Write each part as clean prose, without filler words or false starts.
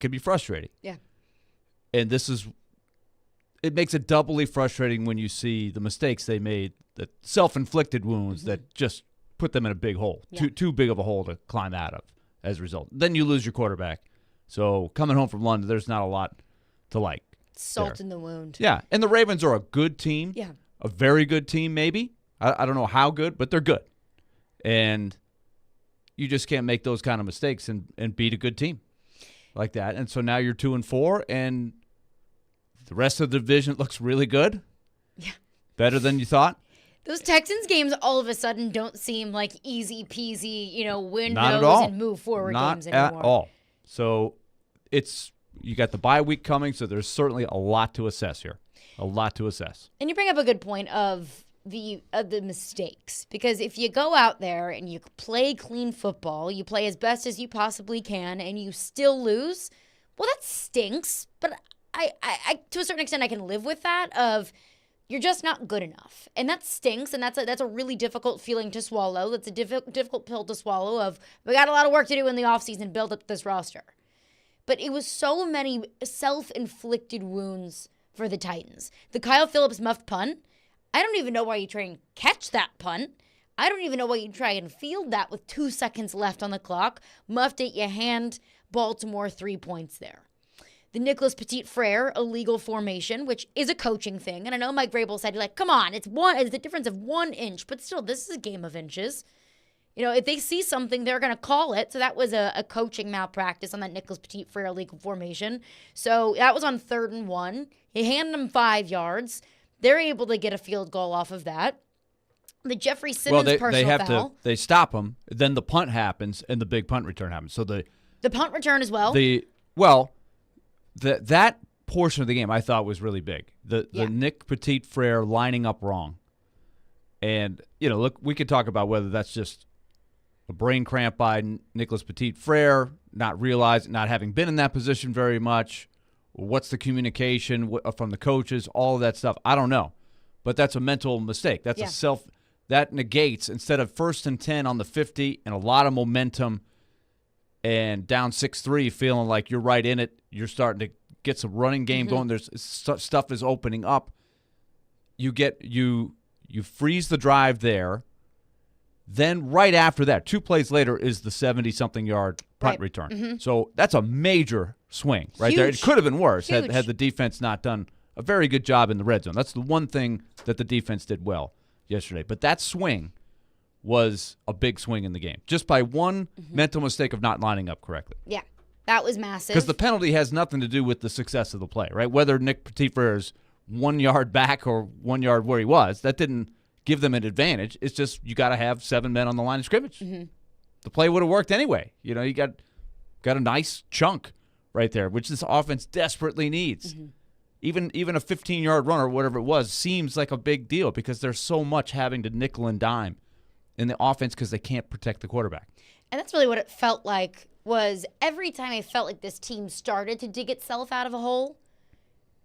can be frustrating. Yeah. And it makes it doubly frustrating when you see the mistakes they made, the self-inflicted wounds that just put them in a big hole, too big of a hole to climb out of as a result. Then you lose your quarterback. So coming home from London, there's not a lot to like. Salt in the wound. Yeah, and the Ravens are a good team. Yeah. A very good team, maybe. I don't know how good, but they're good. And you just can't make those kind of mistakes and beat a good team like that. And so now you're 2-4, and the rest of the division looks really good. Yeah. Better than you thought. Those Texans games all of a sudden don't seem like easy peasy, win Not at those all. and move forward Not games anymore. at all. So you got the bye week coming, so there's certainly a lot to assess here. A lot to assess. And you bring up a good point of the mistakes, because if you go out there and you play clean football, you play as best as you possibly can, and you still lose, well, that stinks. But I to a certain extent, I can live with that. Of you're just not good enough, and that stinks, and that's a really difficult feeling to swallow. That's a difficult pill to swallow. Of we got a lot of work to do in the offseason, build up this roster. But it was so many self-inflicted wounds for the Titans. The Kyle Phillips muffed punt. I don't even know why you try and catch that punt. I don't even know why you try and field that with 2 seconds left on the clock. Muffed it, you hand Baltimore 3 points there. The Nicholas Petit-Frere illegal formation, which is a coaching thing. And I know Mike Vrabel said, come on, it's the difference of 1 inch. But still, this is a game of inches. If they see something, they're going to call it. So that was a coaching malpractice on that Nicholas Petit-Frere illegal formation. So that was on 3rd and 1. He handed them 5 yards. They're able to get a field goal off of that. The Jeffrey Simmons personal foul. They stop him. Then the punt happens, and the big punt return happens. So the punt return as well. That portion of the game I thought was really big. The Nick Petit-Frere lining up wrong, and look, we could talk about whether that's just a brain cramp by Nicholas Petit-Frere, not realizing, not having been in that position very much. What's the communication from the coaches? All of that stuff. I don't know. But that's a mental mistake. That's that negates, instead of 1st and 10 on the 50 and a lot of momentum and down 6-3, feeling like you're right in it, you're starting to get some running game going. There's stuff is opening up. You freeze the drive there. Then right after that, 2 plays later, is the 70-something yard punt return. So that's a major swing right there. It could have been worse had the defense not done a very good job in the red zone. That's the one thing that the defense did well yesterday. But that swing was a big swing in the game, just by one mental mistake of not lining up correctly. Yeah, that was massive. Because the penalty has nothing to do with the success of the play, right? Whether Nick Petit-Frere is 1 yard back or 1 yard where he was, that didn't give them an advantage. It's just you got to have 7 men on the line of scrimmage. The play would have worked anyway. You got a nice chunk right there, which this offense desperately needs. Even a 15-yard run or whatever it was seems like a big deal, because there's so much having to nickel and dime in the offense because they can't protect the quarterback. And that's really what it felt like. Was every time I felt like this team started to dig itself out of a hole,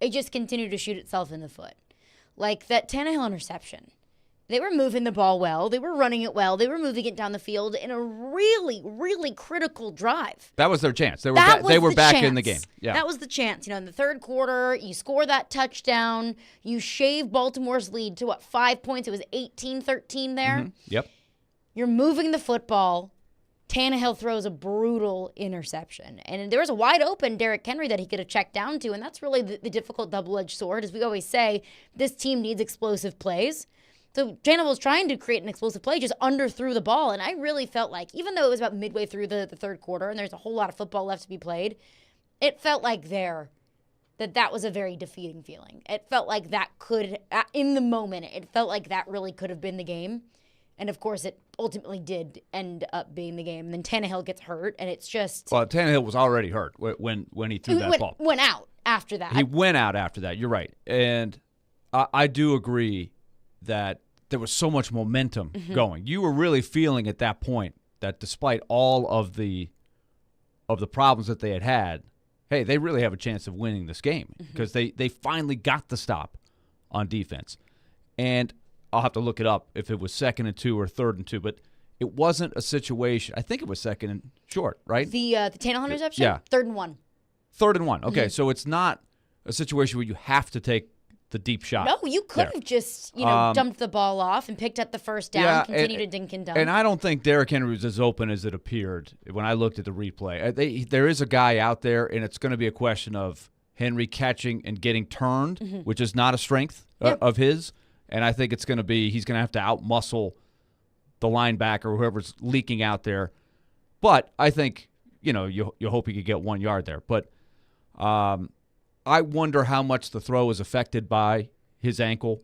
it just continued to shoot itself in the foot. Like that Tannehill interception. They were moving the ball well. They were running it well. They were moving it down the field in a really, really critical drive. That was their chance. They were back in the game. Yeah. That was the chance. In the third quarter, you score that touchdown. You shave Baltimore's lead to, 5 points? It was 18-13 there. Yep. You're moving the football. Tannehill throws a brutal interception. And there was a wide open Derrick Henry that he could have checked down to, and that's really the difficult double-edged sword. As we always say, this team needs explosive plays. So Tannehill was trying to create an explosive play, just underthrew the ball. And I really felt like, even though it was about midway through the third quarter and there's a whole lot of football left to be played, it felt like that was a very defeating feeling. It felt like that could, in the moment, it felt like that really could have been the game. And, of course, it ultimately did end up being the game. And then Tannehill gets hurt, and it's just... Well, Tannehill was already hurt when he threw that ball. Went out after that. He went out after that. You're right. And I do agree that there was so much momentum going. You were really feeling at that point that despite all of the problems that they had, hey, they really have a chance of winning this game because they finally got the stop on defense. And I'll have to look it up if it was 2nd and 2 or 3rd and 2, but it wasn't a situation. I think it was 2nd and short, right? The Tannehill interception? Yeah. 3rd and 1. 3rd and 1. Okay, so it's not a situation where you have to take the deep shot. No, you could have just, dumped the ball off and picked up the first down, continue to dink and dunk. And I don't think Derrick Henry was as open as it appeared when I looked at the replay. There is a guy out there, and it's going to be a question of Henry catching and getting turned, which is not a strength of his. And I think it's going to be he's going to have to outmuscle the linebacker or whoever's leaking out there. But I think, you hope he could get 1 yard there. But I wonder how much the throw is affected by his ankle.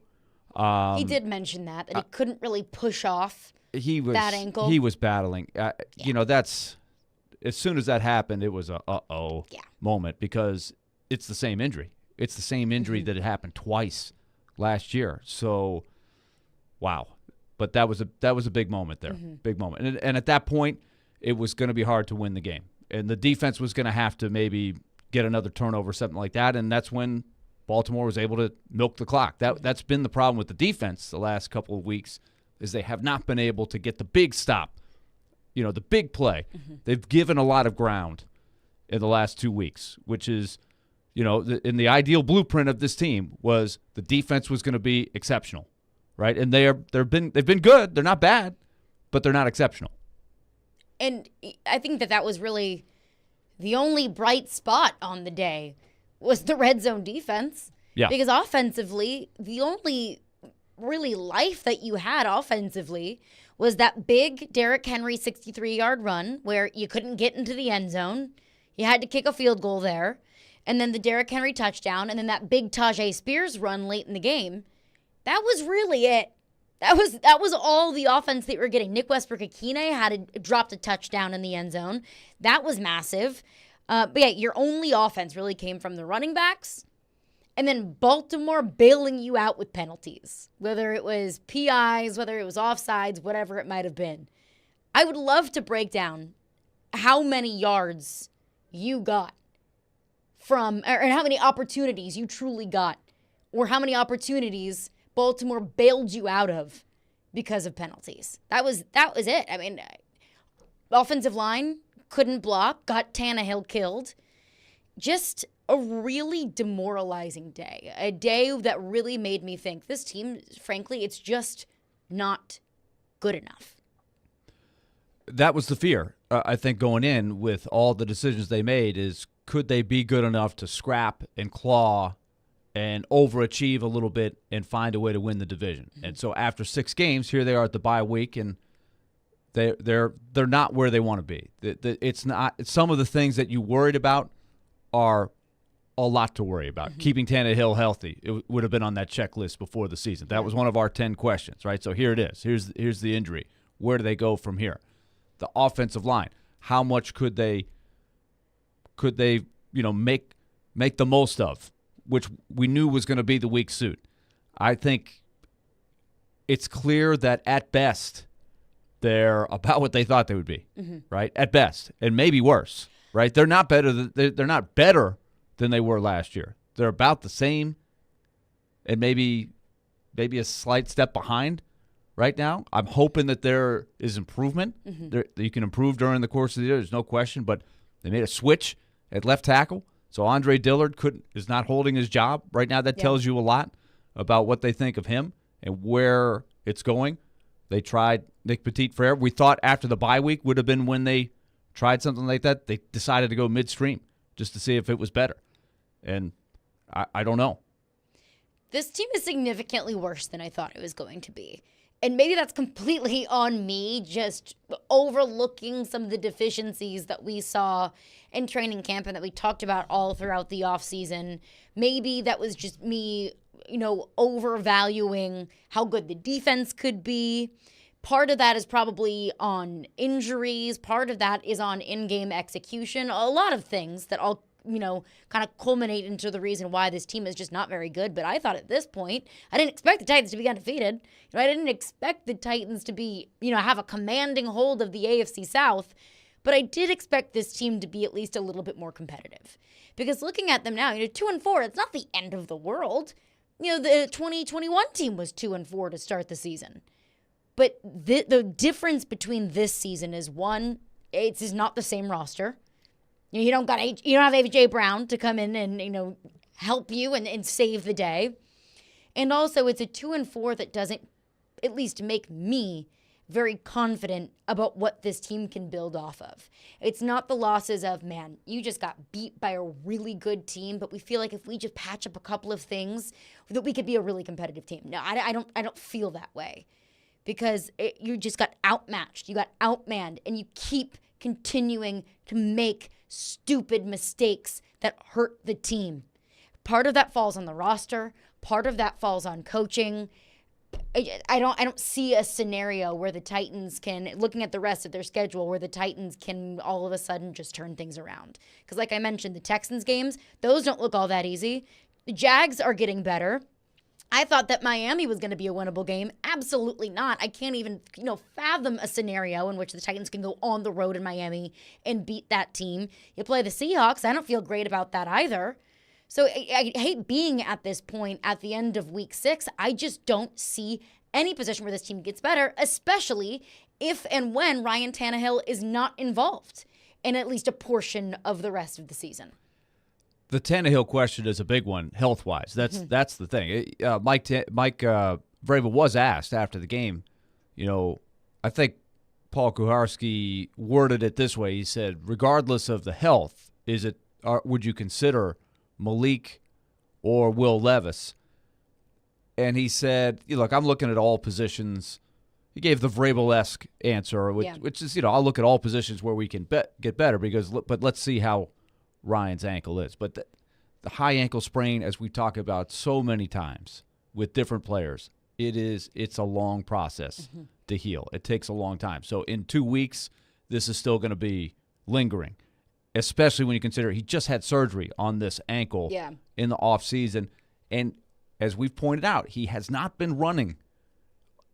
He did mention that he couldn't really push off that ankle. He was battling. That's as soon as that happened, it was a moment because it's the same injury. It's the same injury that had happened twice last year. So, wow. But that was a big moment there, big moment. And at that point, it was going to be hard to win the game. And the defense was going to have to maybe get another turnover, something like that, and that's when Baltimore was able to milk the clock. That's been the problem with the defense the last couple of weeks is they have not been able to get the big stop, the big play. They've given a lot of ground in the last 2 weeks, which is, in the ideal blueprint of this team was the defense was going to be exceptional, right? And they've been good. They're not bad, but they're not exceptional. And I think that was really the only bright spot on the day was the red zone defense. Yeah. Because offensively, the only really life that you had offensively was that big Derrick Henry 63-yard run where you couldn't get into the end zone. You had to kick a field goal there. And then the Derrick Henry touchdown, and then that big Tajay Spears run late in the game. That was really it. That was all the offense that we were getting. Nick Westbrook-Akine dropped a touchdown in the end zone. That was massive. But yeah, your only offense really came from the running backs, and then Baltimore bailing you out with penalties, whether it was PIs, whether it was offsides, whatever it might have been. I would love to break down how many yards you got from, or how many opportunities you truly got, or how many opportunities Baltimore bailed you out of because of penalties. That was it. I mean, offensive line couldn't block, got Tannehill killed. Just a really demoralizing day. A day that really made me think this team, frankly, it's just not good enough. That was the fear, I think, going in with all the decisions they made is could they be good enough to scrap and claw and overachieve a little bit and find a way to win the division. And so after 6 games, here they are at the bye week, and they're not where they want to be. It's not. Some of the things that you worried about are a lot to worry about. Keeping Tannehill healthy, it would have been on that checklist before the season. That was one of our 10 questions, right? So here it is. Here's the injury. Where do they go from here? The offensive line. How much could they make the most of, which we knew was going to be the weak suit. I think it's clear that at best they're about what they thought they would be, right? At best, and maybe worse, right? They're not better than they were last year. They're about the same, and maybe a slight step behind right now. I'm hoping that there is improvement. You can improve during the course of the year. There's no question, but they made a switch at left tackle. So Andre Dillard is not holding his job right now. That tells you a lot about what they think of him and where it's going. They tried Nick Petit-Frere. We thought after the bye week would have been when they tried something like that. They decided to go midstream just to see if it was better. And I don't know. This team is significantly worse than I thought it was going to be. And maybe that's completely on me, just overlooking some of the deficiencies that we saw in training camp and that we talked about all throughout the offseason. Maybe that was just me, overvaluing how good the defense could be. Part of that is probably on injuries. Part of that is on in-game execution. A lot of things that all kind of culminate into the reason why this team is just not very good. But I thought at this point, I didn't expect the Titans to be undefeated. I didn't expect the Titans to be, have a commanding hold of the AFC South. But I did expect this team to be at least a little bit more competitive. Because looking at them now, 2-4, it's not the end of the world. The 2021 team was 2-4 to start the season. But the difference between this season is, one, it is not the same roster. You don't have A.J. Brown to come in and help you and save the day. And also, it's a 2-4 that doesn't at least make me very confident about what this team can build off of. It's not the losses of, man, you just got beat by a really good team, but we feel like if we just patch up a couple of things, that we could be a really competitive team. No, I don't feel that way, because you just got outmatched, you got outmanned, and you keep continuing to make stupid mistakes that hurt the team. Part of that falls on the roster. Part of that falls on coaching. I don't see a scenario where the Titans can, looking at the rest of their schedule, where the Titans can all of a sudden just turn things around. Because like I mentioned, the Texans games, those don't look all that easy. The Jags are getting better. I thought that Miami was going to be a winnable game. Absolutely not. I can't even, fathom a scenario in which the Titans can go on the road in Miami and beat that team. You play the Seahawks. I don't feel great about that either. So I hate being at this point at the end of week 6. I just don't see any position where this team gets better, especially if and when Ryan Tannehill is not involved in at least a portion of the rest of the season. The Tannehill question is a big one, health-wise. That's the thing. Mike Vrabel was asked after the game. I think Paul Kuharsky worded it this way. He said, regardless of the health, would you consider Malik or Will Levis? And he said, look, I'm looking at all positions. He gave the Vrabel-esque answer, which is, I'll look at all positions where we can get better, but let's see how Ryan's ankle is. But the high ankle sprain, as we talk about so many times with different players, it's a long process to heal. It takes a long time. So in 2 weeks, this is still going to be lingering, especially when you consider he just had surgery on this ankle in the offseason. And as we've pointed out, he has not been running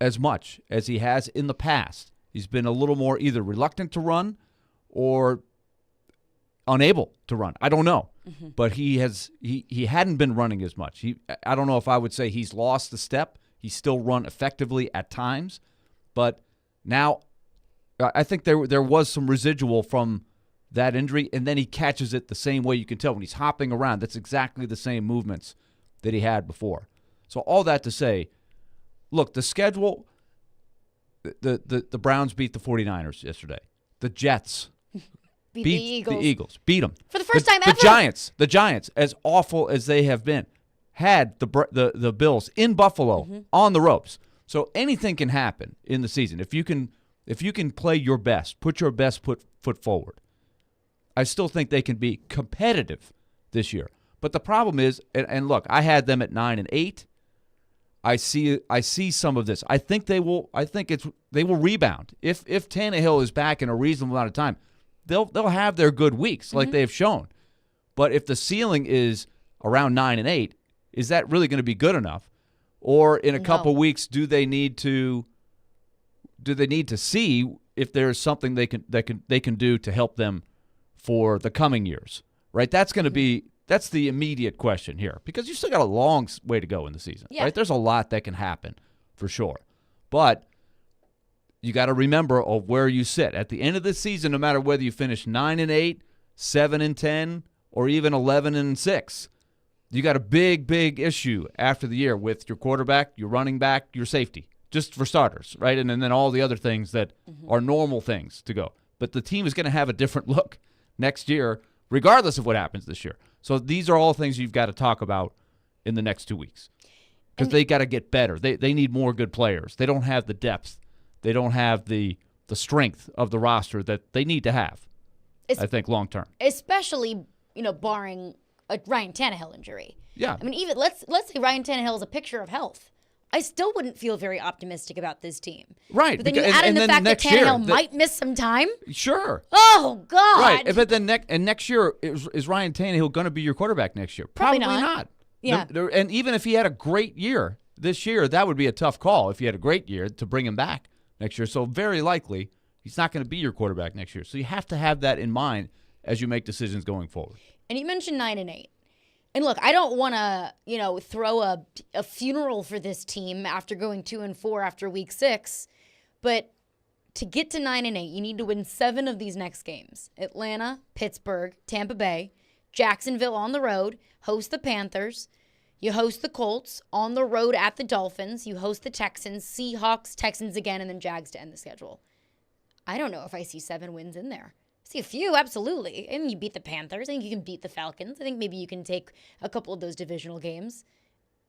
as much as he has in the past. He's been a little more either reluctant to run or unable to run. I don't know. But he hadn't been running as much. I don't know if I would say he's lost the step. He's still run effectively at times. But now I think there was some residual from that injury, and then he catches it the same way. You can tell when he's hopping around, that's exactly the same movements that he had before. So all that to say, look, the schedule, the Browns beat the 49ers yesterday. The Jets beat the Eagles. Beat them. For the first time ever. The Giants, as awful as they have been, had the Bills in Buffalo on the ropes. So anything can happen in the season. If you can play your best, put your best foot forward, I still think they can be competitive this year. But the problem is, and look, I had them at 9-8. I see some of this. I think they will. They will rebound if Tannehill is back in a reasonable amount of time. They'll have their good weeks like they've shown. But if the ceiling is around 9-8, is that really going to be good enough? Or in a couple weeks, do they need to see if there's something they can do to help them for the coming years? Right? That's going to be the immediate question here, because you still got a long way to go in the season. Yeah. Right? There's a lot that can happen for sure. But you got to remember of where you sit. At the end of the season, no matter whether you finish 9-8, 7-10, or even 11-6, you got a big, big issue after the year with your quarterback, your running back, your safety, just for starters, right? And then all the other things that are normal things to go. But the team is going to have a different look next year, regardless of what happens this year. So these are all things you've got to talk about in the next 2 weeks, because they got to get better. They need more good players. They don't have the depth. They don't have the strength of the roster that they need to have, I think, long term. Especially, barring a Ryan Tannehill injury. Yeah. I mean, even let's say Ryan Tannehill is a picture of health. I still wouldn't feel very optimistic about this team. Right. But then you add in the fact that Tannehill might miss some time. Sure. Oh, God. Right. But then next year, is Ryan Tannehill going to be your quarterback next year? Probably not. Yeah. And even if he had a great year this year, that would be a tough call if he had a great year to bring him back next year. So very likely he's not going to be your quarterback next year. So you have to have that in mind as you make decisions going forward. And you mentioned 9-8. And look, I don't want to, throw a funeral for this team after going 2-4 after week 6, but to get to 9-8, you need to win 7 of these next games. Atlanta, Pittsburgh, Tampa Bay, Jacksonville on the road, host the Panthers. You host the Colts on the road at the Dolphins. You host the Texans, Seahawks, Texans again, and then Jags to end the schedule. I don't know if I see 7 wins in there. I see a few, absolutely. And you beat the Panthers. I think you can beat the Falcons. I think maybe you can take a couple of those divisional games.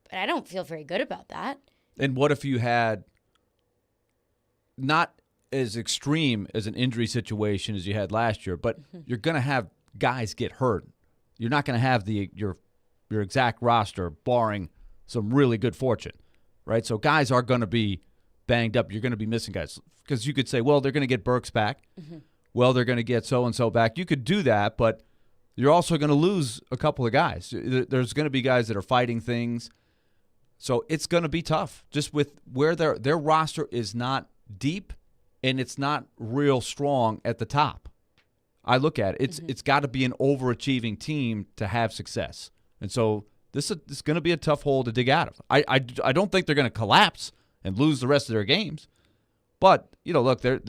But I don't feel very good about that. And what if you had not as extreme as an injury situation as you had last year, but you're going to have guys get hurt. You're not going to have your exact roster, barring some really good fortune, right? So guys are going to be banged up. You're going to be missing guys because you could say, well, they're going to get Burks back. Well, they're going to get so-and-so back. You could do that, but you're also going to lose a couple of guys. There's going to be guys that are fighting things. So it's going to be tough just with where their roster is not deep and it's not real strong at the top. I look at it. It's got to be an overachieving team to have success. And so this is going to be a tough hole to dig out of. I don't think they're going to collapse and lose the rest of their games. But, look, they're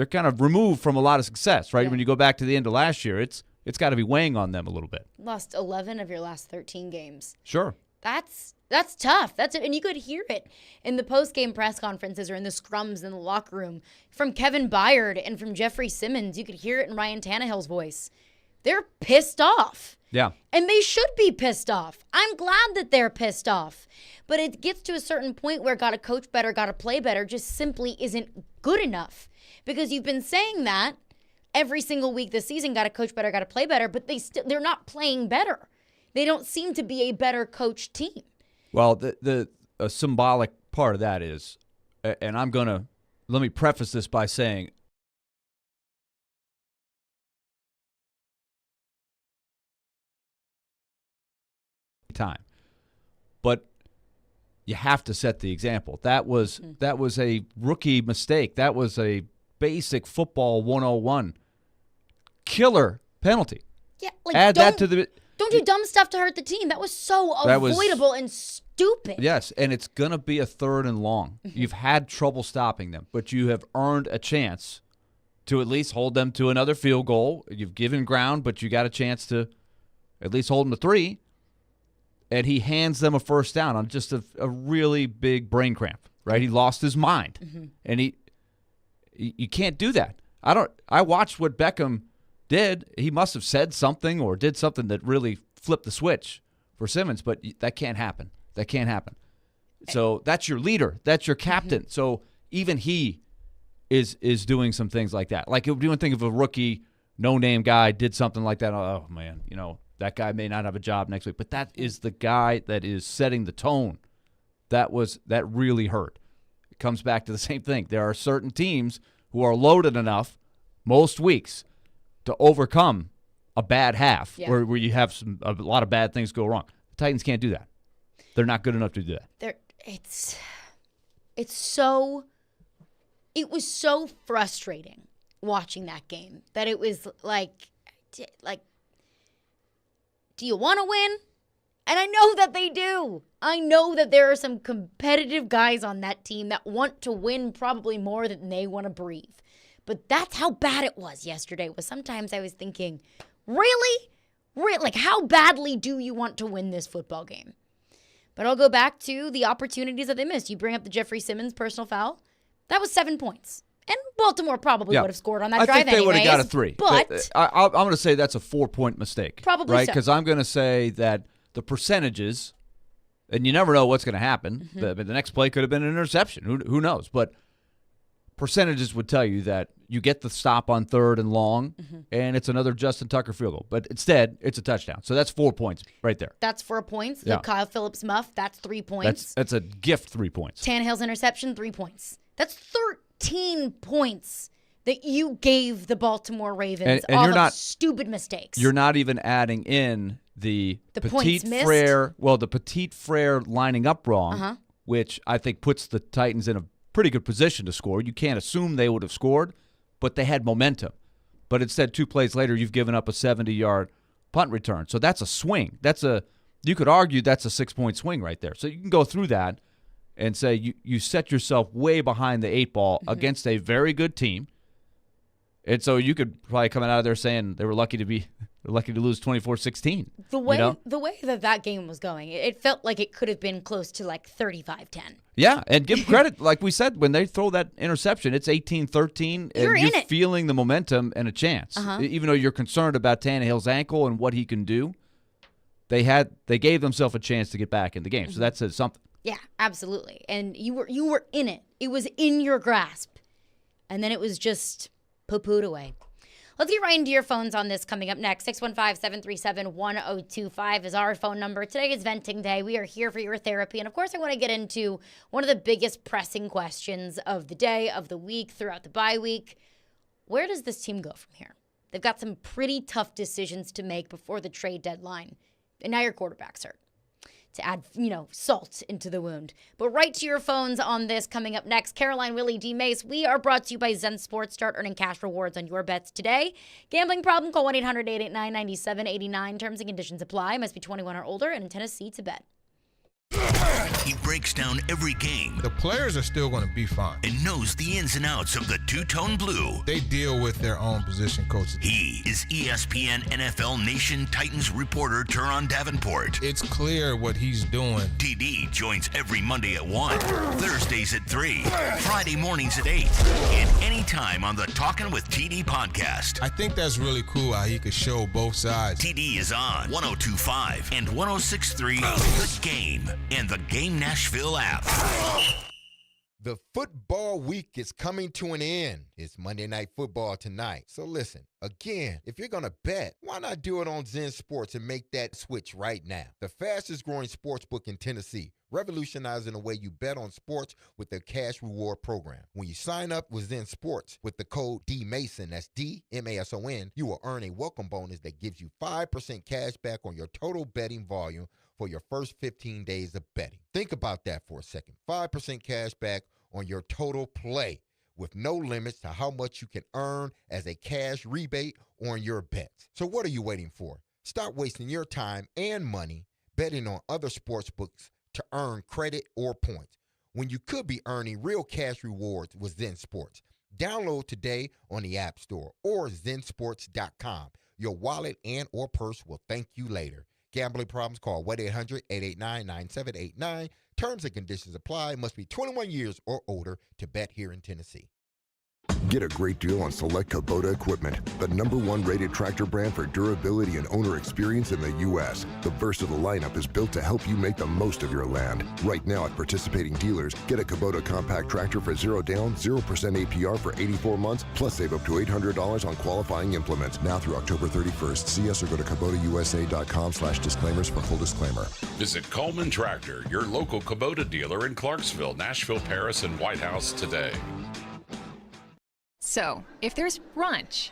kind of removed from a lot of success, right? Yeah. When you go back to the end of last year, it's got to be weighing on them a little bit. Lost 11 of your last 13 games. Sure. That's tough. And you could hear it in the post-game press conferences or in the scrums in the locker room from Kevin Byard and from Jeffrey Simmons. You could hear it in Ryan Tannehill's voice. They're pissed off. Yeah. And they should be pissed off. I'm glad that they're pissed off. But it gets to a certain point where got to coach better, got to play better just simply isn't good enough. Because you've been saying that every single week this season, got to coach better, got to play better, but they're not playing better. They don't seem to be a better coached team. Well, the symbolic part of that is, and let me preface this by saying, time, but you have to set the example. That was a rookie mistake. That was a basic football 101 killer penalty. Yeah, add that to the. Don't do dumb stuff to hurt the team. That was so avoidable and stupid. Yes, and it's going to be a 3rd and long. You've had trouble stopping them, but you have earned a chance to at least hold them to another field goal. You've given ground, but you got a chance to at least hold them to 3. And he hands them a first down on just a really big brain cramp, right? He lost his mind. And you can't do that. I watched what Beckham did. He must have said something or did something that really flipped the switch for Simmons, but that can't happen. That can't happen. So that's your leader. That's your captain. So even he is doing some things like that. Like, you wouldn't think of a rookie, no-name guy did something like that. Oh, man, that guy may not have a job next week. But that is the guy that is setting the tone. That really hurt. It comes back to the same thing. There are certain teams who are loaded enough most weeks to overcome a bad half where you have a lot of bad things go wrong. The Titans can't do that. They're not good enough to do that. It was so frustrating watching that game that it was like, do you want to win? And I know that they do. I know that there are some competitive guys on that team that want to win probably more than they want to breathe. But that's how bad it was yesterday. Sometimes I was thinking, really? Like, how badly do you want to win this football game? But I'll go back to the opportunities that they missed. You bring up the Jeffrey Simmons personal foul. That was 7 points. And Baltimore probably would have scored on that drive anyways. I think they would have got a 3. But I'm going to say that's a 4-point mistake. Probably right? so. Because I'm going to say that the percentages, and you never know what's going to happen. The next play could have been an interception. Who knows? But percentages would tell you that you get the stop on 3rd and long, and it's another Justin Tucker field goal. But instead, it's a touchdown. So that's 4 points right there. That's 4 points. The Kyle Phillips muff, that's 3 points. That's a gift 3 points. Tannehill's interception, 3 points. That's 13 points that you gave the Baltimore Ravens and off you're not, of stupid mistakes. You're not even adding in the Petit Frere. Well, the Petit Frere lining up wrong, which I think puts the Titans in a pretty good position to score. You can't assume they would have scored, but they had momentum. But instead, 2 plays later, you've given up a 70-yard punt return. So that's a swing. You could argue that's a 6-point swing right there. So you can go through that, and say you set yourself way behind the 8 ball against a very good team. And so you could probably come out of there saying they were lucky to lose 24-16. The way that game was going, it felt like it could have been close to like 35-10. Yeah, and give credit, like we said, when they throw that interception, it's 18-13, and you're feeling the momentum and a chance. Even though you're concerned about Tannehill's ankle and what he can do, they gave themselves a chance to get back in the game. So that says something. Yeah, absolutely. And you were in it. It was in your grasp. And then it was just poo-pooed away. Let's get right into your phones on this coming up next. 615-737-1025 is our phone number. Today is venting day. We are here for your therapy. And, of course, I want to get into one of the biggest pressing questions of the day, of the week, throughout the bye week. Where does this team go from here? They've got some pretty tough decisions to make before the trade deadline. And now your quarterback's hurt. To add, salt into the wound. But right to your phones on this coming up next. Caroline, Willy, D-Mase. We are brought to you by Zen Sports. Start earning cash rewards on your bets today. Gambling problem? Call 1-800-889-9789. Terms and conditions apply. Must be 21 or older and in Tennessee to bet. He breaks down every game. The players are still going to be fine. And knows the ins and outs of the two-tone blue. They deal with their own position coaches. He is ESPN NFL Nation Titans reporter Teron Davenport. It's clear what he's doing. TD joins every Monday at 1, Thursdays at 3, Friday mornings at 8, and anytime on the Talkin' with TD podcast. I think that's really cool how he could show both sides. TD is on 102.5 and 106.3 The Game and the Game Nashville app. The football week is coming to an end. It's Monday Night Football tonight. So listen, again, if you're going to bet, why not do it on Zen Sports and make that switch right now? The fastest growing sports book in Tennessee, revolutionizing the way you bet on sports with their cash reward program. When you sign up with Zen Sports with the code D-Mason, that's D-M-A-S-O-N, you will earn a welcome bonus that gives you 5% cash back on your total betting volume for your first 15 days of betting. Think about that for a second. 5% cash back on your total play with no limits to how much you can earn as a cash rebate on your bets. So what are you waiting for? Start wasting your time and money betting on other sports books to earn credit or points when you could be earning real cash rewards with Zen Sports. Download today on the App Store or zensports.com. Your wallet and or purse will thank you later. Gambling problems? Call 1-800-889-9789. Terms and conditions apply. Must be 21 years or older to bet here in Tennessee. Get a great deal on select Kubota equipment, the #1 rated tractor brand for durability and owner experience in the U.S. The versatile lineup is built to help you make the most of your land. Right now at participating dealers, get a Kubota compact tractor for 0 down, 0% APR for 84 months, plus save up to $800 on qualifying implements. Now through October 31st. See us or go to KubotaUSA.com/disclaimers for full disclaimer. Visit Coleman Tractor, your local Kubota dealer in Clarksville, Nashville, Paris, and White House today. So, if there's brunch,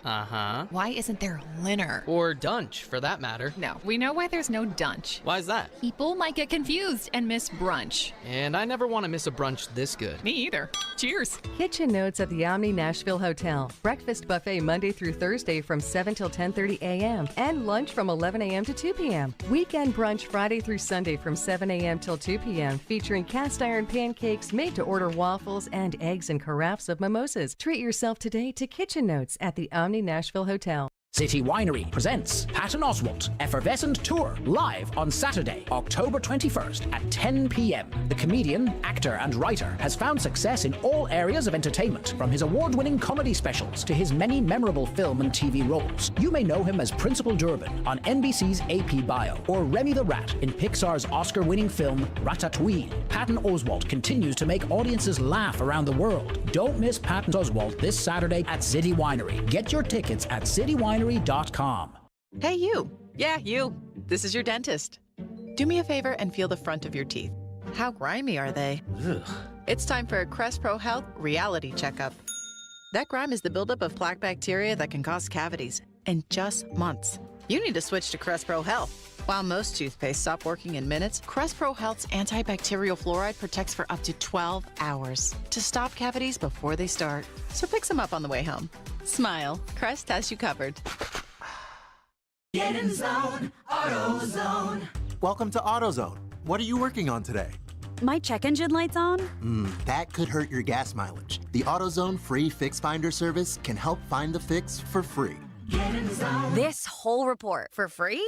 why isn't there dinner? Or dunch, for that matter. No, we know why there's no dunch. Why is that? People might get confused and miss brunch. And I never want to miss a brunch this good. Me either. Cheers. Kitchen Notes at the Omni Nashville Hotel. Breakfast buffet Monday through Thursday from 7 till 10:30 a.m. and lunch from 11 a.m. to 2 p.m. Weekend brunch Friday through Sunday from 7 a.m. till 2 p.m. featuring cast iron pancakes, made to order waffles, and eggs and carafes of mimosas. Treat yourself today to Kitchen Notes at the Omni Nashville Hotel. City Winery presents Patton Oswalt Effervescent Tour live on Saturday, October 21st at 10 p.m. The comedian, actor, and writer has found success in all areas of entertainment, from his award-winning comedy specials to his many memorable film and TV roles. You may know him as Principal Durbin on NBC's AP Bio, or Remy the Rat in Pixar's Oscar-winning film Ratatouille. Patton Oswalt continues to make audiences laugh around the world. Don't miss Patton Oswalt this Saturday at City Winery. Get your tickets at citywinery.com. Hey, you. Yeah, you. This is your dentist. Do me a favor and feel the front of your teeth. How grimy are they? Ugh. It's time for a Crest Pro Health reality checkup. That grime is the buildup of plaque bacteria that can cause cavities in just months. You need to switch to Crest Pro Health. While most toothpaste stop working in minutes, Crest Pro Health's antibacterial fluoride protects for up to 12 hours to stop cavities before they start. So pick some up on the way home. Smile. Crest has you covered. Get in zone, AutoZone. Welcome to AutoZone. What are you working on today? my check engine light's on. That could hurt your gas mileage. The AutoZone free Fix Finder service can help find the fix for free. This whole report for free?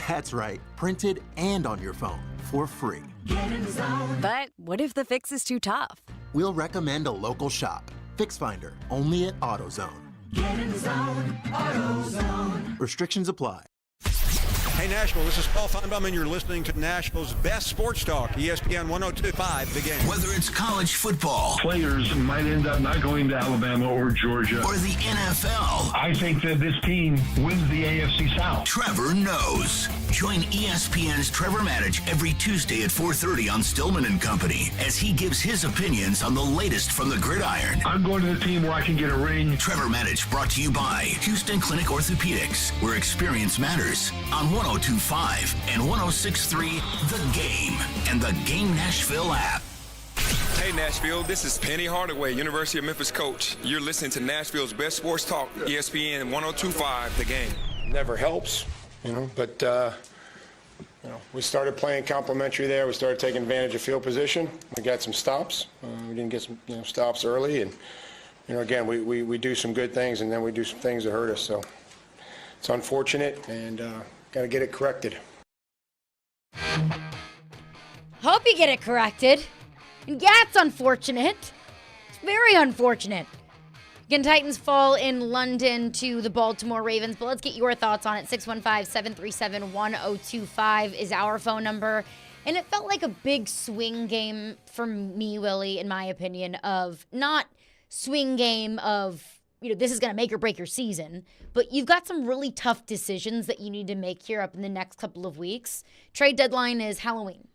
That's right, printed and on your phone for free. But what if the fix is too tough? We'll recommend a local shop. Fix Finder, only at AutoZone. AutoZone. Restrictions apply. Hey, Nashville, this is Paul Feinbaum, and you're listening to Nashville's best sports talk, ESPN 102.5, The Game. Whether it's college football, players might end up not going to Alabama or Georgia, or the NFL, I think that this team wins the AFC South. Trevor knows. Join ESPN's Trevor Maddich every Tuesday at 4:30 on Stillman and Company as he gives his opinions on the latest from the gridiron. I'm going to the team where I can get a ring. Trevor Maddich brought to you by Houston Clinic Orthopedics, where experience matters, on 102.5 and 106.3 The Game and the Game Nashville app. Hey Nashville, this is Penny Hardaway, University of Memphis coach. You're listening to Nashville's best sports talk, ESPN 102.5 The Game. Never helps, but we started playing complimentary there. We started taking advantage of field position. We got some stops. We didn't get some stops early, and again, we do some good things, and then we do some things that hurt us. So it's unfortunate, and got to get it corrected. Hope you get it corrected. And yeah, it's unfortunate. It's very unfortunate. Again, Titans fall in London to the Baltimore Ravens, but let's get your thoughts on it. 615-737-1025 is our phone number. And it felt like a big swing game for me, Willy, in my opinion, of not swing game of, this is going to make or break your season, but you've got some really tough decisions that you need to make here up in the next couple of weeks. Trade deadline is Halloween.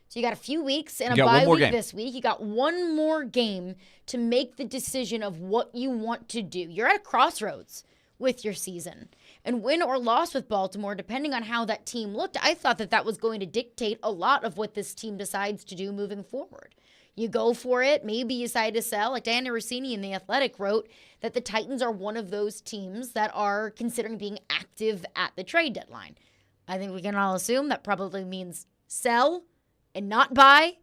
So you got a few weeks and a bye week this week. You got one more game to make the decision of what you want to do. You're at a crossroads with your season. And win or loss with Baltimore, depending on how that team looked, I thought that was going to dictate a lot of what this team decides to do moving forward. You go for it. Maybe you decide to sell. Like Diana Rossini in The Athletic wrote that the Titans are one of those teams that are considering being active at the trade deadline. I think we can all assume that probably means sell and not buy,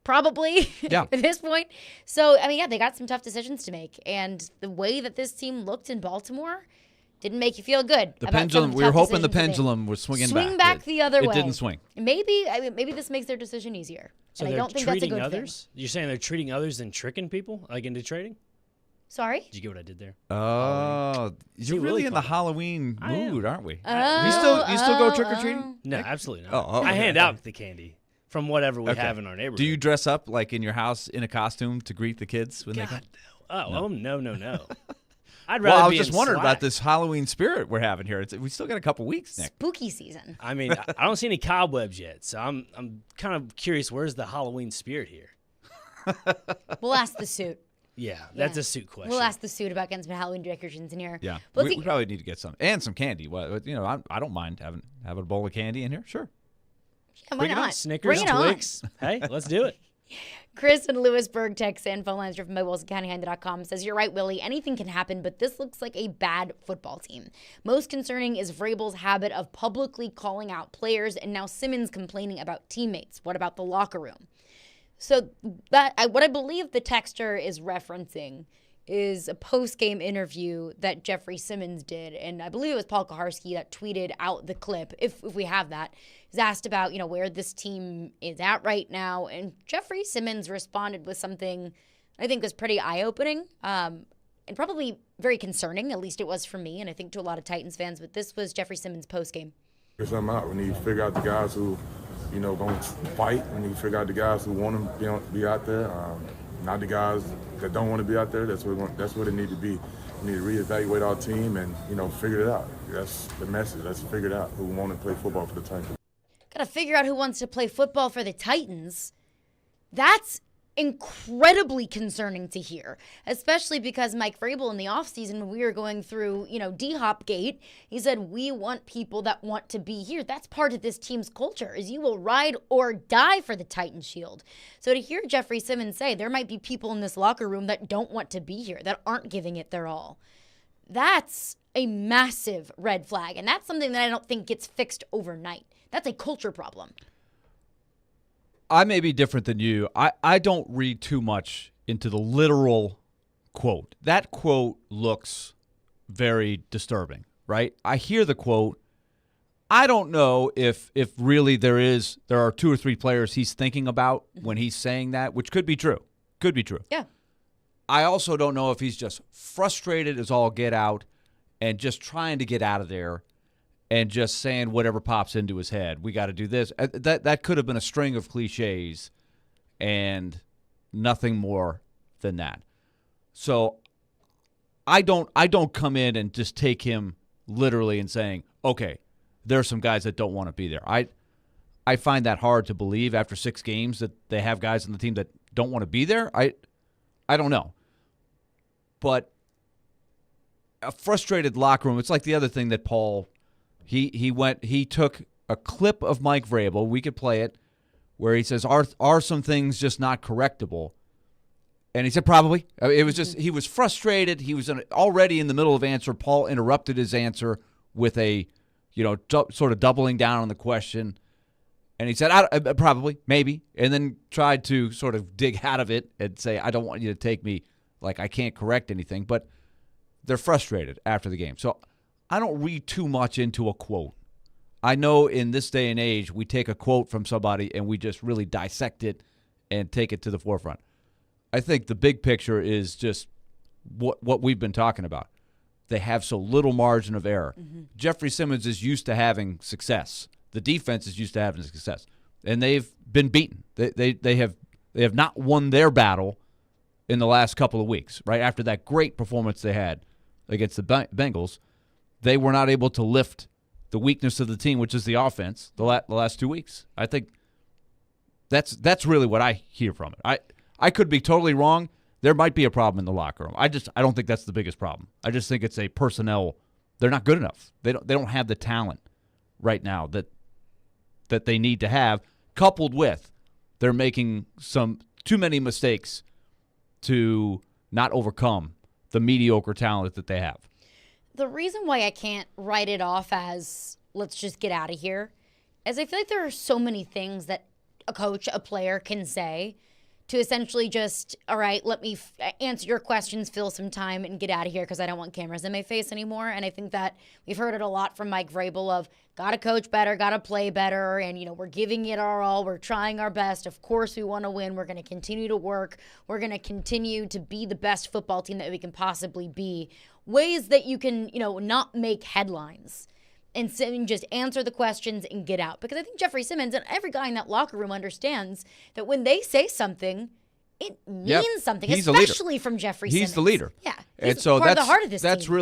probably, at this point. So, they got some tough decisions to make. And the way that this team looked in Baltimore didn't make you feel good. The pendulum, we were hoping the pendulum was swinging back. Swing back the other way. It didn't swing. Maybe this makes their decision easier. So and I don't think that's a good others? Thing. You're saying they're treating others and tricking people, like into trading? Sorry? Did you get what I did there? Oh, you're really in the Halloween mood, aren't we? You still go trick-or-treating? No, absolutely not. Oh, I hand out the candy. From whatever we have in our neighborhood. Do you dress up like in your house in a costume to greet the kids when they come? No. I'd rather I was be just wondering about this Halloween spirit we're having here. We still got a couple weeks, Nick. Spooky season. I don't see any cobwebs yet, so I'm kind of curious. Where's the Halloween spirit here? We'll ask the suit. Yeah, that's a suit question. We'll ask the suit about getting some Halloween decorations in here. Yeah, we probably need to get some and some candy. Well, I don't mind having a bowl of candy in here. Sure. Yeah, why not? Snickers, Twix. Hey, let's do it. Chris in Lewisburg texts in, phone lines driven by WilsonCountyHonda.com, says, you're right, Willy. Anything can happen, but this looks like a bad football team. Most concerning is Vrabel's habit of publicly calling out players, and now Simmons complaining about teammates. What about the locker room? So what I believe the texter is referencing is a post-game interview that Jeffrey Simmons did, and I believe it was Paul Kaharski that tweeted out the clip, if we have that. He's asked about, where this team is at right now, and Jeffrey Simmons responded with something I think was pretty eye-opening, and probably very concerning, at least it was for me, and I think to a lot of Titans fans, but this was Jeffrey Simmons' post-game. Figure something out. We need to figure out the guys who, going to fight. We need to figure out the guys who want to be out there. Not the guys that don't want to be out there. That's what it needs to be. We need to reevaluate our team and, figure it out. That's the message. Let's figure it out. Who want to play football for the Titans. Got to figure out who wants to play football for the Titans. That's incredibly concerning to hear, especially because Mike Vrabel in the offseason, when we were going through, D-Hop Gate, he said, we want people that want to be here. That's part of this team's culture, is you will ride or die for the Titan shield. So to hear Jeffrey Simmons say there might be people in this locker room that don't want to be here, that aren't giving it their all, that's a massive red flag. And that's something that I don't think gets fixed overnight. That's a culture problem. I may be different than you. I don't read too much into the literal quote. That quote looks very disturbing, right? I hear the quote. I don't know if really there are 2 or 3 players he's thinking about when he's saying that, which could be true. Could be true. Yeah. I also don't know if he's just frustrated as all get out and just trying to get out of there and just saying whatever pops into his head. We got to do this. That could have been a string of cliches and nothing more than that. So I don't come in and just take him literally and saying, okay, there are some guys that don't want to be there. I find that hard to believe after 6 games that they have guys on the team that don't want to be there. I don't know. But a frustrated locker room, it's like the other thing that Paul, he took a clip of Mike Vrabel, we could play it, where he says, are some things just not correctable? And he said probably. It was just, he was frustrated. He was already in the middle of answer. Paul interrupted his answer with a, sort of doubling down on the question. And he said, probably, maybe, and then tried to sort of dig out of it and say, I don't want you to take me like I can't correct anything. But they're frustrated after the game. So I don't read too much into a quote. I know in this day and age, we take a quote from somebody and we just really dissect it and take it to the forefront. I think the big picture is just what we've been talking about. They have so little margin of error. Mm-hmm. Jeffrey Simmons is used to having success. The defense is used to having success, and they've been beaten. They have not won their battle in the last couple of weeks. Right after that great performance they had against the Bengals, they were not able to lift the weakness of the team, which is the offense, the last 2 weeks. I think that's really what I hear from it. I could be totally wrong. There might be a problem in the locker room. I don't think that's the biggest problem. I just think it's a personnel. They're not good enough. They don't have the talent right now that they need to have, coupled with they're making some too many mistakes to not overcome the mediocre talent that they have. The reason why I can't write it off as let's just get out of here is I feel like there are so many things that a coach, a player can say to essentially just, all right, let me answer your questions, fill some time, and get out of here because I don't want cameras in my face anymore. And I think that we've heard it a lot from Mike Vrabel of got to coach better, got to play better, and, we're giving it our all. We're trying our best. Of course we want to win. We're going to continue to work. We're going to continue to be the best football team that we can possibly be. Ways that you can, not make headlines. And just answer the questions and get out. Because I think Jeffrey Simmons and every guy in that locker room understands that when they say something, it means something, he's especially from Jeffrey Simmons. He's the leader. Yeah. And so part of the heart of this that's team.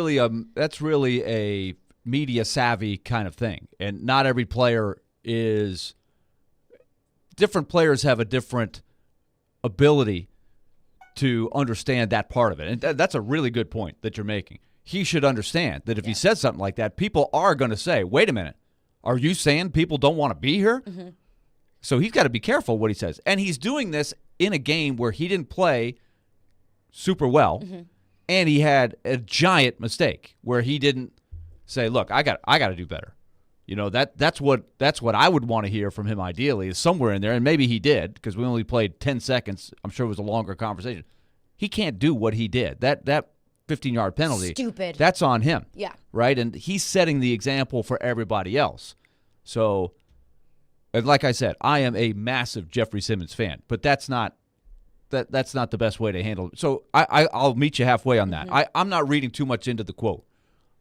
really a media savvy kind of thing. And not every player is – different players have a different ability to understand that part of it. And that's a really good point that you're making. He should understand that if he says something like that, people are going to say, wait a minute, are you saying people don't want to be here? Mm-hmm. So he's got to be careful what he says. And he's doing this in a game where he didn't play super well, and he had a giant mistake where he didn't say, look, I got to do better. That's what I would want to hear from him ideally is somewhere in there, and maybe he did because we only played 10 seconds. I'm sure it was a longer conversation. He can't do what he did. That 15-yard penalty. Stupid. That's on him. Yeah. Right? And he's setting the example for everybody else. So, and like I said, I am a massive Jeffrey Simmons fan, but that's not the best way to handle it. So I'll meet you halfway on that. I'm not reading too much into the quote.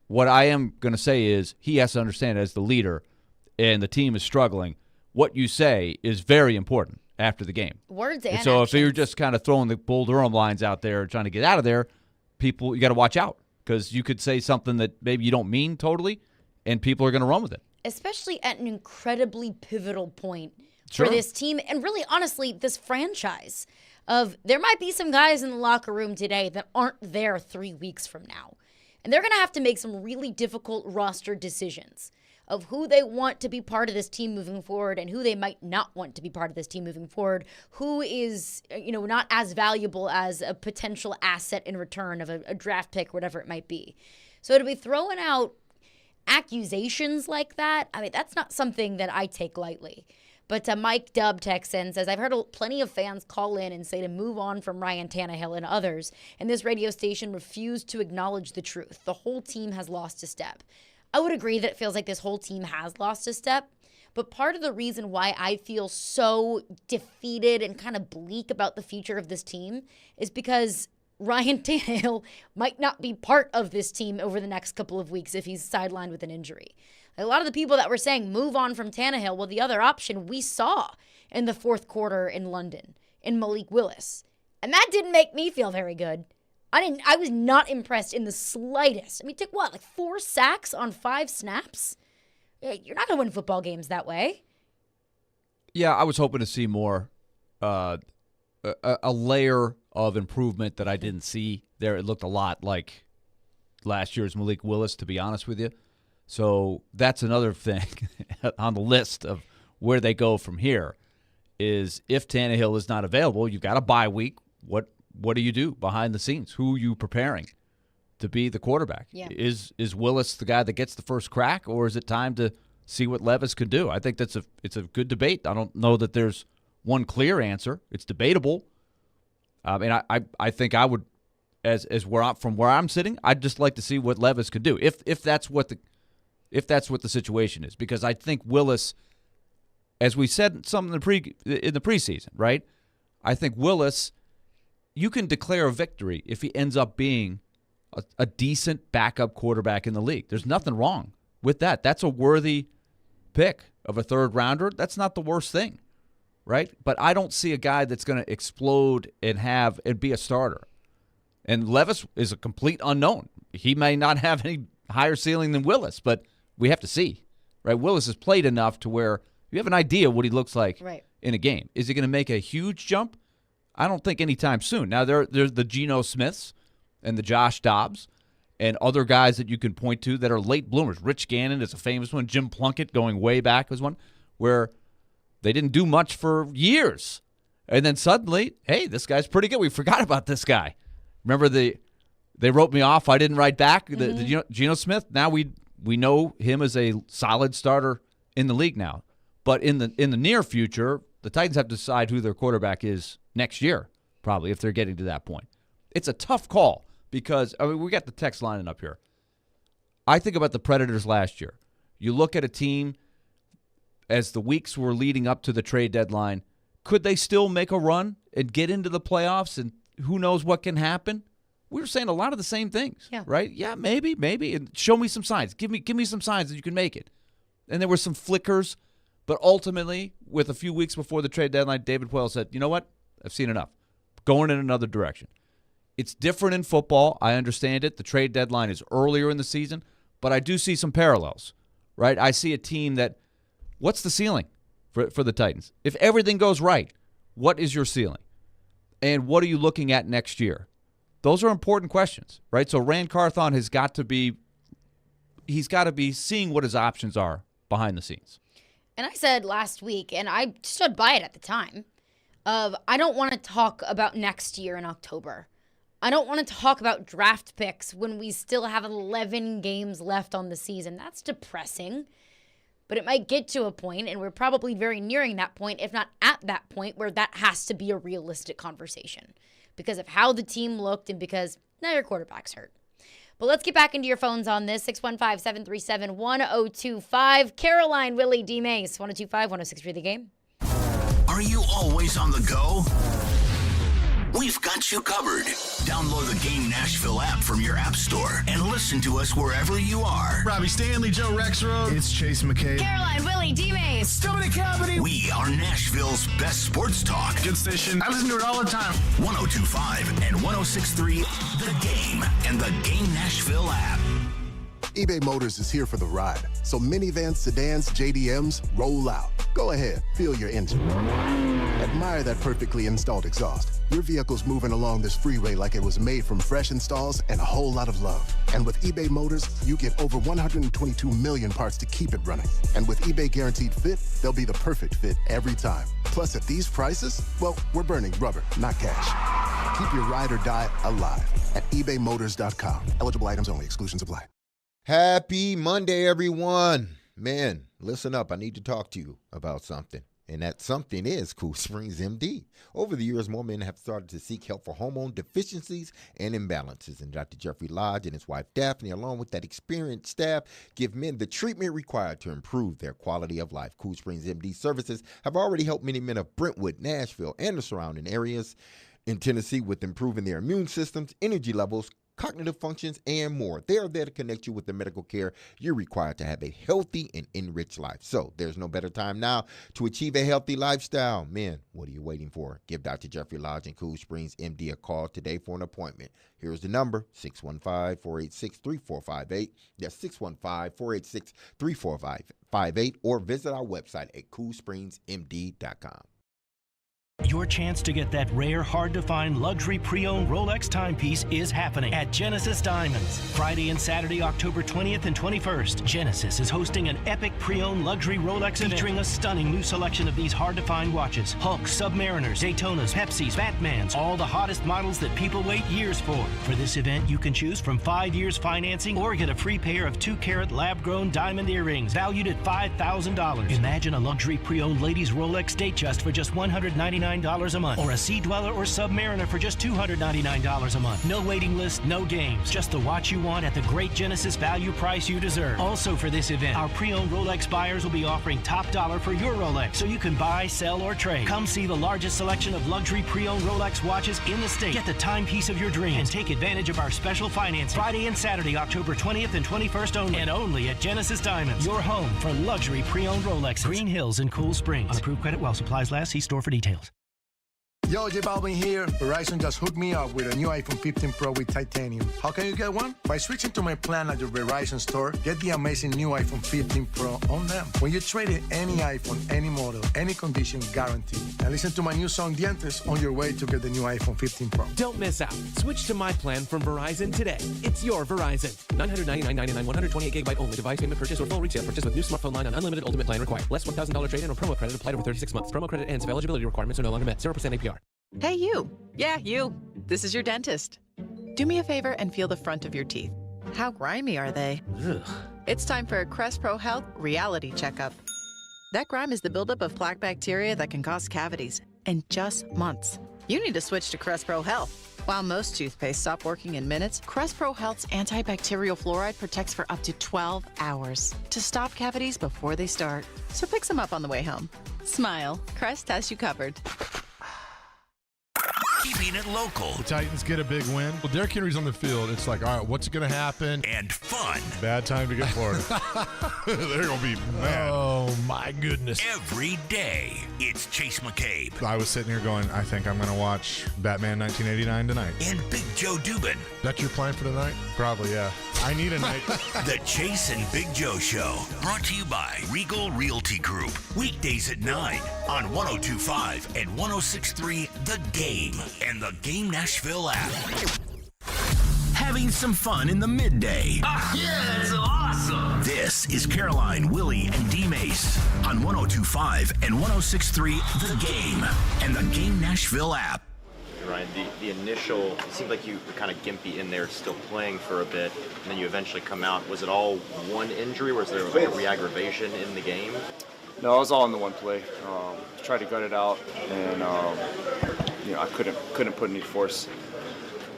What I am going to say is he has to understand as the leader and the team is struggling, what you say is very important after the game. Words and so actions. If you're just kind of throwing the Bull Durham lines out there trying to get out of there, people, you got to watch out because you could say something that maybe you don't mean totally, and people are going to run with it. Especially at an incredibly pivotal point for this team and really, honestly, this franchise. There might be some guys in the locker room today that aren't there 3 weeks from now. And they're going to have to make some really difficult roster decisions of who they want to be part of this team moving forward and who they might not want to be part of this team moving forward, who is, not as valuable as a potential asset in return of a draft pick, whatever it might be. So to be throwing out accusations like that, I mean, that's not something that I take lightly. But Mike Dubb texts in, says, I've heard plenty of fans call in and say to move on from Ryan Tannehill and others, and this radio station refused to acknowledge the truth. The whole team has lost a step. I would agree that it feels like this whole team has lost a step, but part of the reason why I feel so defeated and kind of bleak about the future of this team is because Ryan Tannehill might not be part of this team over the next couple of weeks if he's sidelined with an injury. A lot of the people that were saying move on from Tannehill, well, the other option we saw in the fourth quarter in London in Malik Willis. And that didn't make me feel very good. I was not impressed in the slightest. I mean, took what, like 4 sacks on 5 snaps? You're not going to win football games that way. Yeah, I was hoping to see more, a layer of improvement that I didn't see there. It looked a lot like last year's Malik Willis, to be honest with you. So that's another thing on the list of where they go from here is if Tannehill is not available, you've got a bye week. What do you do behind the scenes? Who are you preparing to be the quarterback? Yeah. Is Willis the guy that gets the first crack, or is it time to see what Levis could do? I think it's a good debate. I don't know that there's one clear answer. It's debatable. And I think I would, from where I'm sitting, I'd just like to see what Levis could do if that's what the situation is, because I think Willis, as we said some in the preseason, right? I think Willis, you can declare a victory if he ends up being a decent backup quarterback in the league. There's nothing wrong with that. That's a worthy pick of a third rounder. That's not the worst thing, right? But I don't see a guy that's going to explode and be a starter. And Levis is a complete unknown. He may not have any higher ceiling than Willis, but we have to see, right? Willis has played enough to where you have an idea what he looks like in a game. Is he going to make a huge jump? I don't think anytime soon. Now, there's the Geno Smiths and the Josh Dobbs and other guys that you can point to that are late bloomers. Rich Gannon is a famous one. Jim Plunkett, going way back, was one where they didn't do much for years. And then suddenly, hey, this guy's pretty good. We forgot about this guy. Remember they wrote me off. I didn't write back. The Geno Smith, now we know him as a solid starter in the league now. But in the near future, the Titans have to decide who their quarterback is next year, probably, if they're getting to that point. It's a tough call because, we got the text lining up here. I think about the Predators last year. You look at a team as the weeks were leading up to the trade deadline, could they still make a run and get into the playoffs, and who knows what can happen? We were saying a lot of the same things, right? Yeah, maybe, and show me some signs. Give me some signs that you can make it. And there were some flickers, but ultimately, with a few weeks before the trade deadline, David Poile said, you know what? I've seen enough. Going in another direction. It's different in football. I understand it. The trade deadline is earlier in the season, but I do see some parallels, right? I see a team that, what's the ceiling for the Titans? If everything goes right, what is your ceiling? And what are you looking at next year? Those are important questions, right? So Rand Carthon he's got to be seeing what his options are behind the scenes. And I said last week, and I stood by it at the time, I don't want to talk about next year in October. I don't want to talk about draft picks when we still have 11 games left on the season. That's depressing. But it might get to a point, and we're probably very nearing that point, if not at that point, where that has to be a realistic conversation because of how the team looked and because now your quarterback's hurt. But let's get back into your phones on this. 615-737-1025. Caroline, Willy, D-Mase, 1025-1063 The Game. Are you always on the go? We've got you covered. Download the Game Nashville app from your app store and listen to us wherever you are. Robbie Stanley, Joe Rexroad. It's Chase McCabe. Caroline, Willy, D-Mase. Dominic Company. We are Nashville's best sports talk. Good station. I listen to it all the time. 1025 and 1063 The Game and the Game Nashville app. eBay Motors is here for the ride. So minivans, sedans, JDMs, roll out. Go ahead, feel your engine. Admire that perfectly installed exhaust. Your vehicle's moving along this freeway like it was made from fresh installs and a whole lot of love. And with eBay Motors, you get over 122 million parts to keep it running. And with eBay Guaranteed Fit, they'll be the perfect fit every time. Plus, at these prices, well, we're burning rubber, not cash. Keep your ride or die alive at ebaymotors.com. Eligible items only. Exclusions apply. Happy Monday, everyone. Man, listen up. I need to talk to you about something. And that something is Cool Springs MD. Over the years, more men have started to seek help for hormone deficiencies and imbalances. And Dr. Jeffrey Lodge and his wife Daphne, along with that experienced staff, give men the treatment required to improve their quality of life. Cool Springs MD services have already helped many men of Brentwood, Nashville, and the surrounding areas in Tennessee with improving their immune systems, energy levels, cognitive functions, and more. They are there to connect you with the medical care you're required to have a healthy and enriched life. So there's no better time now to achieve a healthy lifestyle. Men, what are you waiting for? Give Dr. Jeffrey Lodge and Cool Springs MD a call today for an appointment. Here's the number, 615-486-3458. That's 615-486-3458. Or visit our website at coolspringsmd.com. Your chance to get that rare, hard-to-find luxury pre-owned Rolex timepiece is happening at Genesis Diamonds. Friday and Saturday, October 20th and 21st, Genesis is hosting an epic pre-owned luxury Rolex event featuring a stunning new selection of these hard-to-find watches. Hulks, Submariners, Daytonas, Pepsis, Batmans, all the hottest models that people wait years for. For this event, you can choose from 5 years financing or get a free pair of 2-carat lab-grown diamond earrings valued at $5,000. Imagine a luxury pre-owned ladies Rolex Datejust for just $199 a month, or a Sea Dweller or Submariner for just $299 a month. No waiting list, no games, just the watch you want at the great Genesis value price you deserve. Also for this event, our pre-owned Rolex buyers will be offering top dollar for your Rolex, so you can buy, sell, or trade. Come see the largest selection of luxury pre-owned Rolex watches in the state. Get the timepiece of your dreams and take advantage of our special financing. Friday and Saturday, October 20th and 21st only, and only at Genesis Diamonds, your home for luxury pre-owned Rolexes. Green Hills and Cool Springs. On approved credit while supplies last. See store for details. Yo, J Balvin here. Verizon just hooked me up with a new iPhone 15 Pro with titanium. How can you get one? By switching to my plan at your Verizon store, get the amazing new iPhone 15 Pro on them. When you trade in any iPhone, any model, any condition, guaranteed. And listen to my new song, Dientes, on your way to get the new iPhone 15 Pro. Don't miss out. Switch to my plan from Verizon today. It's your Verizon. $999.99, 128GB only. Device payment purchase or full retail purchase with new smartphone line on unlimited ultimate plan required. Less $1,000 trade-in or promo credit applied over 36 months. Promo credit ends if eligibility requirements are no longer met. 0% APR. Hey, you. Yeah, you. This is your dentist. Do me a favor and feel the front of your teeth. How grimy are they? Ugh. It's time for a Crest Pro Health reality checkup. That grime is the buildup of plaque bacteria that can cause cavities in just months. You need to switch to Crest Pro Health. While most toothpaste stop working in minutes, Crest Pro Health's antibacterial fluoride protects for up to 12 hours to stop cavities before they start. So pick some up on the way home. Smile. Crest has you covered. Keeping it local. The Titans get a big win. Well, Derrick Henry's on the field. It's like, all right, what's going to happen? And fun. Bad time to get Florida. They're going to be mad. Oh, my goodness. Every day, it's Chase McCabe. I was sitting here going, I think I'm going to watch Batman 1989 tonight. And Big Joe Dubin. That's your plan for tonight? Probably, yeah. I need a night. The Chase and Big Joe Show. Brought to you by Regal Realty Group. Weekdays at 9 on 102.5 and 106.3 The Game and the Game Nashville app. Having some fun in the midday. Ah, yeah, that's awesome. This is Caroline, Willy, and D-Mase on 102.5 and 106.3 The Game and the Game Nashville app. Ryan, the initial, it seemed like you were kind of gimpy in there, still playing for a bit, and then you eventually come out. Was it all one injury, or was there like a re-aggravation in the game? No, it was all in the one play. Tried to gut it out, and I couldn't put any force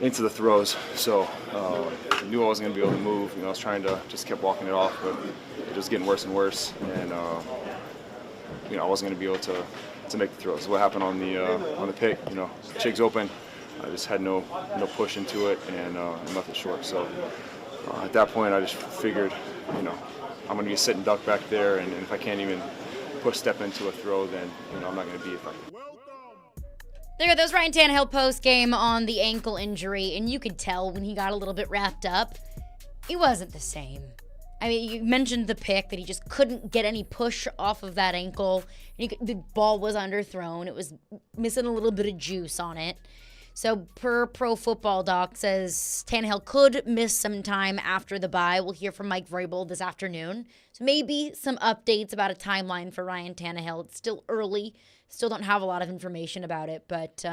into the throws. So I knew I wasn't going to be able to move. I was trying to just kept walking it off, but it was getting worse and worse, and I wasn't going to be able to make the throws. What happened on the pick? Chig's open. I just had no push into it and left it short. So at that point, I just figured, I'm going to be sitting duck back there, and if I can't even step into a throw, then I'm not going to be effective. There you go. That was Ryan Tannehill post game on the ankle injury, and you could tell when he got a little bit wrapped up, it wasn't the same. I mean, you mentioned the pick, that he just couldn't get any push off of that ankle. The ball was underthrown. It was missing a little bit of juice on it. So per Pro Football Doc says Tannehill could miss some time after the bye. We'll hear from Mike Vrabel this afternoon. So maybe some updates about a timeline for Ryan Tannehill. It's still early. Still don't have a lot of information about it, but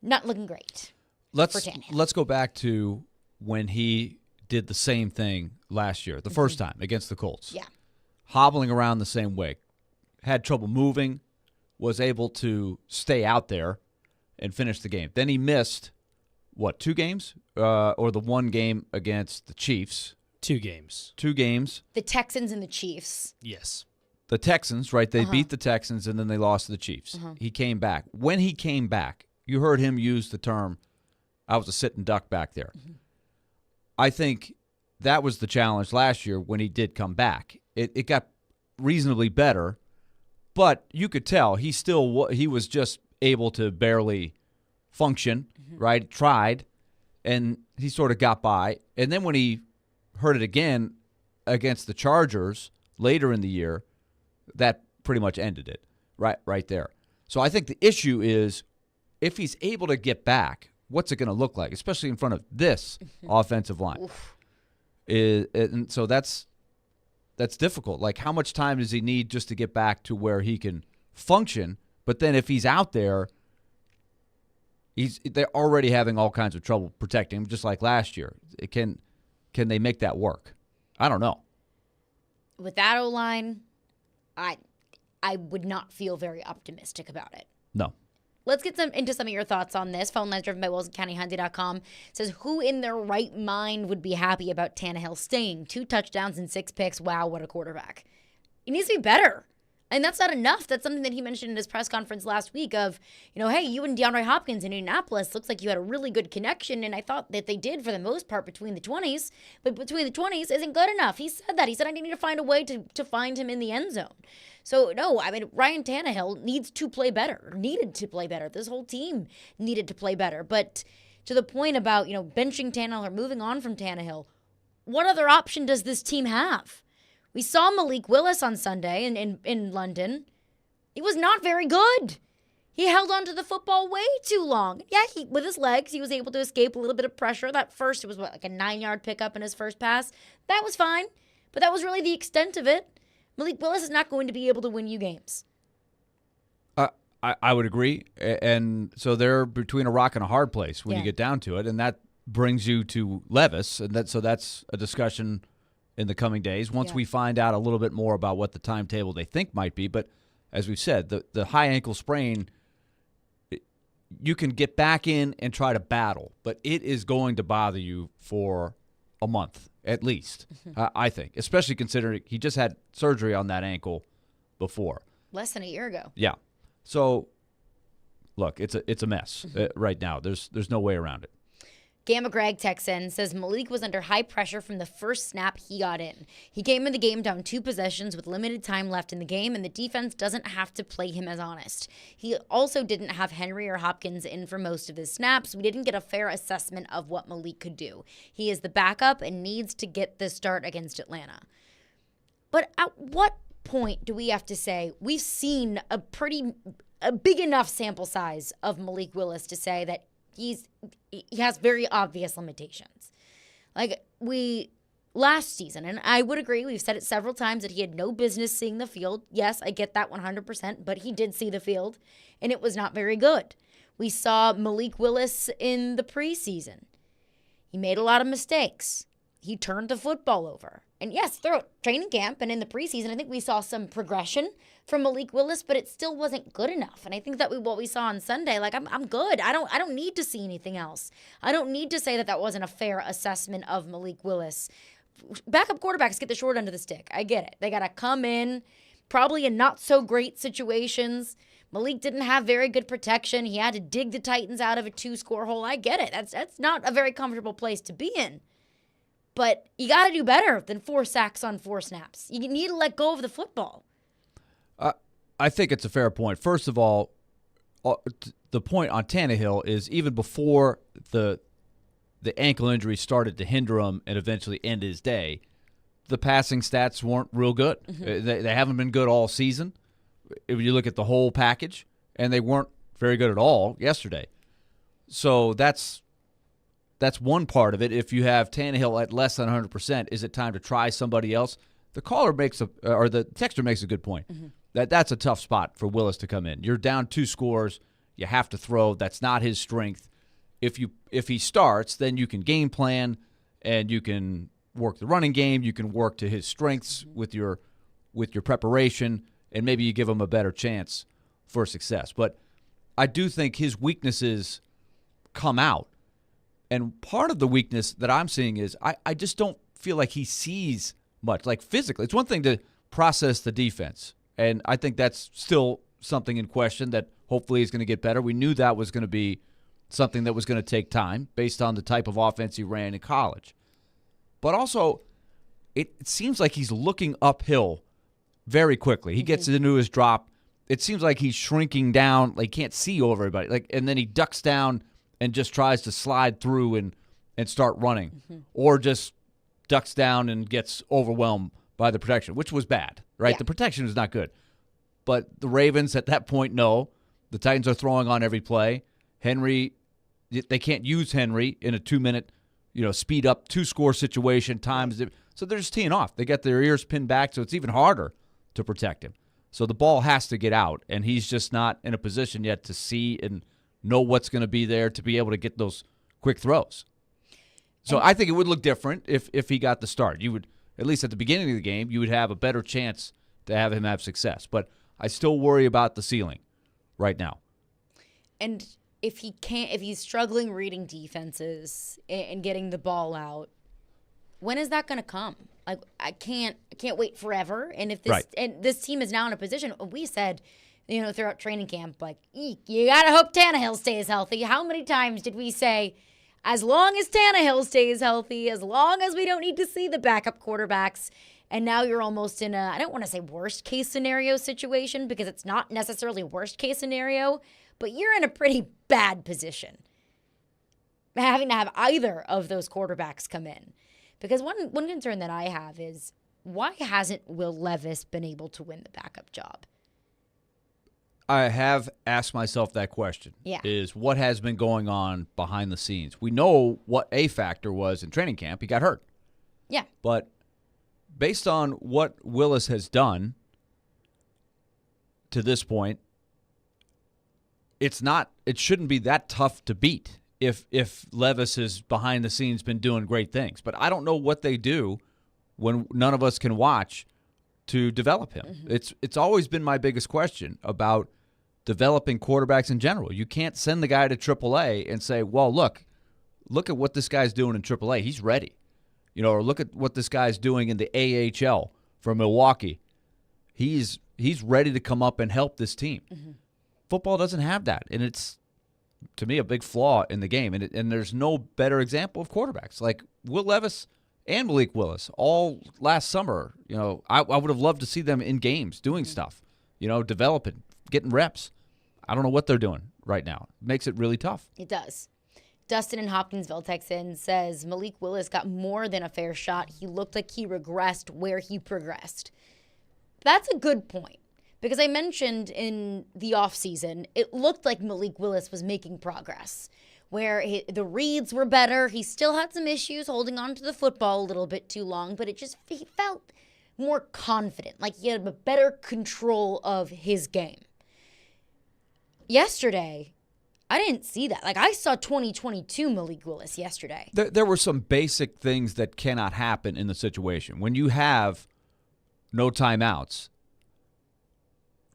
not looking great for Tannehill. Let's go back to when he did the same thing last year, the first time against the Colts. Yeah. Hobbling around the same way. had trouble moving, was able to stay out there and finish the game. Then he missed, 2 games? Or the one game against the Chiefs? 2 games. 2 games. The Texans and the Chiefs. Yes. The Texans, right? They beat the Texans, and then they lost to the Chiefs. He came back. When he came back, you heard him use the term, I was a sitting duck back there. I think that was the challenge last year when he did come back. It got reasonably better, but you could tell he was just able to barely function, right? Tried, and he sort of got by. And then when he heard it again against the Chargers later in the year, that pretty much ended it right there. So I think the issue is if he's able to get back, what's it going to look like, especially in front of this offensive line? And so that's difficult. Like, how much time does he need just to get back to where he can function? But then if he's out there, they're already having all kinds of trouble protecting him, just like last year. Can they make that work? I don't know. With that O-line, I would not feel very optimistic about it. No. Let's get into some of your thoughts on this. Phone lines driven by WilsonCountyHunting.com says, who in their right mind would be happy about Tannehill staying? 2 touchdowns and 6 picks. Wow, what a quarterback. He needs to be better. And that's not enough. That's something that he mentioned in his press conference last week of, hey, you and DeAndre Hopkins in Indianapolis, looks like you had a really good connection, and I thought that they did for the most part between the 20s, but between the 20s isn't good enough. He said that. He said, I need to find a way to find him in the end zone. So, no, Ryan Tannehill needed to play better. This whole team needed to play better. But to the point about, benching Tannehill or moving on from Tannehill, what other option does this team have? We saw Malik Willis on Sunday in London. He was not very good. He held on to the football way too long. Yeah, with his legs, he was able to escape a little bit of pressure. That first, it was like a 9-yard pickup in his first pass. That was fine, but that was really the extent of it. Malik Willis is not going to be able to win you games. I would agree. And so they're between a rock and a hard place when you get down to it, and that brings you to Levis, and that's a discussion in the coming days once we find out a little bit more about what the timetable they think might be. But as we've said, the high ankle sprain, you can get back in and try to battle, but it is going to bother you for a month at least, I think, especially considering he just had surgery on that ankle before. Less than a year ago. Yeah. So, look, it's a mess right now. There's no way around it. Gamma Greg Texan says Malik was under high pressure from the first snap he got in. He came in the game down 2 possessions with limited time left in the game, and the defense doesn't have to play him as honest. He also didn't have Henry or Hopkins in for most of his snaps. We didn't get a fair assessment of what Malik could do. He is the backup and needs to get the start against Atlanta. But at what point do we have to say we've seen a big enough sample size of Malik Willis to say that he has very obvious limitations? Like last season, and I would agree, we've said it several times, that he had no business seeing the field. Yes, I get that 100%, but he did see the field, and it was not very good. We saw Malik Willis in the preseason. He made a lot of mistakes. He turned the football over. And yes, throughout training camp and in the preseason, I think we saw some progression from Malik Willis, but it still wasn't good enough. And I think that what we saw on Sunday, like, I'm good. I don't need to see anything else. I don't need to say that wasn't a fair assessment of Malik Willis. Backup quarterbacks get the short end of the stick. I get it. They got to come in probably in not so great situations. Malik didn't have very good protection. He had to dig the Titans out of a 2-score hole. I get it. That's not a very comfortable place to be in. But you got to do better than 4 sacks on 4 snaps. You need to let go of the football. I think it's a fair point. First of all, the point on Tannehill is even before the ankle injury started to hinder him and eventually end his day, the passing stats weren't real good. They haven't been good all season. If you look at the whole package, and they weren't very good at all yesterday. So that's one part of it. If you have Tannehill at less than 100%, is it time to try somebody else? The texter makes a good point. That's a tough spot for Willis to come in. You're down 2 scores. You have to throw. That's not his strength. If he starts, then you can game plan and you can work the running game. You can work to his strengths with your preparation, and maybe you give him a better chance for success. But I do think his weaknesses come out. And part of the weakness that I'm seeing is I just don't feel like he sees much, like physically. It's one thing to process the defense, and I think that's still something in question that hopefully is going to get better. We knew that was going to be something that was going to take time based on the type of offense he ran in college. But also, it seems like he's looking uphill very quickly. He gets into his drop. It seems like he's shrinking down, like can't see over everybody. And then he ducks down and just tries to slide through and start running, or just ducks down and gets overwhelmed by the protection, which was bad, right? Yeah. The protection is not good. But the Ravens at that point know the Titans are throwing on every play. Henry, they can't use Henry in a 2-minute, speed up 2-score situation times. So they're just teeing off. They got their ears pinned back, so it's even harder to protect him. So the ball has to get out, and he's just not in a position yet to see and know what's going to be there to be able to get those quick throws. So I think it would look different if he got the start. You would, at least at the beginning of the game, you would have a better chance to have him have success. But I still worry about the ceiling right now. And if he's struggling reading defenses and getting the ball out, when is that going to come? Like I can't wait forever. And if this team is now in a position, we said, throughout training camp, like you got to hope Tannehill stays healthy. How many times did we say, as long as Tannehill stays healthy, as long as we don't need to see the backup quarterbacks? And now you're almost in I don't want to say worst case scenario situation, because it's not necessarily worst case scenario, but you're in a pretty bad position having to have either of those quarterbacks come in. Because one concern that I have is, why hasn't Will Levis been able to win the backup job? I have asked myself that question. Yeah. Is what has been going on behind the scenes? We know what a factor was in training camp. He got hurt. Yeah. But based on what Willis has done to this point, it shouldn't be that tough to beat if Levis has behind the scenes been doing great things. But I don't know what they do when none of us can watch to develop him. It's always been my biggest question about developing quarterbacks in general. You can't send the guy to AAA and say, well, look at what this guy's doing in AAA. He's ready. Or look at what this guy's doing in the AHL for Milwaukee. He's ready to come up and help this team. Football doesn't have that, and it's, to me, a big flaw in the game. And there's no better example of quarterbacks. Like Will Levis and Malik Willis all last summer, I would have loved to see them in games doing stuff, developing, getting reps. I don't know what they're doing right now. It makes it really tough. It does. Dustin in Hopkinsville texts in, says Malik Willis got more than a fair shot. He looked like he regressed where he progressed. That's a good point, because I mentioned in the offseason, it looked like Malik Willis was making progress, where the reads were better. He still had some issues holding on to the football a little bit too long, but he felt more confident, like he had a better control of his game. Yesterday, I didn't see that. Like, I saw 2022 Malik Willis yesterday. There were some basic things that cannot happen in the situation. When you have no timeouts,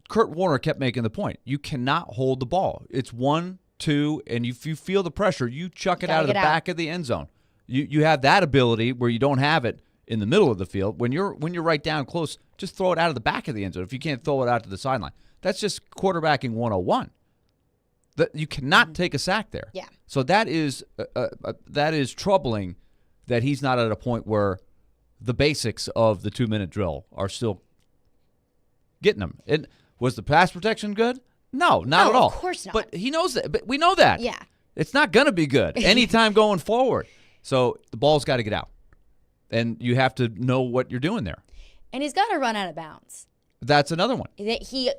Kurt Warner kept making the point. You cannot hold the ball. It's 1, 2, and if you feel the pressure, you chuck it out of the back of the end zone. You have that ability where you don't have it in the middle of the field. When you're right down close, just throw it out of the back of the end zone if you can't throw it out to the sideline. That's just quarterbacking 101. You cannot take a sack there. Yeah. So that is troubling that he's not at a point where the basics of the 2-minute drill are still getting him. Was the pass protection good? No, not at all. Of course not. But he knows that. But we know that. Yeah. It's not going to be good anytime going forward. So the ball's got to get out. And you have to know what you're doing there. And he's got to run out of bounds. That's another one. That he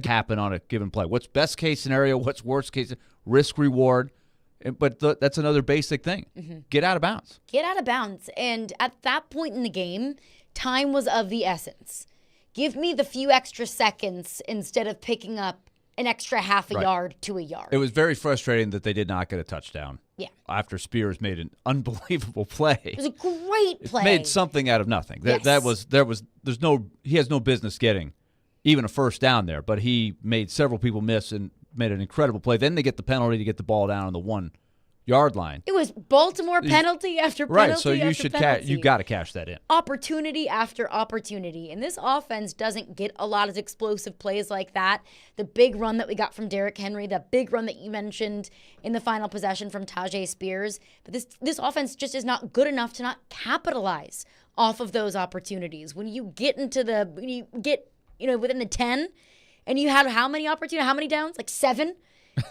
happen on a given play. What's best case scenario? What's worst case? Risk reward. But that's another basic thing. Get out of bounds. Get out of bounds. And at that point in the game, time was of the essence. Give me the few extra seconds instead of picking up an extra half a yard to a yard. It was very frustrating that they did not get a touchdown after Spears made an unbelievable play. It was a great play. It made something out of nothing. He has no business getting even a first down there, but he made several people miss and made an incredible play. Then they get the penalty to get the ball down on the 1-yard line. It was Baltimore penalty after penalty right, so you after penalty. You got to cash that in. Opportunity after opportunity. And this offense doesn't get a lot of explosive plays like that. The big run that we got from Derrick Henry, the big run that you mentioned in the final possession from Tajay Spears. But this offense just is not good enough to not capitalize off of those opportunities. When you get within the 10, and you had how many downs? Like 7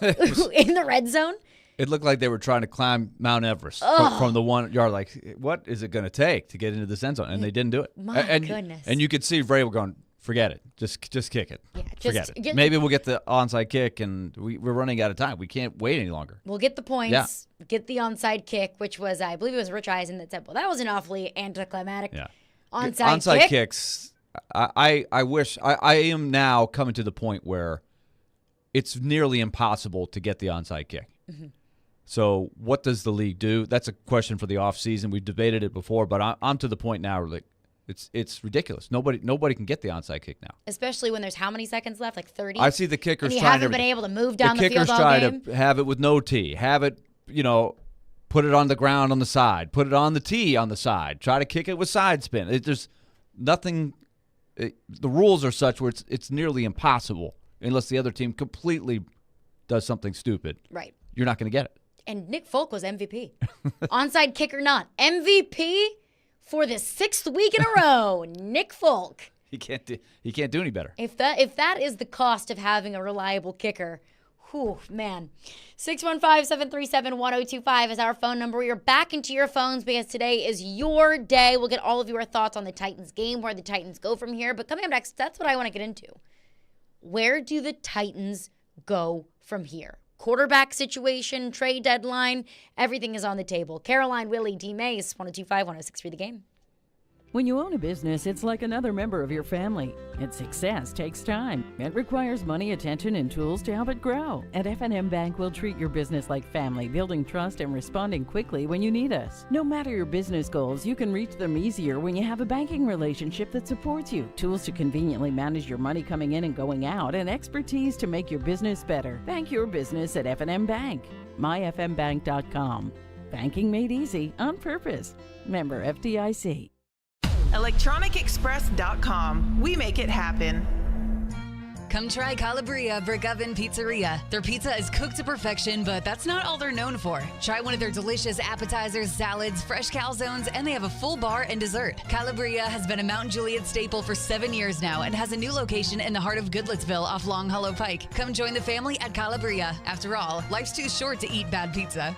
in the red zone? It looked like they were trying to climb Mount Everest from the 1 yard. Like, what is it going to take to get into this end zone? And they didn't do it. My goodness. And you could see Vrabel going, forget it. Just kick it. Yeah, forget it. Maybe we'll get the onside kick, and we're running out of time. We can't wait any longer. We'll get the points, get the onside kick, which was, I believe it was Rich Eisen that said, well, that was an awfully anticlimactic onside kicks. I wish I am now coming to the point where it's nearly impossible to get the onside kick. Mm-hmm. So what does the league do? That's a question for the offseason. We've debated it before, but I'm to the point now where it's ridiculous. Nobody can get the onside kick now. Especially when there's how many seconds left? Like 30? I see the kickers and trying haven't been able to move down the field kickers all try game. to have it with no tee. Have it, put it on the ground on the side. Put it on the tee on the side. Try to kick it with side spin. There's nothing. The rules are such where it's nearly impossible unless the other team completely does something stupid. Right. You're not going to get it. And Nick Folk was MVP. Onside kick or not. MVP for the 6th week in a row. Nick Folk. He can't do any better. If that is the cost of having a reliable kicker, whew, man. 615-737-1025 is our phone number. We are back into your phones because today is your day. We'll get all of your thoughts on the Titans game, where the Titans go from here. But coming up next, that's what I want to get into. Where do the Titans go from here? Quarterback situation, trade deadline, everything is on the table. Caroline, Willy, D-Mase, 102.5, 106.3 The Game. When you own a business, it's like another member of your family. And success takes time. It requires money, attention, and tools to help it grow. At F&M Bank, we'll treat your business like family, building trust and responding quickly when you need us. No matter your business goals, you can reach them easier when you have a banking relationship that supports you. Tools to conveniently manage your money coming in and going out, and expertise to make your business better. Bank your business at F&M Bank. myfmbank.com. Banking made easy on purpose. Member FDIC. ElectronicExpress.com. We make it happen. Come try Calabria Brick Oven Pizzeria. Their pizza is cooked to perfection, but that's not all they're known for. Try one of their delicious appetizers, salads, fresh calzones, and they have a full bar and dessert. Calabria has been a Mount Juliet staple for 7 years now and has a new location in the heart of Goodlettsville off Long Hollow Pike. Come join the family at Calabria. After all, life's too short to eat bad pizza.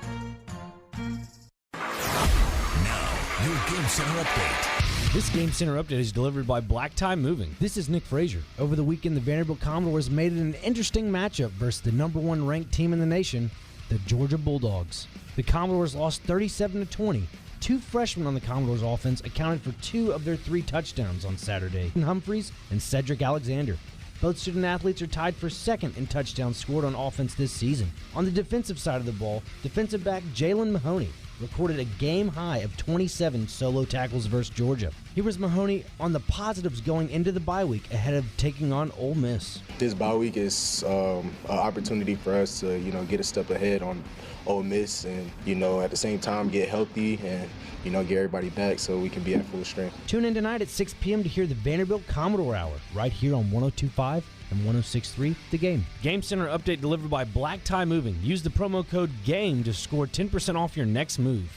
Now, your Game Center update. This Game Center update is delivered by Black Tie Moving. This is Nick Frazier. Over the weekend, the Vanderbilt Commodores made it an interesting matchup versus the #1 ranked team in the nation, the Georgia Bulldogs. The Commodores lost 37-20. Two freshmen on the Commodores offense accounted for 2 of their 3 touchdowns on Saturday, Humphreys and Cedric Alexander. Both student athletes are tied for second in touchdowns scored on offense this season. On the defensive side of the ball, defensive back Jalen Mahoney recorded a game high of 27 solo tackles versus Georgia. Here was Mahoney on the positives going into the bye week ahead of taking on Ole Miss. This bye week is an opportunity for us to, get a step ahead on Ole Miss and, at the same time get healthy and, get everybody back so we can be at full strength. Tune in tonight at 6 p.m. to hear the Vanderbilt Commodore Hour right here on 102.5 and 106.3 The Game. Game Center update delivered by Black Tie Moving. Use the promo code GAME to score 10% off your next move.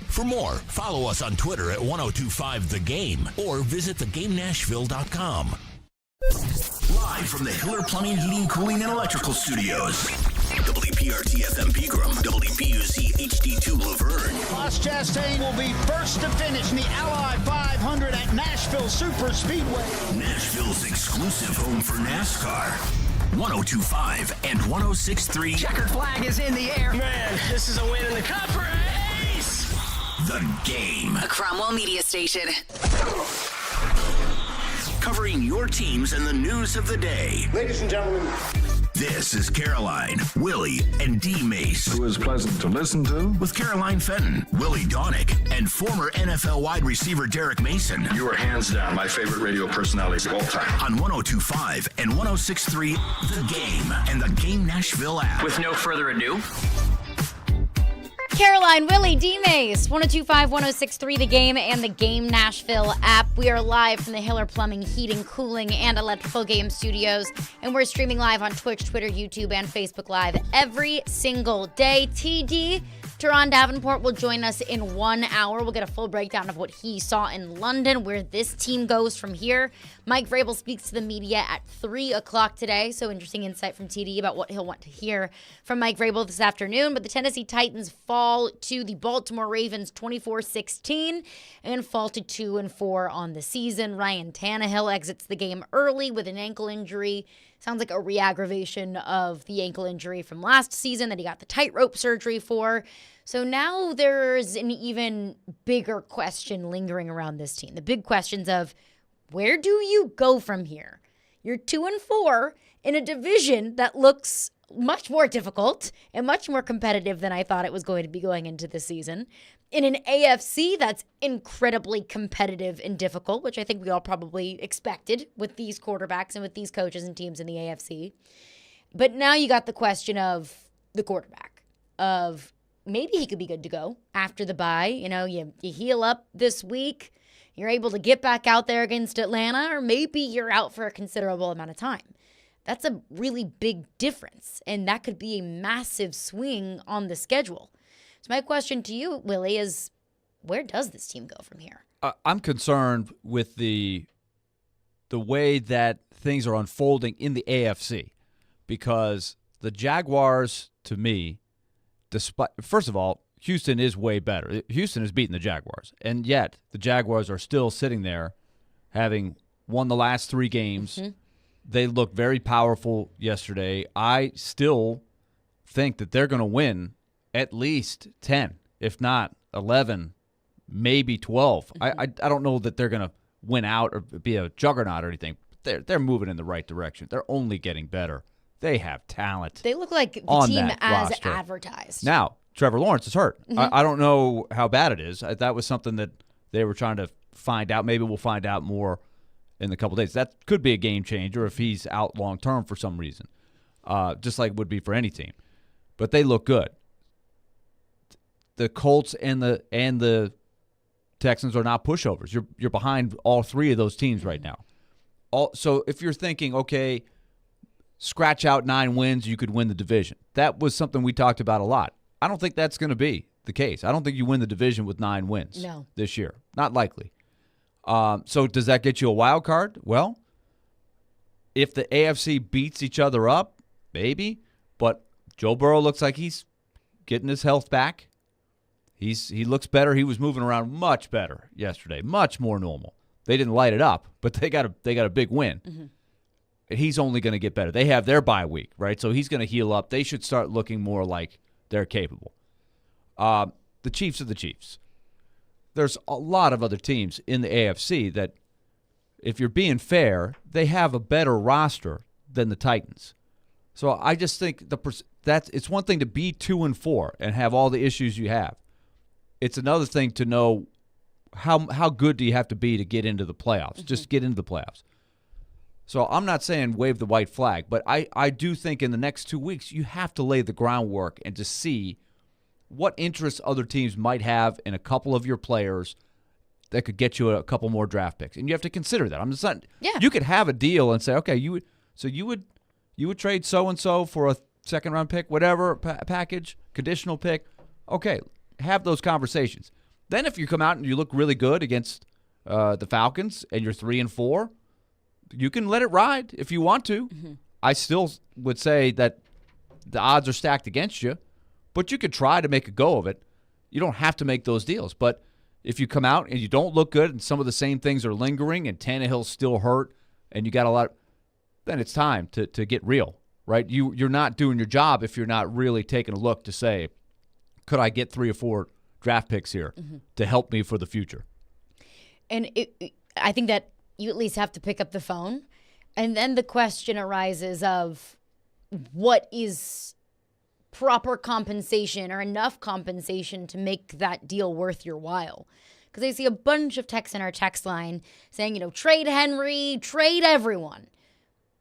For more, follow us on Twitter at 1025 The Game or visit thegamenashville.com. Live from the Hiller Plumbing, Heating, Cooling, and Electrical Studios. WPRT-FM Pegram, WPUC HD2 Laverne. Ross Chastain will be first to finish in the Ally 500 at Nashville Super Speedway. Nashville's exclusive home for NASCAR. 1025 and 106.3. Checkered flag is in the air. Man, this is a win in the cup race. The Game. A Cromwell media station. Covering your teams and the news of the day. Ladies and gentlemen, This is Caroline, Willy, and D-Mace. Who is pleasant to listen to. With Caroline Fenton, Willy Donick, and former NFL wide receiver Derek Mason. You are hands down my favorite radio personalities of all time. On 102.5 and 106.3, The Game, and the Game Nashville app. With no further ado, Caroline, Willy, D-Mase, 102.5, 106.3, The Game, and the Game Nashville app. We are live from the Hiller Plumbing, Heating, Cooling, and Electrical Game Studios, and we're streaming live on Twitch, Twitter, YouTube, and Facebook Live every single day. TD, Teron Davenport, will join us in 1 hour. We'll get a full breakdown of what he saw in London, where this team goes from here. Mike Vrabel speaks to the media at 3 o'clock today, so interesting insight from TD about what he'll want to hear from Mike Vrabel this afternoon. But the Tennessee Titans fall to the Baltimore Ravens 24-16 and fall to 2-4 on the season. Ryan Tannehill exits the game early with an ankle injury. Sounds like a re-aggravation of the ankle injury from last season that he got the tightrope surgery for. So now there's an even bigger question lingering around this team. The big questions of, where do you go from here? You're 2-4 in a division that looks much more difficult and much more competitive than I thought it was going to be going into the season. In an AFC that's incredibly competitive and difficult, which I think we all probably expected with these quarterbacks and with these coaches and teams in the AFC. But now you got the question of the quarterback, of maybe he could be good to go after the bye. You know, you heal up this week, you're able to get back out there against Atlanta, or maybe you're out for a considerable amount of time. That's a really big difference, and that could be a massive swing on the schedule. So my question to you, Willy, is where does this team go from here? I'm concerned with the way that things are unfolding in the AFC, because the Jaguars, to me, despite, first of all, Houston is way better. Houston has beaten the Jaguars, and yet the Jaguars are still sitting there having won the last 3 games. Mm-hmm. They looked very powerful yesterday. I still think that they're going to win at least 10, if not 11, maybe 12. Mm-hmm. I don't know that they're going to win out or be a juggernaut or anything. They're moving in the right direction. They're only getting better. They have talent. They look like the team as roster. Advertised. Now, Trevor Lawrence is hurt. Mm-hmm. I don't know how bad it is. That was something that they were trying to find out. Maybe we'll find out more in a couple days. That could be a game changer if he's out long term for some reason, just like it would be for any team. But they look good. The Colts and the Texans are not pushovers. You're behind all 3 of those teams right now. So if you're thinking, okay, scratch out 9 wins, you could win the division. That was something we talked about a lot. I don't think that's going to be the case. I don't think you win the division with 9 wins this year. Not likely. So does that get you a wild card? Well, if the AFC beats each other up, maybe. But Joe Burrow looks like he's getting his health back. He looks better. He was moving around much better yesterday, much more normal. They didn't light it up, but they got a big win. Mm-hmm. He's only going to get better. They have their bye week, right? So he's going to heal up. They should start looking more like they're capable. The Chiefs are the Chiefs. There's a lot of other teams in the AFC that, if you're being fair, they have a better roster than the Titans. So I just think it's one thing to be 2-4 and have all the issues you have. It's another thing to know how good do you have to be to get into the playoffs. Mm-hmm. Just get into the playoffs. So I'm not saying wave the white flag, but I do think in the next 2 weeks you have to lay the groundwork and to see what interests other teams might have in a couple of your players that could get you a couple more draft picks. And you have to consider that. I'm just not you could have a deal and say, okay, you would trade so-and-so for a second-round pick, whatever package, conditional pick. Okay, have those conversations. Then if you come out and you look really good against the Falcons and you're 3-4, you can let it ride if you want to. Mm-hmm. I still would say that the odds are stacked against you, but you could try to make a go of it. You don't have to make those deals. But if you come out and you don't look good and some of the same things are lingering and Tannehill's still hurt and you got a lot, then it's time to get real, right? You're not doing your job if you're not really taking a look to say, could I get 3 or 4 draft picks here to help me for the future? And I think that you at least have to pick up the phone. And then the question arises of, what is proper compensation or enough compensation to make that deal worth your while. Because I see a bunch of texts in our text line saying, trade Henry, trade everyone.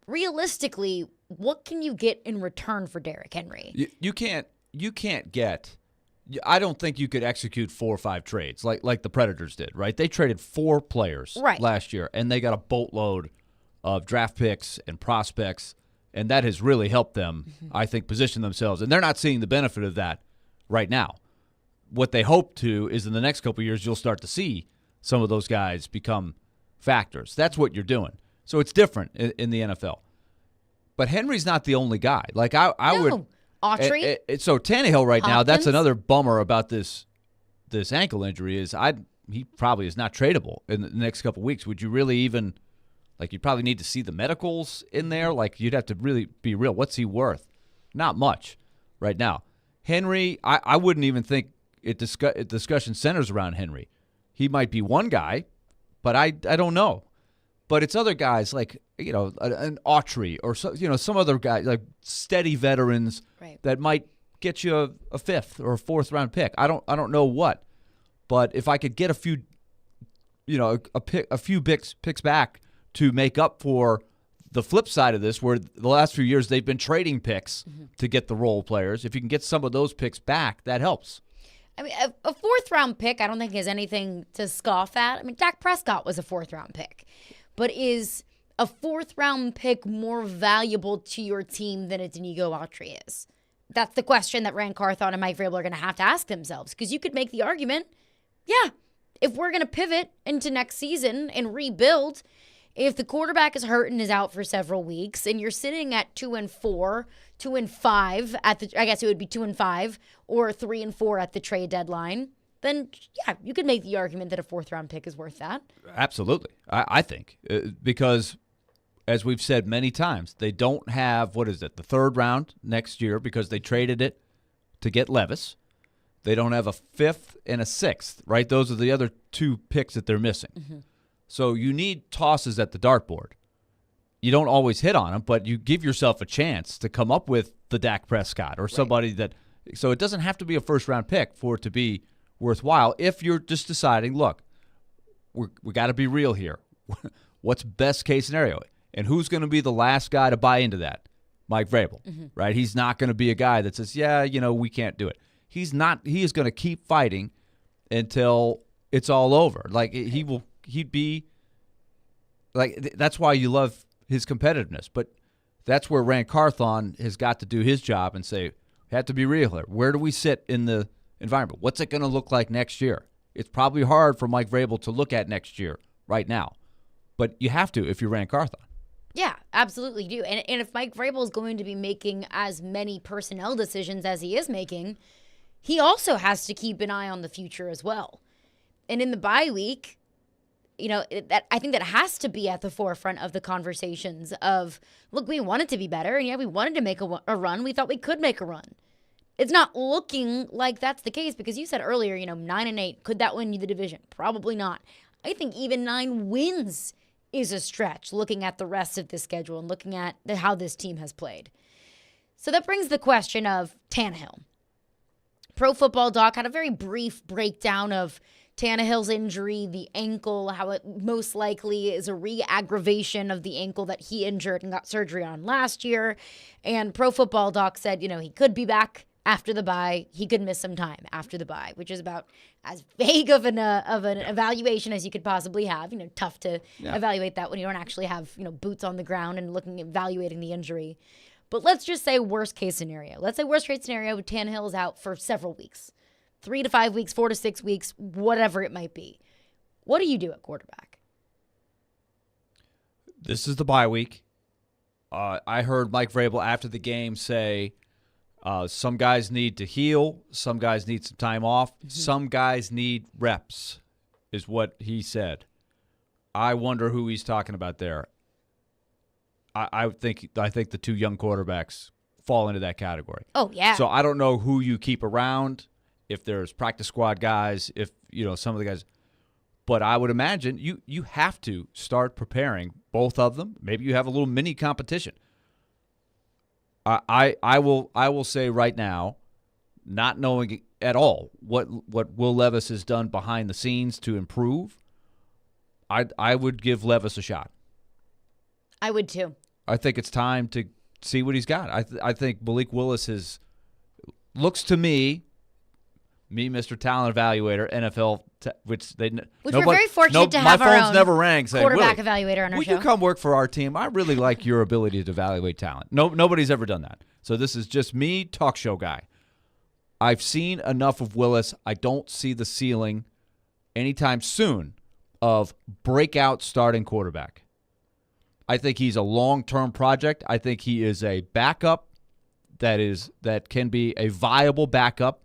Realistically, what can you get in return for Derrick Henry? You can't get. I don't think you could execute 4 or 5 trades like the Predators did, right? They traded 4 players last year, and they got a boatload of draft picks and prospects, and that has really helped them, I think, position themselves. And they're not seeing the benefit of that right now. What they hope to is in the next couple of years, you'll start to see some of those guys become factors. That's what you're doing. So it's different in the NFL. But Henry's not the only guy. Like I would. Autry. So Tannehill right now, that's Hopkins. another bummer about this ankle injury is he probably is not tradable in the next couple of weeks. Would you really even you probably need to see the medicals in there? Like you'd have to really be real. What's he worth? Not much right now. Henry, I wouldn't even think discussion centers around Henry. He might be one guy, but I don't know. But it's other guys like an Autry or some other guy like steady veterans that might get you a 5th or a 4th round pick. I don't know what, but if I could get a few, a few picks back to make up for the flip side of this, where the last few years they've been trading picks to get the role players. If you can get some of those picks back, that helps. I mean, a 4th round pick, I don't think is anything to scoff at. I mean, Dak Prescott was a 4th round pick. But is a 4th round pick more valuable to your team than a Danigo Autry is? That's the question that Rand Carthon and Mike Vrabel are going to have to ask themselves. Because you could make the argument, if we're going to pivot into next season and rebuild, if the quarterback is hurt and is out for several weeks, and you're sitting at 2-4, 2-5 I guess it would be 2-5 or 3-4 at the trade deadline, then you could make the argument that a 4th round pick is worth that. Absolutely, I think because as we've said many times, they don't have the 3rd round next year because they traded it to get Levis. They don't have a 5th and a 6th, right? Those are the other 2 picks that they're missing. So you need tosses at the dartboard. You don't always hit on them, but you give yourself a chance to come up with the Dak Prescott or somebody that. So it doesn't have to be a 1st round pick for it to be worthwhile. If you're just deciding, look, we got to be real here. What's best case scenario, and who's going to be the last guy to buy into that? Mike Vrabel, right? He's not going to be a guy that says, we can't do it. He's not. He is going to keep fighting until it's all over. Like he'd be like, that's why you love his competitiveness. But that's where Rand Carthon has got to do his job and say, we have to be real here. Where do we sit in the environment? What's it going to look like next year? It's probably hard for Mike Vrabel to look at next year right now, but you have to if you're Rand Carthon. Yeah, absolutely do. And if Mike Vrabel is going to be making as many personnel decisions as he is making, he also has to keep an eye on the future as well. And in the bye week, I think that has to be at the forefront of the conversations of, look, we wanted to be better, and we wanted to make a run. We thought we could make a run. It's not looking like that's the case because you said earlier, 9-8, could that win you the division? Probably not. I think even 9 wins is a stretch looking at the rest of the schedule and looking at how this team has played. So that brings the question of Tannehill. Pro Football Doc had a very brief breakdown of Tannehill's injury, the ankle, how it most likely is a re-aggravation of the ankle that he injured and got surgery on last year. And Pro Football Doc said, he could be back after the bye. He could miss some time after the bye, which is about as vague of an evaluation as you could possibly have. Tough to evaluate that when you don't actually have, boots on the ground and evaluating the injury. But let's just say worst case scenario. Let's say worst case scenario, Tannehill is out for several weeks. 3 to 5 weeks, 4 to 6 weeks, whatever it might be. What do you do at quarterback? This is the bye week. I heard Mike Vrabel after the game say some guys need to heal, some guys need some time off, some guys need reps, is what he said. I wonder who he's talking about there. I think the 2 young quarterbacks fall into that category. Oh, yeah. So I don't know who you keep around, if there's practice squad guys, if some of the guys. But I would imagine you have to start preparing both of them. Maybe you have a little mini competition. I will say right now, not knowing at all what Will Levis has done behind the scenes to improve, I would give Levis a shot. I would too. I think it's time to see what he's got. I think Malik Willis looks to me, Mr. Talent Evaluator, NFL, which we're very fortunate to have my our phone's own never rang saying, quarterback Willy, evaluator on our will show. you come work for our team? I really like your ability to evaluate talent. Nobody's ever done that. So this is just me, talk show guy. I've seen enough of Willis. I don't see the ceiling anytime soon of breakout starting quarterback. I think he's a long-term project. I think he is a backup that can be a viable backup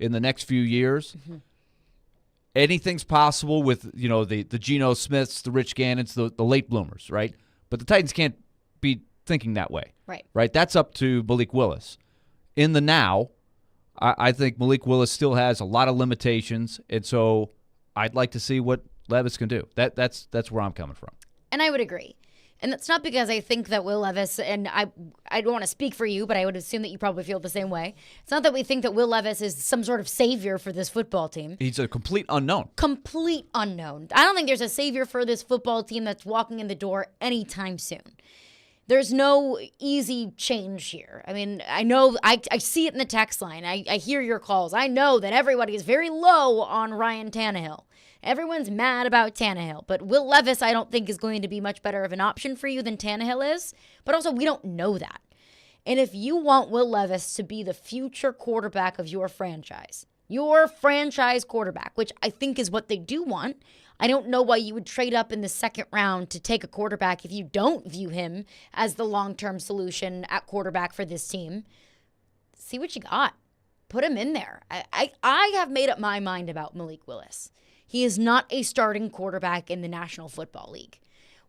in the next few years. Mm-hmm. Anything's possible with, the Geno Smiths, the Rich Gannons, the late bloomers, right? But the Titans can't be thinking that way. Right? That's up to Malik Willis. In the now, I think Malik Willis still has a lot of limitations, and so I'd like to see what Levis can do. That's where I'm coming from. And I would agree. And that's not because I think that Will Levis, and I don't want to speak for you, but I would assume that you probably feel the same way. It's not that we think that Will Levis is some sort of savior for this football team. He's a complete unknown. Complete unknown. I don't think there's a savior for this football team that's walking in the door anytime soon. There's no easy change here. I mean, I know, I see it in the text line. I hear your calls. I know that everybody is very low on Ryan Tannehill. Everyone's mad about Tannehill, but Will Levis I don't think is going to be much better of an option for you than Tannehill is, but also we don't know that. And if you want Will Levis to be the future quarterback of your franchise quarterback, which I think is what they do want, I don't know why you would trade up in the second round to take a quarterback if you don't view him as the long-term solution at quarterback for this team. See what you got. Put him in there. I have made up my mind about Malik Willis. He is not a starting quarterback in the National Football League.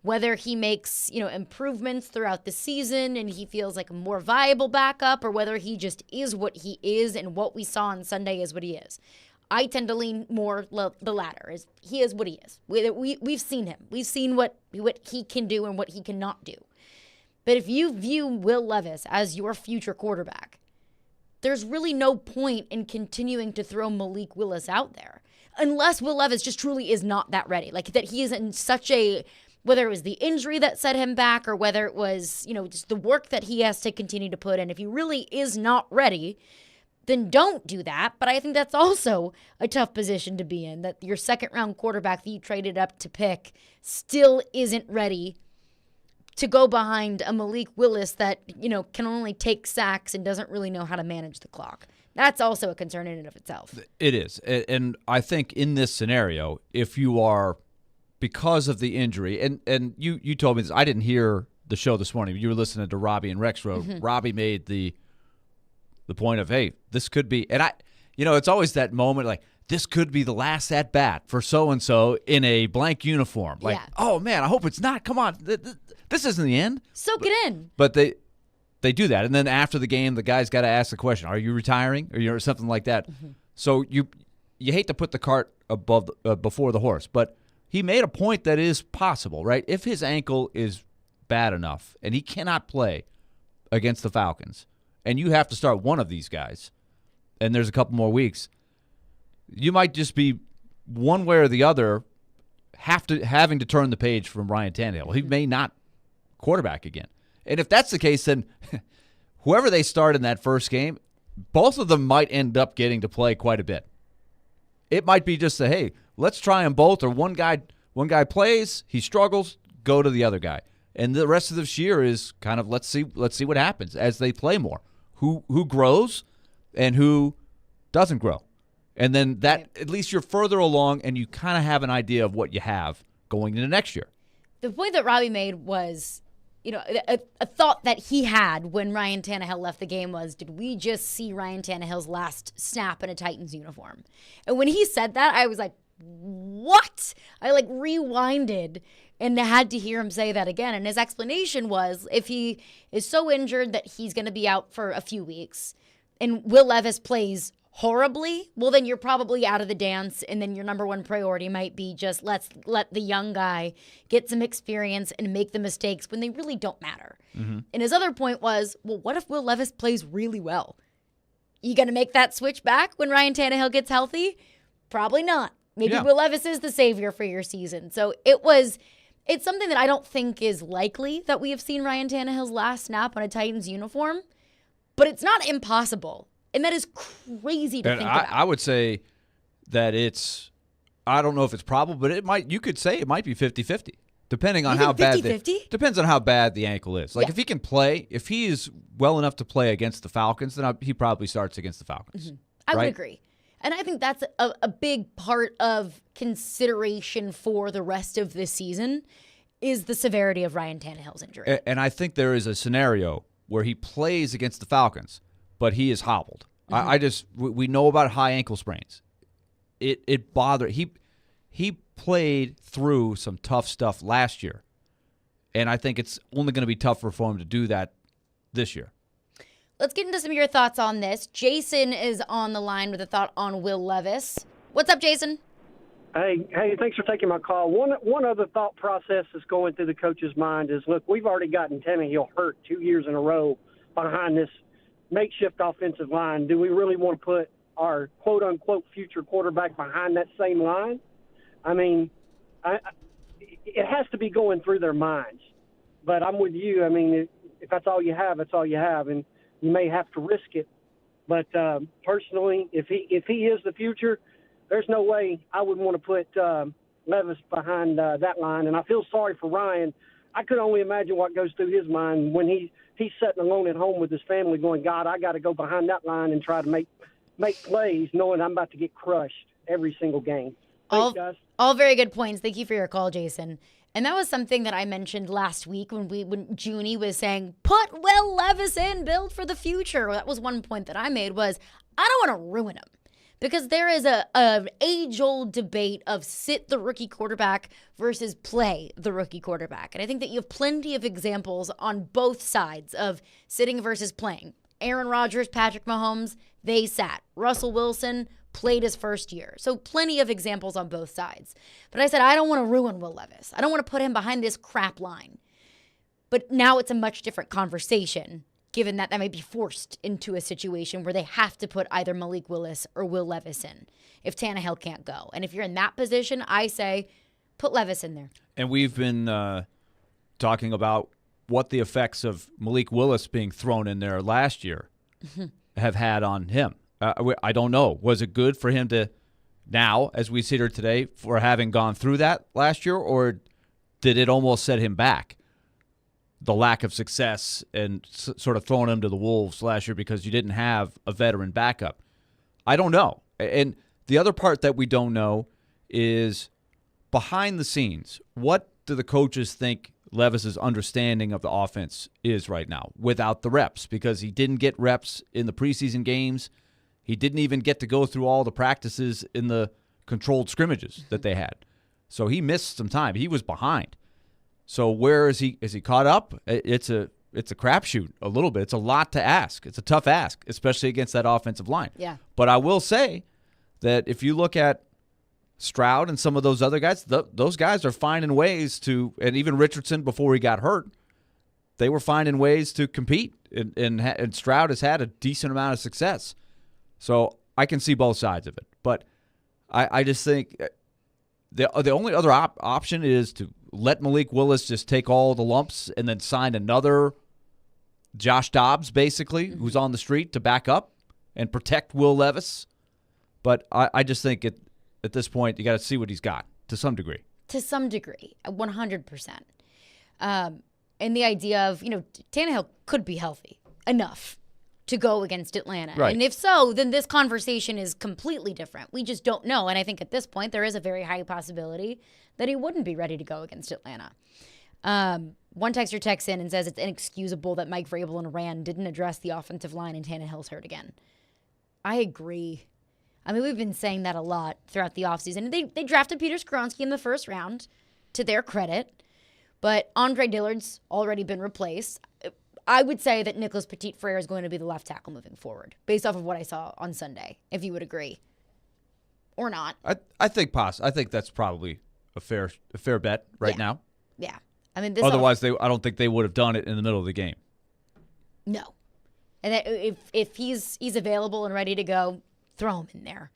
Whether he makes, improvements throughout the season and he feels like a more viable backup, or whether he just is what he is and what we saw on Sunday is what he is. I tend to lean more the latter. Is he is what he is. We've seen him. We've seen what he can do and what he cannot do. But if you view Will Levis as your future quarterback, there's really no point in continuing to throw Malik Willis out there. Unless Will Levis just truly is not that ready. Like that he is in such a, whether it was the injury that set him back or whether it was, just the work that he has to continue to put in. If he really is not ready, then don't do that. But I think that's also a tough position to be in, that your second round quarterback that you traded up to pick still isn't ready to go behind a Malik Willis that, can only take sacks and doesn't really know how to manage the clock. That's also a concern in and of itself. It is. And I think in this scenario, if you are, because of the injury, and you told me this, I didn't hear the show this morning. You were listening to Robbie and Rexroad. Mm-hmm. Robbie made the point of, hey, this could be, and it's always that moment like, this could be the last at bat for so-and-so in a blank uniform. Like, oh man, I hope it's not. Come on. This isn't the end. Soak it in. But they do that, and then after the game, the guy's got to ask the question: are you retiring, or something like that? Mm-hmm. So you hate to put the cart before the horse, but he made a point that is possible, right? If his ankle is bad enough and he cannot play against the Falcons, and you have to start one of these guys, and there's a couple more weeks, you might just be one way or the other having to turn the page from Ryan Tannehill. Mm-hmm. He may not quarterback again. And if that's the case, then whoever they start in that first game, both of them might end up getting to play quite a bit. It might be just hey, let's try them both, or one guy plays, he struggles, go to the other guy. And the rest of this year is kind of let's see what happens as they play more. Who grows and who doesn't grow. And then that at least you're further along and you kind of have an idea of what you have going into next year. The point that Robbie made was, a thought that he had when Ryan Tannehill left the game was, did we just see Ryan Tannehill's last snap in a Titans uniform? And when he said that, I was like, what? I rewinded and had to hear him say that again. And his explanation was, if he is so injured that he's going to be out for a few weeks and Will Levis plays horribly, well, then you're probably out of the dance, and then your number one priority might be just let's let the young guy get some experience and make the mistakes when they really don't matter. Mm-hmm. And his other point was, well, what if Will Levis plays really well? You going to make that switch back when Ryan Tannehill gets healthy? Probably not. Maybe Will Levis is the savior for your season. So it's something that I don't think is likely that we have seen Ryan Tannehill's last snap on a Titans uniform, but it's not impossible. And that is crazy to think about. I would say that I don't know if it's probable, but you could say it might be 50-50. Depending on how bad depends on how bad the ankle is. Like if he can play, if he is well enough to play against the Falcons, then he probably starts against the Falcons. Mm-hmm. I would agree. And I think that's a big part of consideration for the rest of this season is the severity of Ryan Tannehill's injury. And I think there is a scenario where he plays against the Falcons, but he is hobbled. Mm-hmm. We know about high ankle sprains. It bothered. He played through some tough stuff last year, and I think it's only going to be tougher for him to do that this year. Let's get into some of your thoughts on this. Jason is on the line with a thought on Will Levis. What's up, Jason? Hey, thanks for taking my call. One other thought process that's going through the coach's mind is, look, we've already gotten Tannehill hurt 2 years in a row behind this makeshift offensive line. Do we really want to put our quote-unquote future quarterback behind that same line? I mean, it has to be going through their minds. But I'm with you. I mean, if that's all you have, that's all you have, and you may have to risk it. But personally, if he is the future, there's no way I would want to put Levis behind that line. And I feel sorry for Ryan. I could only imagine what goes through his mind when he's sitting alone at home with his family going, God, I got to go behind that line and try to make plays knowing I'm about to get crushed every single game. Thanks, guys. All very good points. Thank you for your call, Jason. And that was something that I mentioned last week when Junie was saying, put Will Levis in, build for the future. That was one point that I made was, I don't want to ruin him. Because there is an age-old debate of sit the rookie quarterback versus play the rookie quarterback. And I think that you have plenty of examples on both sides of sitting versus playing. Aaron Rodgers, Patrick Mahomes, they sat. Russell Wilson played his first year. So plenty of examples on both sides. But I said, I don't want to ruin Will Levis. I don't want to put him behind this crap line. But now it's a much different conversation, given that might be forced into a situation where they have to put either Malik Willis or Will Levis in if Tannehill can't go. And if you're in that position, I say put Levis in there. And we've been talking about what the effects of Malik Willis being thrown in there last year have had on him. I don't know. Was it good for him to now, as we sit here today, for having gone through that last year, or did it almost set him back? The lack of success and sort of throwing him to the wolves last year because you didn't have a veteran backup. I don't know. And the other part that we don't know is behind the scenes, what do the coaches think Levis's understanding of the offense is right now without the reps? Because he didn't get reps in the preseason games. He didn't even get to go through all the practices in the controlled scrimmages that they had. So he missed some time. He was behind. So where is he? Is he caught up? It's a crapshoot a little bit. It's a lot to ask. It's a tough ask, especially against that offensive line. Yeah. But I will say that if you look at Stroud and some of those other guys, those guys are finding ways to, and even Richardson before he got hurt, they were finding ways to compete. And Stroud has had a decent amount of success. So I can see both sides of it. But I just think the only other option is to let Malik Willis just take all the lumps and then sign another Josh Dobbs, basically, who's on the street to back up and protect Will Levis. But I just think at this point you got to see what he's got to some degree. To some degree, 100%. And the idea of, Tannehill could be healthy enough to go against Atlanta. Right. And if so, then this conversation is completely different. We just don't know. And I think at this point, there is a very high possibility that he wouldn't be ready to go against Atlanta. One texter texts in and says it's inexcusable that Mike Vrabel and Rand didn't address the offensive line and Tannehill's hurt again. I agree. I mean, we've been saying that a lot throughout the offseason. They drafted Peter Skoronski in the first round, to their credit. But Andre Dillard's already been replaced. I would say that Nicholas Petit-Frere is going to be the left tackle moving forward, based off of what I saw on Sunday, if you would agree. Or not. I think I think that's probably a fair bet right now. Yeah. I mean, otherwise, I don't think they would have done it in the middle of the game. No. And that if he's available and ready to go, throw him in there.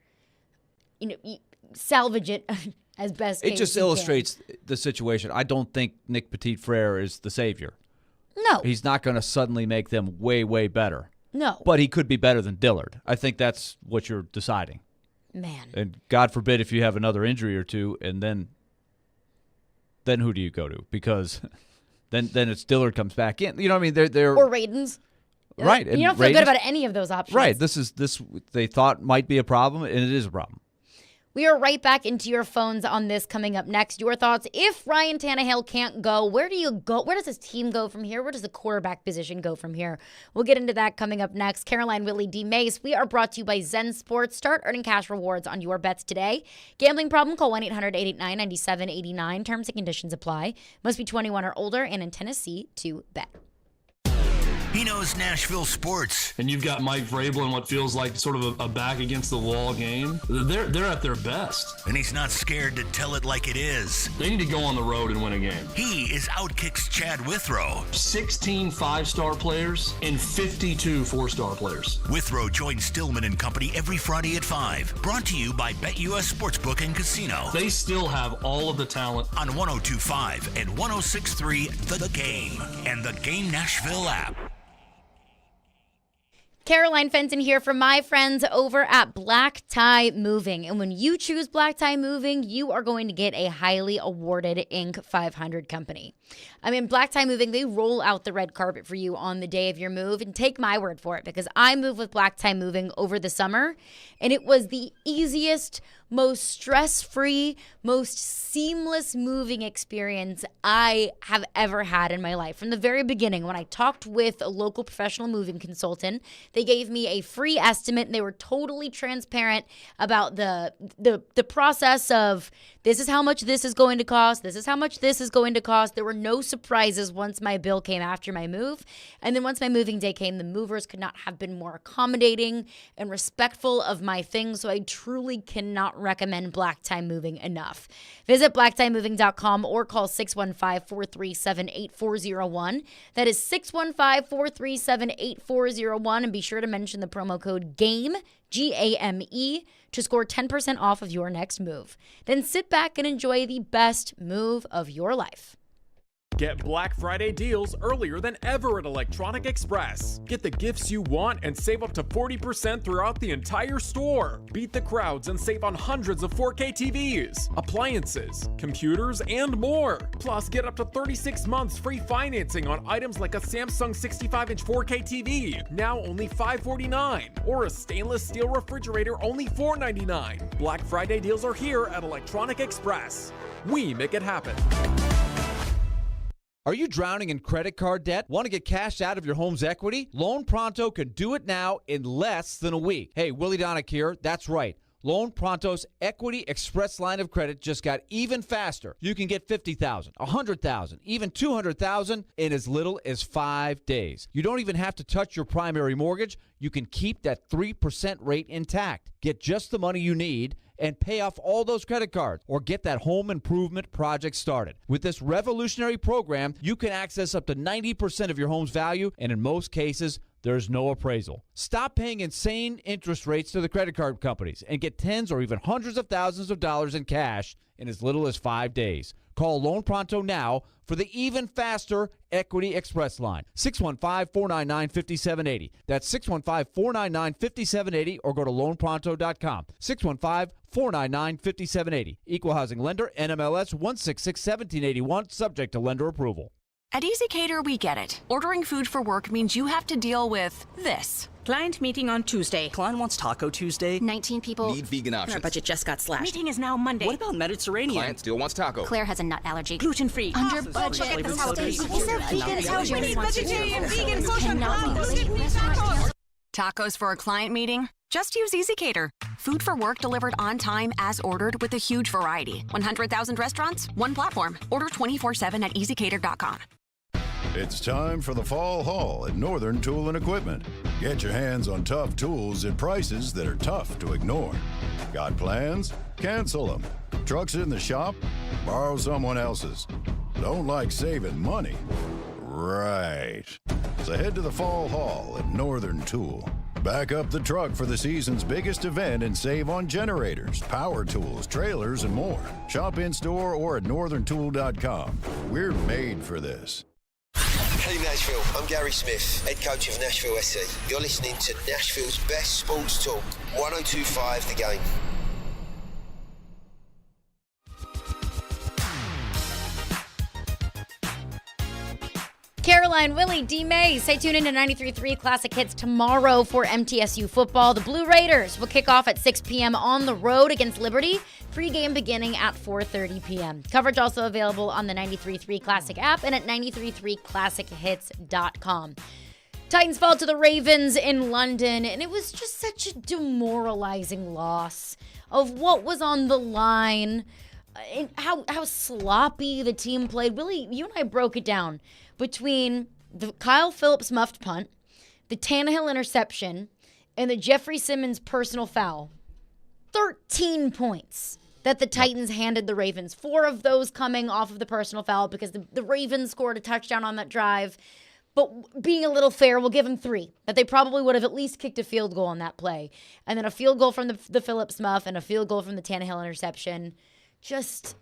Salvage it as best It just illustrates the situation. I don't think Nick Petit-Frere is the savior. No. He's not going to suddenly make them way, way better. No. But he could be better than Dillard. I think that's what you're deciding. Man. And God forbid if you have another injury or two, and then who do you go to? Because then it's Dillard comes back in. You know what I mean? They're or Radens. Right. You don't feel good about any of those options. Right. This they thought might be a problem, and it is a problem. We are right back into your phones on this coming up next. Your thoughts, if Ryan Tannehill can't go, where do you go? Where does his team go from here? Where does the quarterback position go from here? We'll get into that coming up next. Caroline, Willy, D-Mase. We are brought to you by Zen Sports. Start earning cash rewards on your bets today. Gambling problem? Call 1-800-889-9789. Terms and conditions apply. Must be 21 or older and in Tennessee to bet. He knows Nashville sports. And you've got Mike Vrabel in what feels like sort of a back against the wall game. They're at their best. And he's not scared to tell it like it is. They need to go on the road and win a game. He is Outkick's Chad Withrow. 16 5-star players and 52 4-star players. Withrow joins Stillman and Company every Friday at 5. Brought to you by BetUS Sportsbook and Casino. They still have all of the talent. On 102.5 and 106.3 The Game and the Game Nashville app. Caroline Fenton here from my friends over at Black Tie Moving. And when you choose Black Tie Moving, you are going to get a highly awarded Inc. 500 company. I mean, Black Tie Moving, they roll out the red carpet for you on the day of your move. And take my word for it, because I moved with Black Tie Moving over the summer, and it was the easiest, most stress-free, most seamless moving experience I have ever had in my life. From the very beginning, when I talked with a local professional moving consultant, they gave me a free estimate, and they were totally transparent about the process of, this is how much this is going to cost, this is how much this is going to cost. There were no surprises once my bill came after my move. And then once my moving day came, the movers could not have been more accommodating and respectful of my things. So I truly cannot recommend Black Tie Moving enough. Visit blacktiemoving.com or call 615-437-8401. That is 615-437-8401. And be sure to mention the promo code GAME, GAME, to score 10% off of your next move. Then sit back and enjoy the best move of your life. Get Black Friday deals earlier than ever at Electronic Express. Get the gifts you want and save up to 40% throughout the entire store. Beat the crowds and save on hundreds of 4K TVs, appliances, computers, and more. Plus, get up to 36 months free financing on items like a Samsung 65-inch 4K TV, now only $549, or a stainless steel refrigerator, only $499. Black Friday deals are here at Electronic Express. We make it happen. Are you drowning in credit card debt? Want to get cash out of your home's equity? Loan Pronto can do it now in less than a week. Hey, Willy Donick here. That's right. Loan Pronto's Equity Express line of credit just got even faster. You can get $50,000, $100,000, even $200,000 in as little as 5 days. You don't even have to touch your primary mortgage. You can keep that 3% rate intact. Get just the money you need and pay off all those credit cards or get that home improvement project started. With this revolutionary program, you can access up to 90% of your home's value, and in most cases, there's no appraisal. Stop paying insane interest rates to the credit card companies and get tens or even hundreds of thousands of dollars in cash in as little as 5 days. Call Loan Pronto now for the even faster Equity Express line. 615-499-5780. That's 615-499-5780 or go to loanpronto.com. 615-499-5780. Equal Housing Lender, NMLS 166-1781, subject to lender approval. At EasyCater, we get it. Ordering food for work means you have to deal with this. Client meeting on Tuesday. Client wants Taco Tuesday. 19 people. Need vegan options. Our budget just got slashed. Meeting is now Monday. What about Mediterranean? Client still wants taco. Claire has a nut allergy. Gluten-free. Under budget. Is there vegan? We need vegetarian, vegan, kosher tacos for a client meeting? Just use EasyCater. Food for work delivered on time as ordered with a huge variety. 100,000 restaurants, one platform. Order 24/7 at EasyCater.com. It's time for the Fall Haul at Northern Tool and Equipment. Get your hands on tough tools at prices that are tough to ignore. Got plans? Cancel them. Trucks in the shop? Borrow someone else's. Don't like saving money? Right. So head to the Fall Haul at Northern Tool. Back up the truck for the season's biggest event and save on generators, power tools, trailers, and more. Shop in-store or at northerntool.com. We're made for this. Hey Nashville, I'm Gary Smith, head coach of Nashville SC. You're listening to Nashville's best sports talk, 102.5 The Game. Caroline, Willy, D-Mase. Stay tuned into 93.3 Classic Hits tomorrow for MTSU football. The Blue Raiders will kick off at 6 p.m. on the road against Liberty. Pre-game beginning at 4:30 p.m. Coverage also available on the 93.3 Classic app and at 93.3classichits.com. Titans fall to the Ravens in London, and it was just such a demoralizing loss of what was on the line, and how sloppy the team played. Willy, you and I broke it down between the Kyle Phillips muffed punt, the Tannehill interception, and the Jeffrey Simmons personal foul. 13 points that the Titans handed the Ravens. 4 of those coming off of the personal foul because the Ravens scored a touchdown on that drive. But being a little fair, we'll give them 3. That they probably would have at least kicked a field goal on that play. And then a field goal from the Phillips muff and a field goal from the Tannehill interception. Just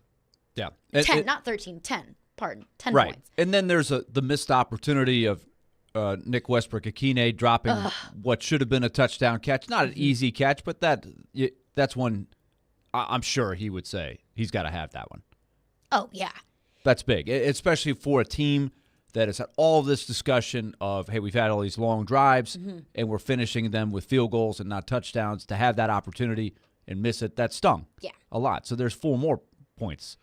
10, not 13, 10. Pardon, 10 right. points. And then there's the missed opportunity of Nick Westbrook-Akine dropping what should have been a touchdown catch. Not an easy catch, but that's one I'm sure he would say he's got to have that one. Oh, yeah. That's big, especially for a team that has had all this discussion of, hey, we've had all these long drives, and we're finishing them with field goals and not touchdowns. To have that opportunity and miss it, that stung a lot. So there's 4 more points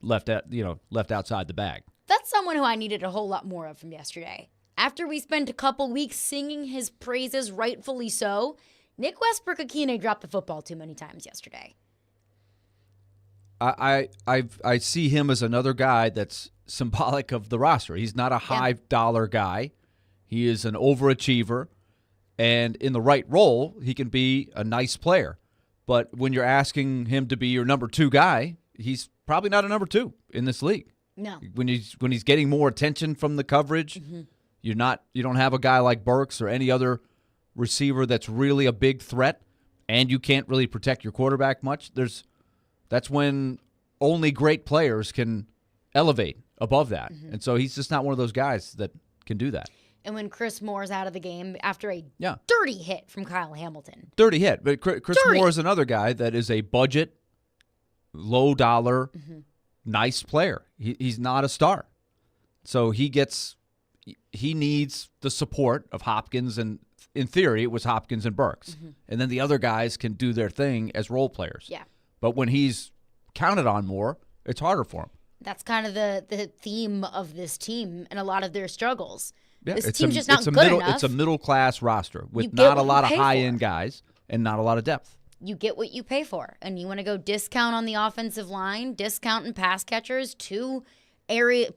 left outside the bag. That's someone who I needed a whole lot more of from yesterday. After we spent a couple weeks singing his praises, rightfully so, Nick Westbrook-Akine dropped the football too many times yesterday. I see him as another guy that's symbolic of the roster. He's not a high-dollar guy. He is an overachiever, and in the right role, he can be a nice player. But when you're asking him to be your number 2 guy, he's probably not a number 2 in this league. No. When he's getting more attention from the coverage, you don't have a guy like Burks or any other receiver that's really a big threat, and you can't really protect your quarterback much. That's when only great players can elevate above that. And so he's just not one of those guys that can do that. And when Chris Moore's out of the game after a dirty hit from Kyle Hamilton. Dirty hit. But Chris Moore is another guy that is a budget, low-dollar, nice player. He's not a star. So he needs the support of Hopkins, and in theory it was Hopkins and Burks. And then the other guys can do their thing as role players. Yeah. But when he's counted on more, it's harder for him. That's kind of the theme of this team and a lot of their struggles. Yeah, this team's just not good enough. It's a middle-class roster with not a lot of high-end guys and not a lot of depth. You get what you pay for, and you want to go discount on the offensive line, discount in pass catchers, 2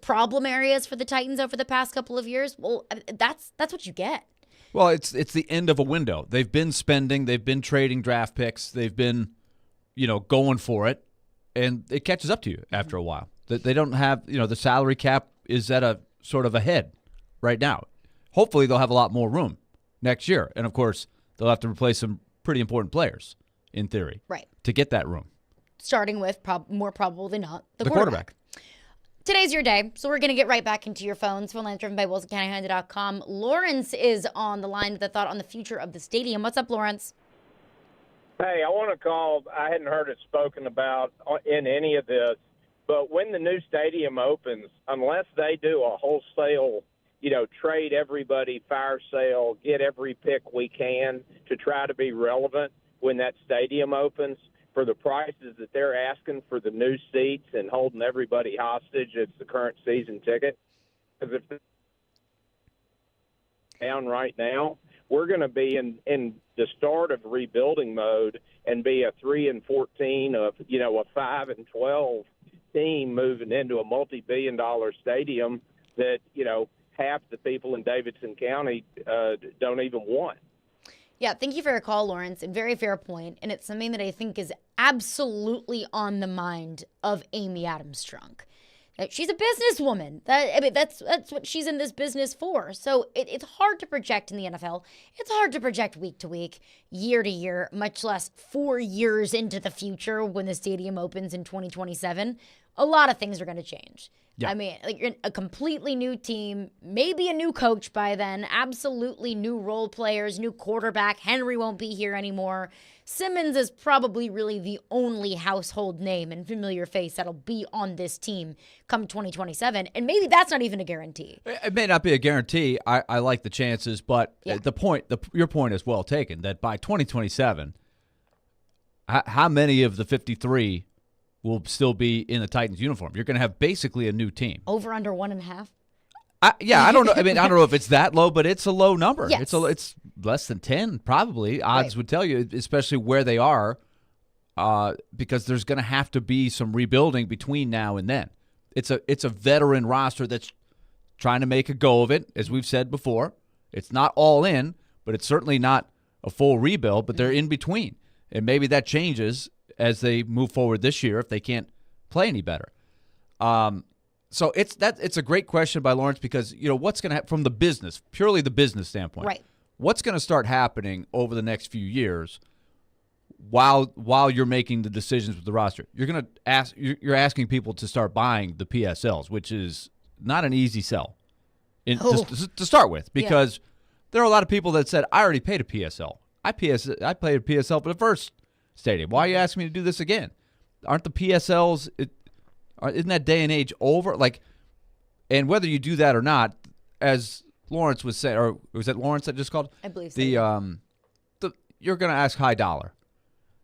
problem areas for the Titans over the past couple of years. Well, that's what you get. Well, it's the end of a window. They've been spending, they've been trading draft picks, they've been, going for it, and it catches up to you after a while. They don't have, the salary cap is at a sort of a head right now. Hopefully they'll have a lot more room next year. And, of course, they'll have to replace some pretty important players, in theory, to get that room. Starting with, more probable than not, the quarterback. Today's your day, so we're going to get right back into your phones. Phone line driven by WilsonCountyHonda.com. Lawrence is on the line with a thought on the future of the stadium. What's up, Lawrence? Hey, I want to call. I hadn't heard it spoken about in any of this, but when the new stadium opens, unless they do a wholesale, trade everybody, fire sale, get every pick we can to try to be relevant when that stadium opens, for the prices that they're asking for the new seats and holding everybody hostage, it's the current season ticket. Because if they're down right now, we're going to be in the start of rebuilding mode and be a 3-14 of, a 5-12 team moving into a multi-billion-dollar stadium that, half the people in Davidson County don't even want. Yeah, thank you for your call, Lawrence, and very fair point. And it's something that I think is absolutely on the mind of Amy Adams-Strunk. She's a businesswoman. That's what she's in this business for. So it's hard to project in the NFL. It's hard to project week to week, year to year, much less 4 years into the future when the stadium opens in 2027. A lot of things are going to change. Yeah. I mean, like, you're a completely new team, maybe a new coach by then, absolutely new role players, new quarterback. Henry won't be here anymore. Simmons is probably really the only household name and familiar face that'll be on this team come 2027. And maybe that's not even a guarantee. It may not be a guarantee. I like the chances, but your point is well taken, that by 2027, how many of the 53 will still be in the Titans uniform? You're going to have basically a new team. Over under 1.5? I don't know. I mean, I don't know if it's that low, but it's a low number. Yes. It's less than 10, probably. Odds would tell you, especially where they are, because there's going to have to be some rebuilding between now and then. It's a veteran roster that's trying to make a go of it, as we've said before. It's not all in, but it's certainly not a full rebuild, but they're in between. And maybe that changes as they move forward this year if they can't play any better. So it's a great question by Lawrence, because what's going to happen from the business, purely the business standpoint. Right. What's going to start happening over the next few years while you're making the decisions with the roster? You're asking people to start buying the PSLs, which is not an easy sell to start with, because there are a lot of people that said, I already paid a PSL. I paid a PSL for the first stadium. Why are you asking me to do this again? Aren't the PSLs, isn't that day and age over? And whether you do that or not, as Lawrence was saying, or was that Lawrence that just called? I believe so. You're going to ask high dollar.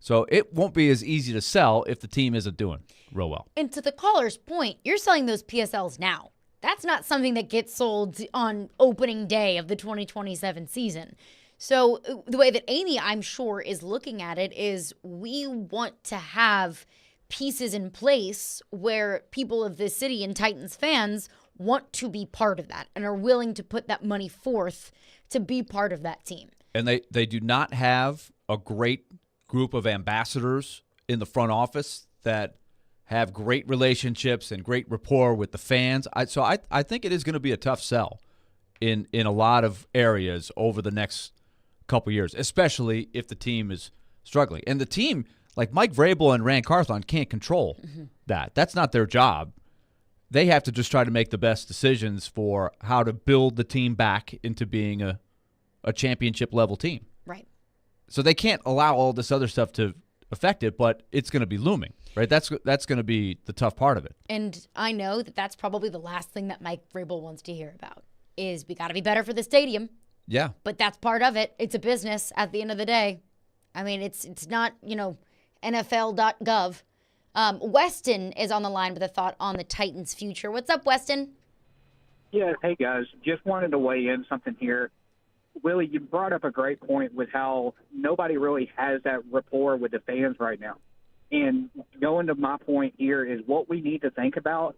So it won't be as easy to sell if the team isn't doing real well. And to the caller's point, you're selling those PSLs now. That's not something that gets sold on opening day of the 2027 season. So the way that Amy, I'm sure, is looking at it is we want to have pieces in place where people of this city and Titans fans want to be part of that and are willing to put that money forth to be part of that team. And they do not have a great group of ambassadors in the front office that have great relationships and great rapport with the fans. So I think it is going to be a tough sell in a lot of areas over the next couple years, especially if the team is struggling. And the team, like Mike Vrabel and Rand Carthon, can't control that. That's not their job. They have to just try to make the best decisions for how to build the team back into being a championship-level team. Right. So they can't allow all this other stuff to affect it, but it's going to be looming, right? That's going to be the tough part of it. And I know that that's probably the last thing that Mike Vrabel wants to hear about is we got to be better for the stadium. Yeah. But that's part of it. It's a business at the end of the day. I mean, it's not, NFL.gov. Weston is on the line with a thought on the Titans' future. What's up, Weston? Yeah, hey, guys. Just wanted to weigh in something here. Willie, you brought up a great point with how nobody really has that rapport with the fans right now. And going to my point here is what we need to think about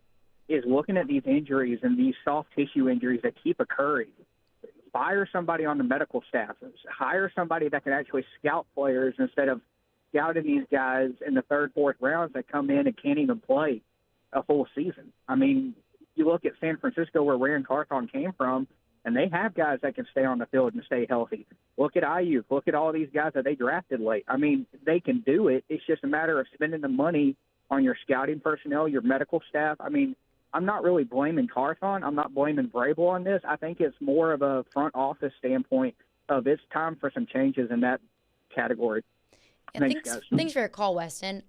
is looking at these injuries and these soft tissue injuries that keep occurring. Fire somebody on the medical staff. Hire somebody that can actually scout players instead of scouting these guys in the third, fourth rounds that come in and can't even play a full season. I mean, you look at San Francisco where Rand Carthon came from, and they have guys that can stay on the field and stay healthy. Look at Ayuk. Look at all these guys that they drafted late. I mean, they can do it. It's just a matter of spending the money on your scouting personnel, your medical staff. I mean, I'm not really blaming Carthon. I'm not blaming Vrabel on this. I think it's more of a front office standpoint of it's time for some changes in that category. Thanks, guys. Thanks for your call, Weston.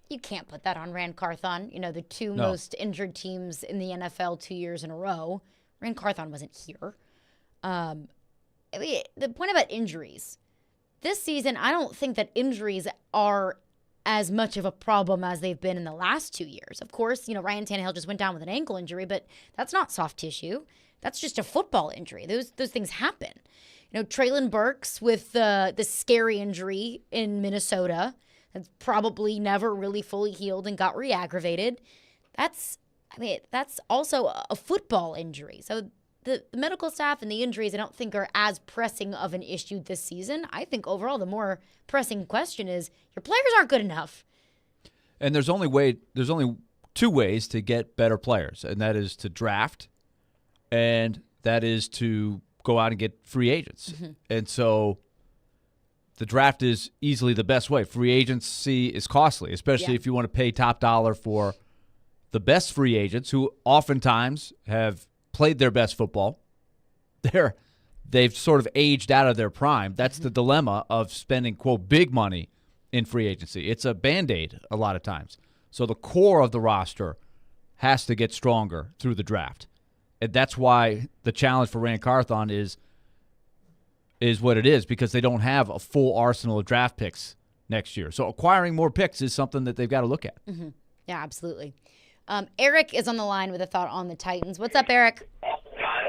You can't put that on Rand Carthon. The two most injured teams in the NFL 2 years in a row. Rand Carthon wasn't here. The point about injuries. This season, I don't think that injuries are as much of a problem as they've been in the last 2 years. Of course, Ryan Tannehill just went down with an ankle injury, but that's not soft tissue. That's just a football injury. Those things happen. Traylon Burks with the scary injury in Minnesota that's probably never really fully healed and got re-aggravated. That's also a football injury. So the medical staff and the injuries I don't think are as pressing of an issue this season. I think overall the more pressing question is your players aren't good enough. And there's only two ways to get better players, and that is to draft, and that is to go out and get free agents. Mm-hmm. And so the draft is easily the best way. Free agency is costly, especially if you want to pay top dollar for the best free agents who oftentimes have played their best football. They've sort of aged out of their prime. That's the dilemma of spending, quote, big money in free agency. It's a Band-Aid a lot of times. So the core of the roster has to get stronger through the draft. And that's why the challenge for Rand Carthon is what it is, because they don't have a full arsenal of draft picks next year. So acquiring more picks is something that they've got to look at. Mm-hmm. Yeah, absolutely. Eric is on the line with a thought on the Titans. What's up, Eric?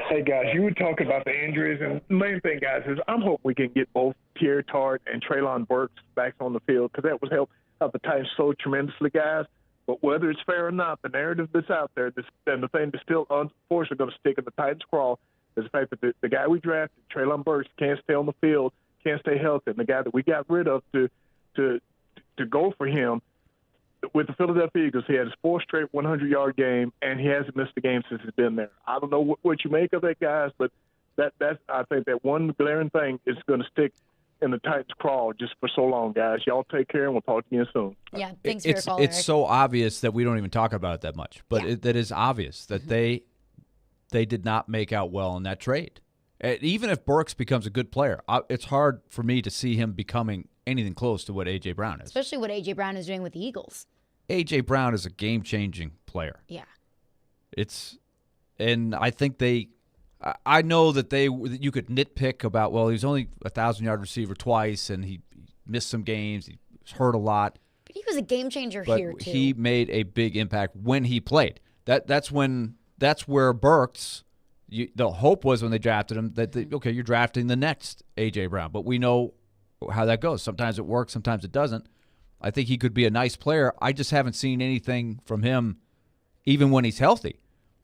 Hey, guys, you were talking about the injuries, and the main thing, guys, is I'm hoping we can get both Pierre Tart and Treylon Burks back on the field, because that would help the Titans so tremendously, guys. But whether it's fair or not, the narrative that's out there, and the thing that's still unfortunately going to stick in the Titans' craw, is the fact that the guy we drafted, Treylon Burks, can't stay on the field, can't stay healthy. And the guy that we got rid of to go for him, with the Philadelphia Eagles, he had his fourth straight 100-yard game, and he hasn't missed a game since he's been there. I don't know what you make of that, guys, but that's I think that one glaring thing is going to stick in the Titans' crawl just for so long, guys. Y'all take care, and we'll talk to you soon. Yeah, thanks for your call, Eric. It's so obvious that we don't even talk about it that much, but that is obvious that they did not make out well in that trade. Even if Burks becomes a good player, it's hard for me to see him becoming anything close to what A.J. Brown is. Especially what A.J. Brown is doing with the Eagles. A.J. Brown is a game-changing player. Yeah. And I think I know that you could nitpick about, well, he was only a 1,000-yard receiver twice, and he missed some games. He was hurt a lot. But he was a game-changer but here, too. He made a big impact when he played. That's where Burks, the hope was when they drafted him that, okay, you're drafting the next A.J. Brown. But we know how that goes. Sometimes it works, sometimes it doesn't. I think he could be a nice player. I just haven't seen anything from him, even when he's healthy,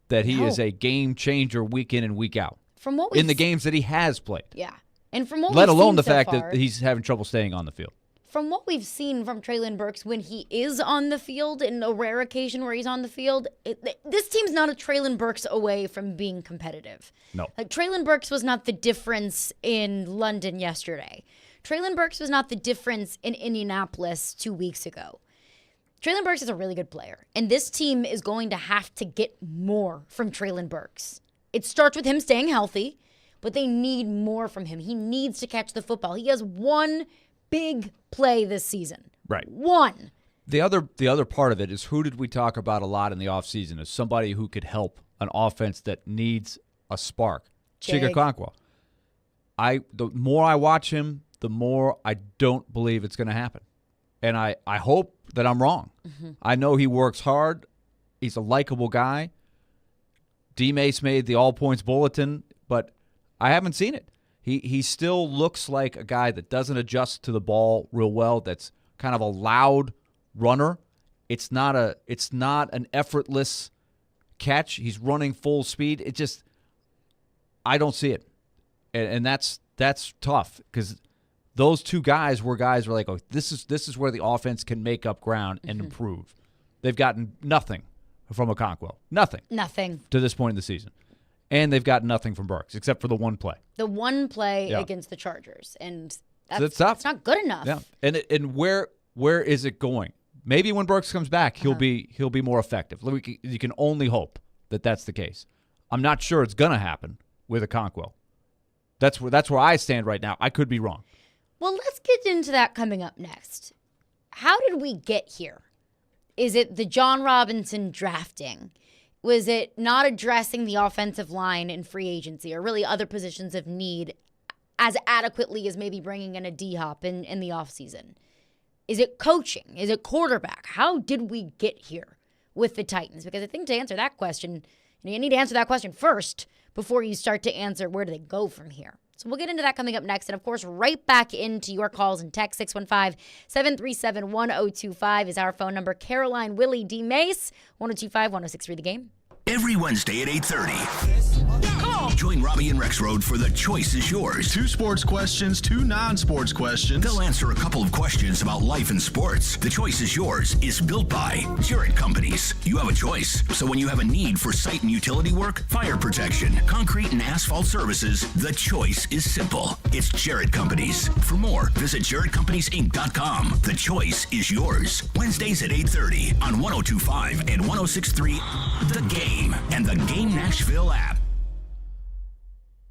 that he is a game changer week in and week out. From what in the games that he has played. Yeah. And from what let we've alone seen the so fact far, that he's having trouble staying on the field. From what we've seen from Treylon Burks when he is on the field, in a rare occasion where he's on the field, this team's not a Treylon Burks away from being competitive. No. Like, Treylon Burks was not the difference in London yesterday. Treylon Burks was not the difference in Indianapolis 2 weeks ago. Treylon Burks is a really good player, and this team is going to have to get more from Treylon Burks. It starts with him staying healthy, but they need more from him. He needs to catch the football. He has one big play this season. Right. One. The other part of it is, who did we talk about a lot in the offseason as somebody who could help an offense that needs a spark? Chig Okonkwo. The more I watch him, the more I don't believe it's going to happen. And I hope that I'm wrong. Mm-hmm. I know he works hard. He's a likable guy. D-Mase made the all-points bulletin, but I haven't seen it. He still looks like a guy that doesn't adjust to the ball real well, that's kind of a loud runner. It's not an effortless catch. He's running full speed. I don't see it. And that's tough, because those two guys were like, oh, this is where the offense can make up ground and improve. They've gotten nothing from Okonkwo. Nothing to this point in the season. And they've got nothing from Burks, except for the one play. The one play against the Chargers. And that's not good enough. Yeah. And where is it going? Maybe when Burks comes back, he'll be more effective. You can only hope that that's the case. I'm not sure it's going to happen with Okonkwo. That's where I stand right now. I could be wrong. Well, let's get into that coming up next. How did we get here? Is it the John Robinson drafting? Was it not addressing the offensive line in free agency, or really other positions of need as adequately as maybe bringing in a D-Hop in the offseason? Is it coaching? Is it quarterback? How did we get here with the Titans? Because I think to answer that question, you need to answer that question first before you start to answer where do they go from here. So we'll get into that coming up next. And, of course, right back into your calls and text. 615-737-1025 is our phone number. Caroline, Willy, D-Mase, 1025-1063 The Game. Every Wednesday at 8:30. go! Join Robbie and Rexroad for The Choice is Yours. 2 sports questions, 2 non-sports questions. They'll answer a couple of questions about life and sports. The Choice is Yours is built by Jarrett Companies. You have a choice. So when you have a need for site and utility work, fire protection, concrete and asphalt services, the choice is simple. It's Jarrett Companies. For more, visit JarrettCompaniesInc.com. The choice is yours. Wednesdays at 8:30 on 102.5 and 106.3 The Game and the Game Nashville app.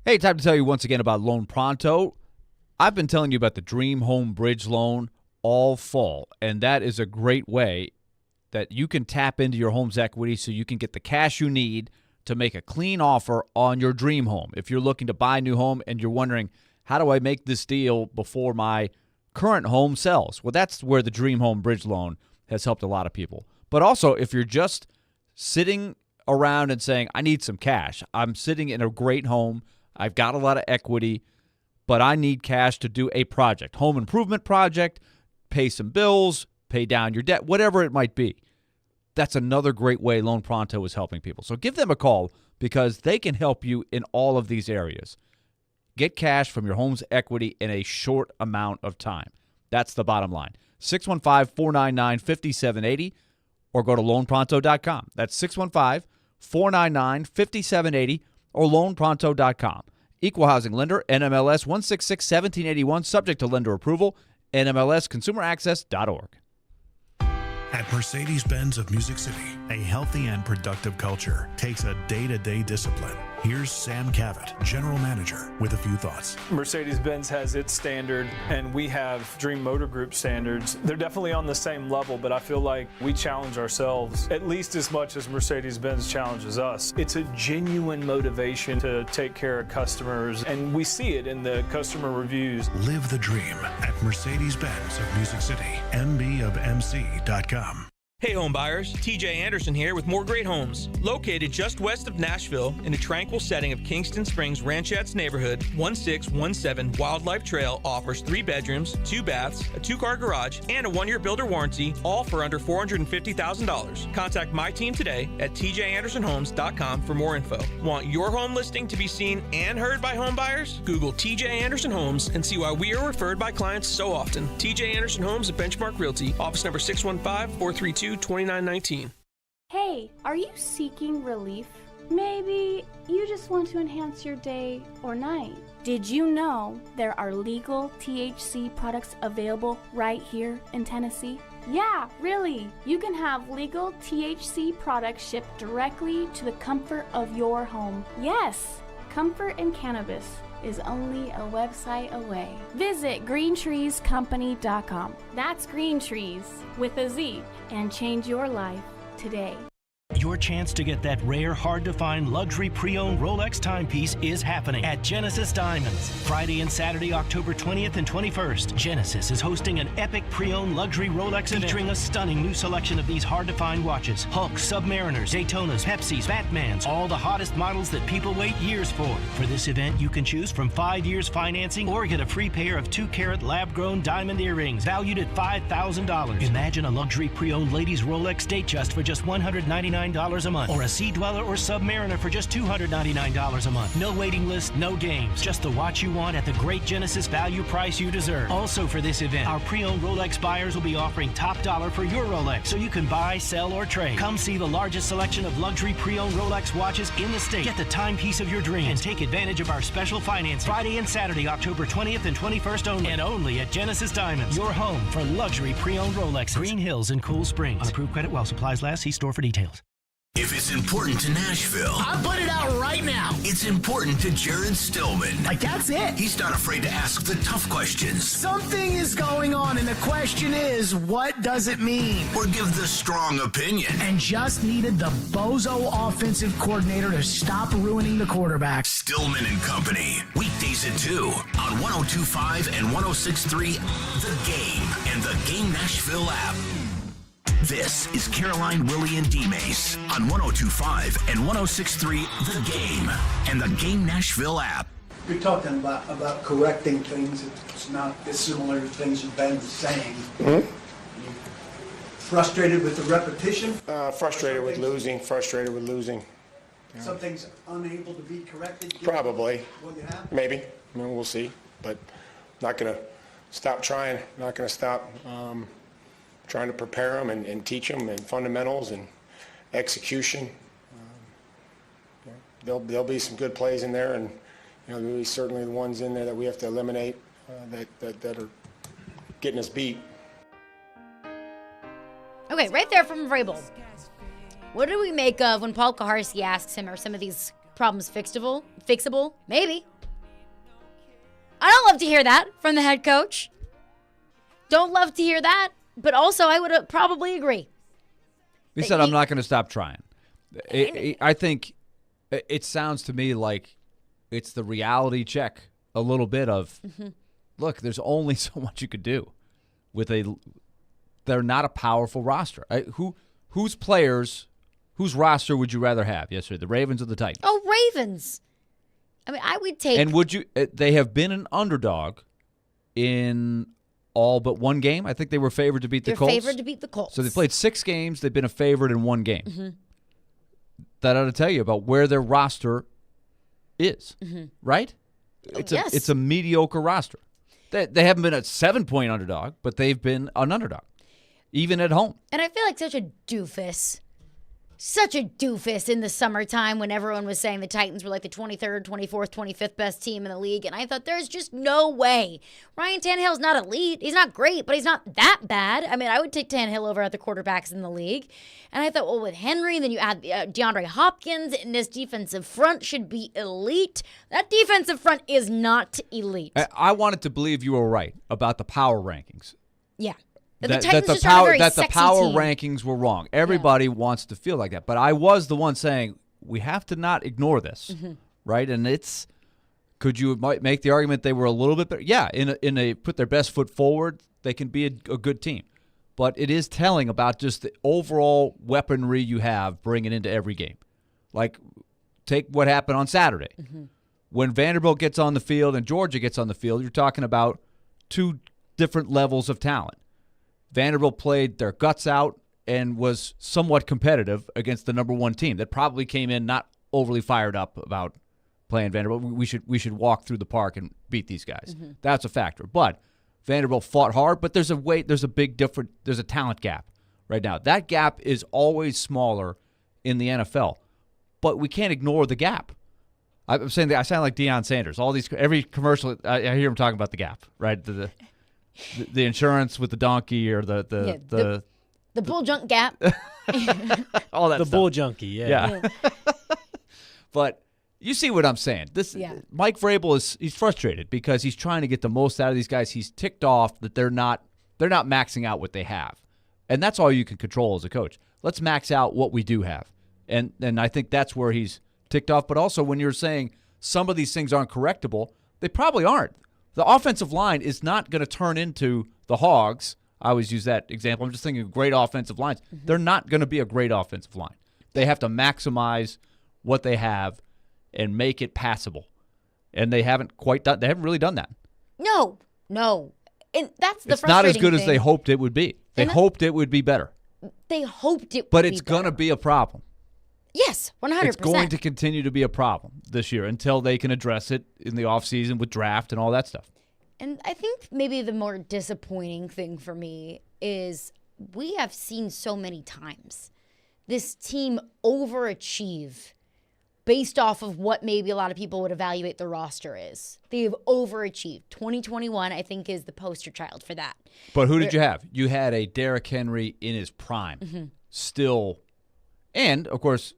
Hey, time to tell you once again about Loan Pronto. I've been telling you about the Dream Home Bridge Loan all fall, and that is a great way that you can tap into your home's equity so you can get the cash you need to make a clean offer on your dream home. If you're looking to buy a new home and you're wondering, how do I make this deal before my current home sells? Well, that's where the Dream Home Bridge Loan has helped a lot of people. But also, if you're just sitting around and saying, I need some cash. I'm sitting in a great home. I've got a lot of equity, but I need cash to do a project, home improvement project, pay some bills, pay down your debt, whatever it might be. That's another great way Loan Pronto is helping people. So give them a call because they can help you in all of these areas. Get cash from your home's equity in a short amount of time. That's the bottom line. 615-499-5780 or go to loanpronto.com. That's 615-499-5780 or loanpronto.com. Equal housing lender, NMLS 166-1781, subject to lender approval, NMLSconsumeraccess.org. At Mercedes-Benz of Music City, a healthy and productive culture takes a day-to-day discipline. Here's Sam Cavett, General Manager, with a few thoughts. Mercedes-Benz has its standard, and we have Dream Motor Group standards. They're definitely on the same level, but I feel like we challenge ourselves at least as much as Mercedes-Benz challenges us. It's a genuine motivation to take care of customers, and we see it in the customer reviews. Live the dream at Mercedes-Benz of Music City, mbofmc.com. Hey home buyers, TJ Anderson here with More Great Homes. Located just west of Nashville in the tranquil setting of Kingston Springs Ranchettes neighborhood, 1617 Wildlife Trail offers 3 bedrooms, 2 baths, a 2-car garage, and a 1-year builder warranty, all for under $450,000. Contact my team today at tjandersonhomes.com for more info. Want your home listing to be seen and heard by home buyers? Google TJ Anderson Homes and see why we are referred by clients so often. TJ Anderson Homes at Benchmark Realty, office number 615-432-2919. Hey, are you seeking relief? Maybe you just want to enhance your day or night. Did you know there are legal THC products available right here in Tennessee? Yeah, really. You can have legal THC products shipped directly to the comfort of your home. Yes, comfort in cannabis is only a website away. Visit greentreescompany.com. That's Green Trees with a Z, and change your life today. Your chance to get that rare, hard-to-find luxury pre-owned Rolex timepiece is happening at Genesis Diamonds. Friday and Saturday, October 20th and 21st, Genesis is hosting an epic pre-owned luxury Rolex event featuring a stunning new selection of these hard-to-find watches. Hulks, Submariners, Daytonas, Pepsis, Batmans, all the hottest models that people wait years for. For this event, you can choose from 5 years financing or get a free pair of 2-carat lab-grown diamond earrings valued at $5,000. Imagine a luxury pre-owned ladies Rolex Datejust for just $199 a month, or a Sea Dweller or Submariner for just $299 a month. No waiting list, no games, just the watch you want at the great Genesis value price you deserve. Also for this event, our pre-owned Rolex buyers will be offering top dollar for your Rolex, so you can buy, sell, or trade. Come see the largest selection of luxury pre-owned Rolex watches in the state. Get the timepiece of your dreams and take advantage of our special financing. Friday and Saturday, October 20th and 21st only, and only at Genesis Diamonds, your home for luxury pre-owned Rolexes. Green Hills and Cool Springs. On approved credit while supplies last. See store for details. If it's important to Nashville, I'll put it out right now. It's important to Jared Stillman. Like, that's it. He's not afraid to ask the tough questions. Something is going on, and the question is, what does it mean? Or give the strong opinion. And just needed the bozo offensive coordinator to stop ruining the quarterback. Stillman and Company. Weekdays at 2 on 102.5 and 106.3 The Game and the Game Nashville app. This is Caroline, Willy, and D-Mase on 102.5 and 106.3 The Game and the Game Nashville app. You're talking about correcting things. It's not dissimilar to things you've been saying. Mm-hmm. Frustrated with the repetition? Frustrated with losing. Some things unable to be corrected? Probably. What you have? Maybe. We'll see. But not going to stop trying. Not going to stop trying to prepare them and teach them and fundamentals and execution. There'll be some good plays in there, and there'll be certainly the ones in there that we have to eliminate that are getting us beat. Okay, right there from Vrabel. What do we make of when Paul Kaharski asks him, are some of these problems fixable? Maybe. I don't love to hear that from the head coach. Don't love to hear that, but also I would probably agree. He said, I'm not going to stop trying. I think it sounds to me like it's the reality check a little bit of, look, there's only so much you could do with they're not a powerful roster. Whose roster would you rather have yesterday, the Ravens or the Titans? Oh, Ravens. I mean, I would take. And would you? They have been an underdog in all but one game. I think they were favored to beat the Colts. They're favored to beat the Colts. So they played 6 games. They've been a favorite in one game. That ought to tell you about where their roster is, right? Yes. It's a mediocre roster. They haven't been a 7-point underdog, but they've been an underdog, even at home. And I feel like such a doofus in the summertime when everyone was saying the Titans were like the 23rd, 24th, 25th best team in the league. And I thought there's just no way. Ryan Tannehill's not elite. He's not great, but he's not that bad. I mean, I would take Tannehill over at the quarterbacks in the league. And I thought, well, with Henry, then you add DeAndre Hopkins, and this defensive front should be elite. That defensive front is not elite. I wanted to believe you were right about the power rankings. Yeah. That the power rankings were wrong. Everybody wants to feel like that. But I was the one saying, we have to not ignore this, right? And could you make the argument they were a little bit better? Yeah, in a put their best foot forward, they can be a good team. But it is telling about just the overall weaponry you have bringing into every game. Like, take what happened on Saturday. When Vanderbilt gets on the field and Georgia gets on the field, you're talking about 2 different levels of talent. Vanderbilt played their guts out and was somewhat competitive against the number 1 team that probably came in not overly fired up about playing Vanderbilt. We should walk through the park and beat these guys. That's a factor. But Vanderbilt fought hard, but there's a talent gap right now. That gap is always smaller in the NFL, but we can't ignore the gap. I'm saying that I sound like Deion Sanders. Every commercial I hear him talking about the gap, right? The insurance with the donkey or the bull junk gap. All that stuff. Bull junkie, yeah. But you see what I'm saying. Mike Vrabel he's frustrated because he's trying to get the most out of these guys. He's ticked off that they're not maxing out what they have. And that's all you can control as a coach. Let's max out what we do have. And I think that's where he's ticked off. But also when you're saying some of these things aren't correctable, they probably aren't. The offensive line is not going to turn into the Hogs. I always use that example. I'm just thinking of great offensive lines. They're not going to be a great offensive line. They have to maximize what they have and make it passable. And they haven't really done that. No. And that's the frustrating thing. It's not as good as they hoped it would be. They hoped it would be better. They hoped it would be better. But it's going to be a problem. Yes, 100%. It's going to continue to be a problem this year until they can address it in the offseason with draft and all that stuff. And I think maybe the more disappointing thing for me is we have seen so many times this team overachieve based off of what maybe a lot of people would evaluate the roster is. They've overachieved. 2021, I think, is the poster child for that. But who did you have? You had a Derrick Henry in his prime still. And, of course,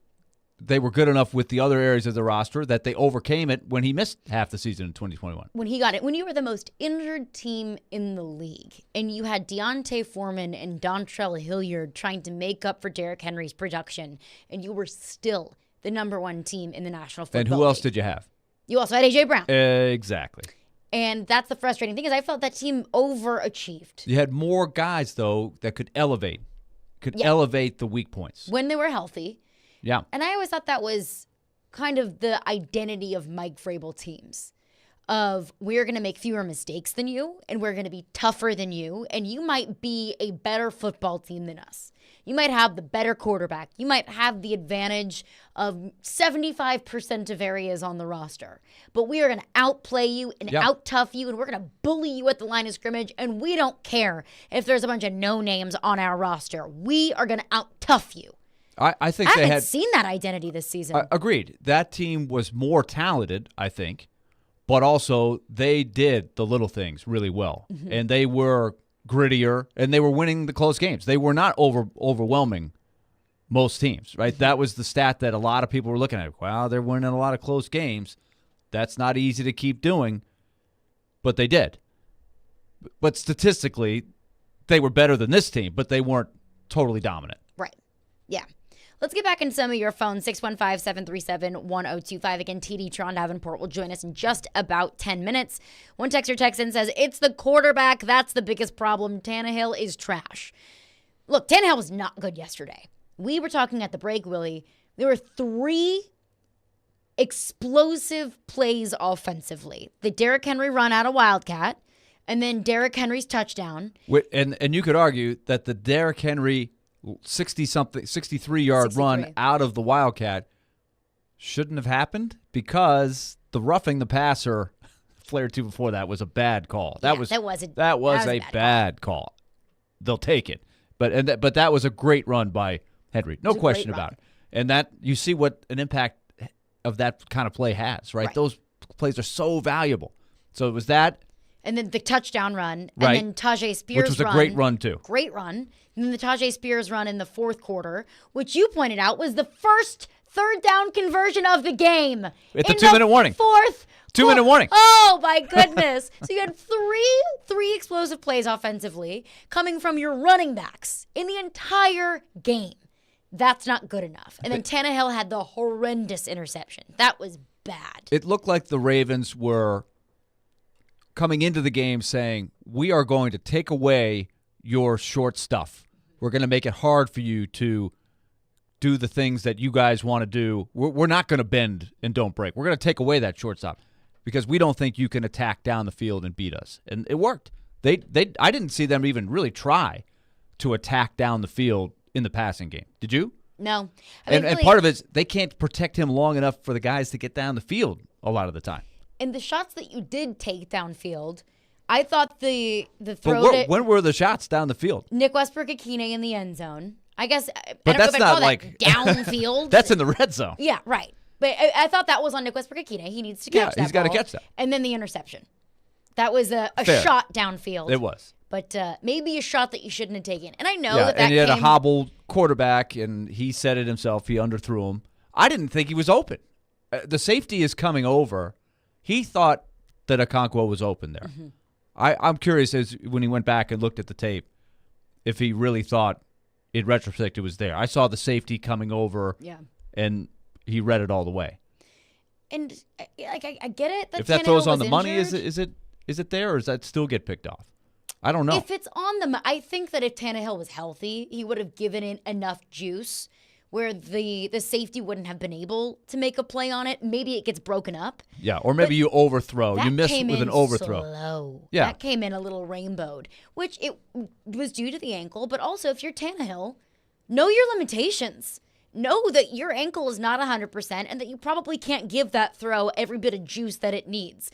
they were good enough with the other areas of the roster that they overcame it when he missed half the season in 2021. When he got it. When you were the most injured team in the league and you had Deontay Foreman and Dontrell Hilliard trying to make up for Derrick Henry's production, and you were still the number 1 team in the National Football League. And who else did you have? You also had A.J. Brown. Exactly. And that's the frustrating thing is I felt that team overachieved. You had more guys, though, that could elevate the weak points. When they were healthy. Yeah. And I always thought that was kind of the identity of Mike Vrabel teams. of we're going to make fewer mistakes than you, and we're going to be tougher than you, and you might be a better football team than us. You might have the better quarterback. You might have the advantage of 75% of areas on the roster. But we are going to outplay you and out-tough you, and we're going to bully you at the line of scrimmage, and we don't care if there's a bunch of no-names on our roster. We are going to out-tough you. I think I they haven't had seen that identity this season. Agreed. That team was more talented, I think, but also they did the little things really well, and they were grittier, and they were winning the close games. They were not overwhelming most teams, right? That was the stat that a lot of people were looking at. Wow, they're winning a lot of close games. That's not easy to keep doing, but they did. But statistically, they were better than this team, but they weren't totally dominant. Right. Yeah. Let's get back in some of your phones, 615-737-1025. Again, TD Tron Davenport will join us in just about 10 minutes. One texter texts in says, it's the quarterback. That's the biggest problem. Tannehill is trash. Look, Tannehill was not good yesterday. We were talking at the break, Willie. There were 3 explosive plays offensively. The Derrick Henry run out of Wildcat, and then Derrick Henry's touchdown. And you could argue that the Derrick Henry 63-yard run out of the Wildcat shouldn't have happened because the roughing the passer flare 2 before that was a bad call. That was a bad call. They'll take it. But that was a great run by Henry. No question about it. And that you see what an impact of that kind of play has, right? Those plays are so valuable. So it was that. And then the touchdown run. And then Tajay Spears' run. Which was a great run, too. Great run. And then the Tajay Spears run in the fourth quarter, which you pointed out was the first third down conversion of the game. It's a 2-minute warning. Fourth. 2-minute warning. Oh, my goodness. So you had three explosive plays offensively coming from your running backs in the entire game. That's not good enough. And then Tannehill had the horrendous interception. That was bad. It looked like the Ravens were coming into the game saying, we are going to take away your short stuff. We're going to make it hard for you to do the things that you guys want to do. We're not going to bend and don't break. We're going to take away that short stop because we don't think you can attack down the field and beat us. And it worked. I didn't see them even really try to attack down the field in the passing game. Did you? No. And part of it is they can't protect him long enough for the guys to get down the field a lot of the time. And the shots that you did take downfield, I thought the throw. But when were the shots down the field? Nick Westbrook-Ikhine in the end zone. I guess. But that's not like downfield. That's in the red zone. Yeah, right. But I thought that was on Nick Westbrook-Ikhine. He needs to catch that. Yeah, he's got to catch that. And then the interception. That was a shot downfield. It was. But maybe a shot that you shouldn't have taken. And I know that and he had a hobbled quarterback, and he said it himself. He underthrew him. I didn't think he was open. The safety is coming over. He thought that Okonkwo was open there. Mm-hmm. I'm curious as when he went back and looked at the tape if he really thought in retrospect it was there. I saw the safety coming over, and he read it all the way. And I get it. If that throws on the money, is it there, or does that still get picked off? I don't know. If it's on the, I think that if Tannehill was healthy, he would have given it enough juice where the safety wouldn't have been able to make a play on it. Maybe it gets broken up. Yeah, or maybe you overthrow. You miss with an overthrow. Slow. Yeah. That came in a little rainbowed, which it was due to the ankle. But also, if you're Tannehill, know your limitations. Know that your ankle is not 100% and that you probably can't give that throw every bit of juice that it needs.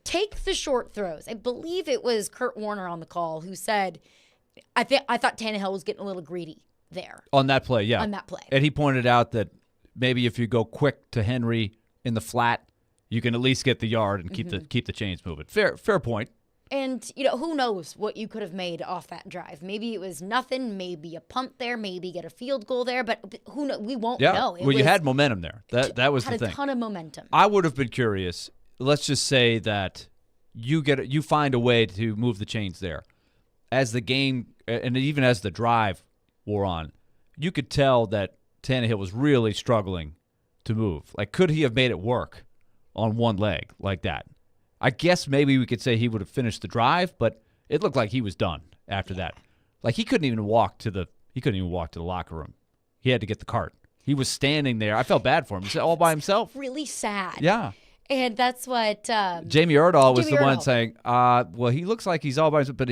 Take the short throws. I believe it was Kurt Warner on the call who said, I thought Tannehill was getting a little greedy there. On that play, yeah. On that play. And he pointed out that maybe if you go quick to Henry in the flat, you can at least get the yard and keep the chains moving. Fair point. And, who knows what you could have made off that drive. Maybe it was nothing, maybe a punt there, maybe get a field goal there, but who knows? We won't know. You had momentum there. That was the thing. Had a ton of momentum. I would have been curious. Let's just say that you find a way to move the chains there. As the game, and even as the drive wore on, you could tell that Tannehill was really struggling to move. Like, could he have made it work on one leg like that? I guess maybe we could say he would have finished the drive, but it looked like he was done after that. Like, he couldn't even walk to the locker room. He had to get the cart. He was standing there. I felt bad for him. He's all by himself. Really sad. Yeah. And that's what Jamie Erdahl was Jamie the one Erdahl. saying, well, he looks like he's all by himself, but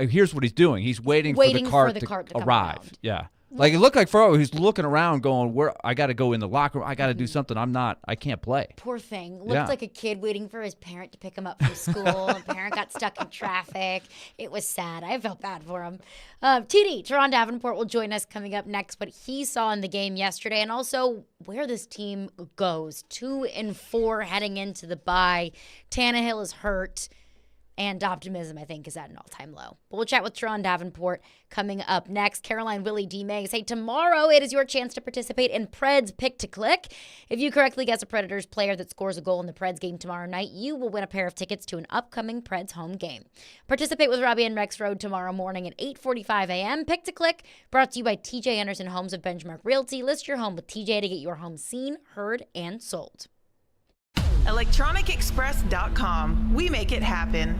here's what he's doing. He's waiting for the cart to come arrive. around. Yeah. Like, it looked like Furrow, he's looking around going, "Where I got to go in the locker room. I got to do something. I can't play." Poor thing. Looked like a kid waiting for his parent to pick him up from school. And parent got stuck in traffic. It was sad. I felt bad for him. TD, Teron Davenport will join us coming up next, what he saw in the game yesterday and also where this team goes. 2-4 heading into the bye. Tannehill is hurt. And optimism, I think, is at an all-time low. But we'll chat with Teron Davenport coming up next. Caroline, Willy, D-Mase. Hey, tomorrow it is your chance to participate in Preds Pick to Click. If you correctly guess a Predators player that scores a goal in the Preds game tomorrow night, you will win a pair of tickets to an upcoming Preds home game. Participate with Robbie and Rex Road tomorrow morning at 8:45 a.m. Pick to Click, brought to you by TJ Anderson Homes of Benchmark Realty. List your home with TJ to get your home seen, heard, and sold. ElectronicExpress.com. We make it happen.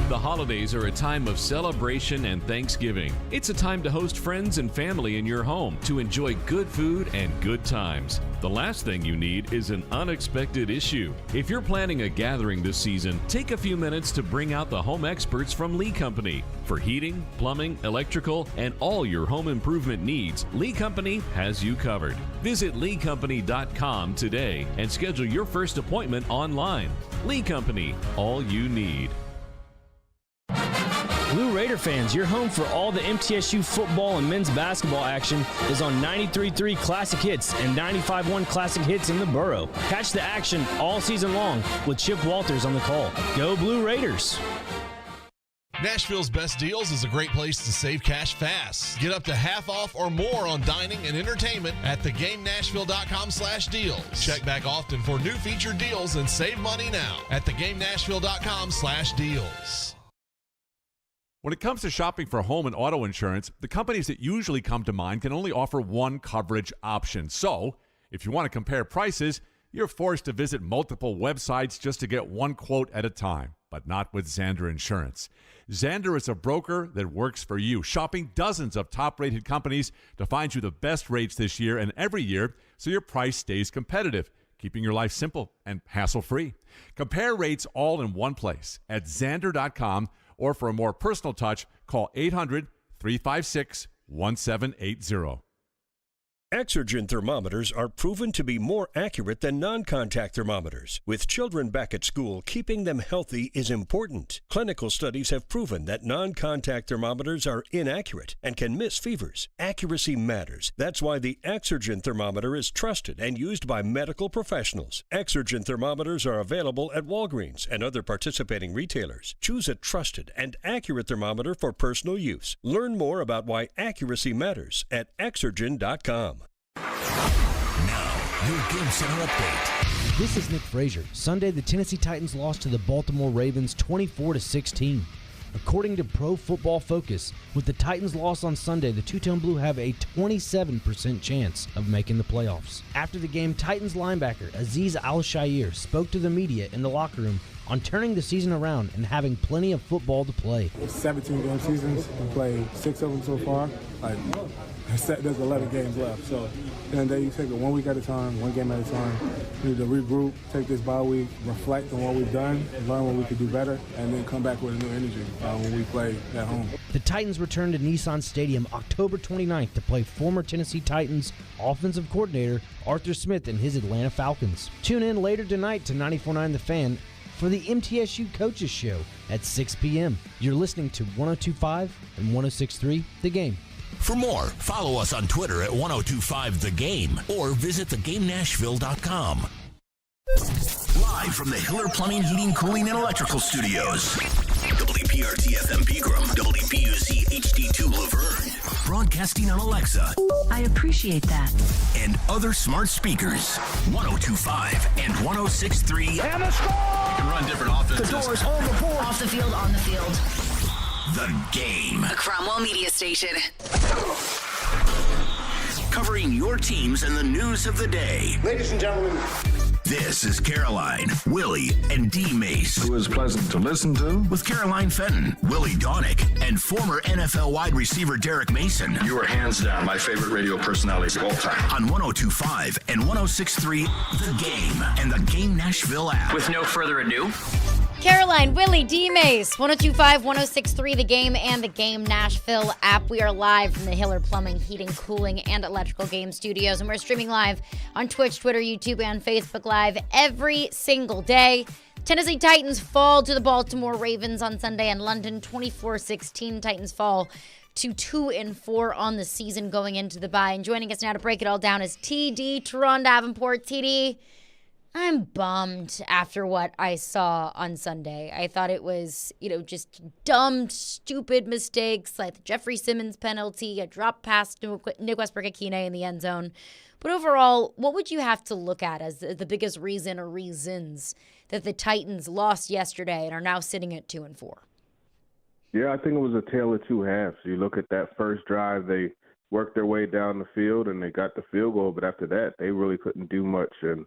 The holidays are a time of celebration and Thanksgiving. It's a time to host friends and family in your home to enjoy good food and good times. The last thing you need is an unexpected issue. If you're planning a gathering this season, take a few minutes to bring out the home experts from Lee Company. For heating, plumbing, electrical, and all your home improvement needs, Lee Company has you covered. Visit LeeCompany.com today and schedule your first appointment online. Lee Company, all you need. Blue Raider fans, your home for all the MTSU football and men's basketball action is on 93.3 Classic Hits and 95.1 Classic Hits in the borough. Catch the action all season long with Chip Walters on the call. Go Blue Raiders! Nashville's Best Deals is a great place to save cash fast. Get up to half off or more on dining and entertainment at thegamenashville.com/deals. Check back often for new featured deals and save money now at thegamenashville.com/deals. When it comes to shopping for home and auto insurance, the companies that usually come to mind can only offer one coverage option. So, if you want to compare prices, you're forced to visit multiple websites just to get one quote at a time. But not with Zander Insurance. Zander is a broker that works for you, shopping dozens of top-rated companies to find you the best rates this year and every year so your price stays competitive, keeping your life simple and hassle-free. Compare rates all in one place at Zander.com, or for a more personal touch, call 800-356-1780. Exergen thermometers are proven to be more accurate than non-contact thermometers. With children back at school, keeping them healthy is important. Clinical studies have proven that non-contact thermometers are inaccurate and can miss fevers. Accuracy matters. That's why the Exergen thermometer is trusted and used by medical professionals. Exergen thermometers are available at Walgreens and other participating retailers. Choose a trusted and accurate thermometer for personal use. Learn more about why accuracy matters at Exergen.com. Now, your Game Center update. This is Nick Frazier. Sunday, the Tennessee Titans lost to the Baltimore Ravens 24-16. According to Pro Football Focus, with the Titans' loss on Sunday, the Two-Tone Blue have a 27% chance of making the playoffs. After the game, Titans linebacker Azeez Al-Shaair spoke to the media in the locker room on turning the season around and having plenty of football to play. It's 17 game seasons. We played 6 of them so far. There's 11 games left. So, and then you take it 1 week at a time, 1 game at a time. We need to regroup, take this bye week, reflect on what we've done, learn what we could do better, and then come back with a new energy when we play at home. The Titans return to Nissan Stadium October 29th to play former Tennessee Titans offensive coordinator Arthur Smith and his Atlanta Falcons. Tune in later tonight to 94.9 The Fan for the MTSU Coaches Show at 6 p.m. You're listening to 102.5 and 106.3 The Game. For more, follow us on Twitter at 1025thegame or visit thegamenashville.com. Live from the Hiller Plumbing, Heating, Cooling, and Electrical Studios. WPRT FM Pegram, WPUC HD2 Laverne. Broadcasting on Alexa. I appreciate that. And other smart speakers. 1025 and 1063. And the score! You can run different offenses. The doors on the board. Off the field, on the field. The Game. A Cromwell Media Station. Covering your teams and the news of the day. Ladies and gentlemen, This is Caroline, Willy, and D-Mace. Who is pleasant to listen to. With Caroline Fenton, Willy Donick, and former NFL wide receiver Derek Mason. You are hands down my favorite radio personality of all time. On 102.5 and 106.3, The Game, and the Game Nashville app. With no further ado, Caroline, Willy, D-Mase, 102.5, 106.3, The Game, and the Game Nashville app. We are live from the Hiller Plumbing, Heating, Cooling, and Electrical Game Studios, and we're streaming live on Twitch, Twitter, YouTube, and Facebook Live every single day. Tennessee Titans fall to the Baltimore Ravens on Sunday in London, 24-16. Titans fall to 2-4 on the season going into the bye. And joining us now to break it all down is TD, Teron Davenport. TD, I'm bummed after what I saw on Sunday. I thought it was, just dumb, stupid mistakes like the Jeffrey Simmons penalty, a drop pass to Nick Westbrook-Akine in the end zone. But overall, what would you have to look at as the biggest reason or reasons that the Titans lost yesterday and are now sitting at 2-4? Yeah, I think it was a tale of two halves. You look at that first drive, they worked their way down the field and they got the field goal, but after that, they really couldn't do much. And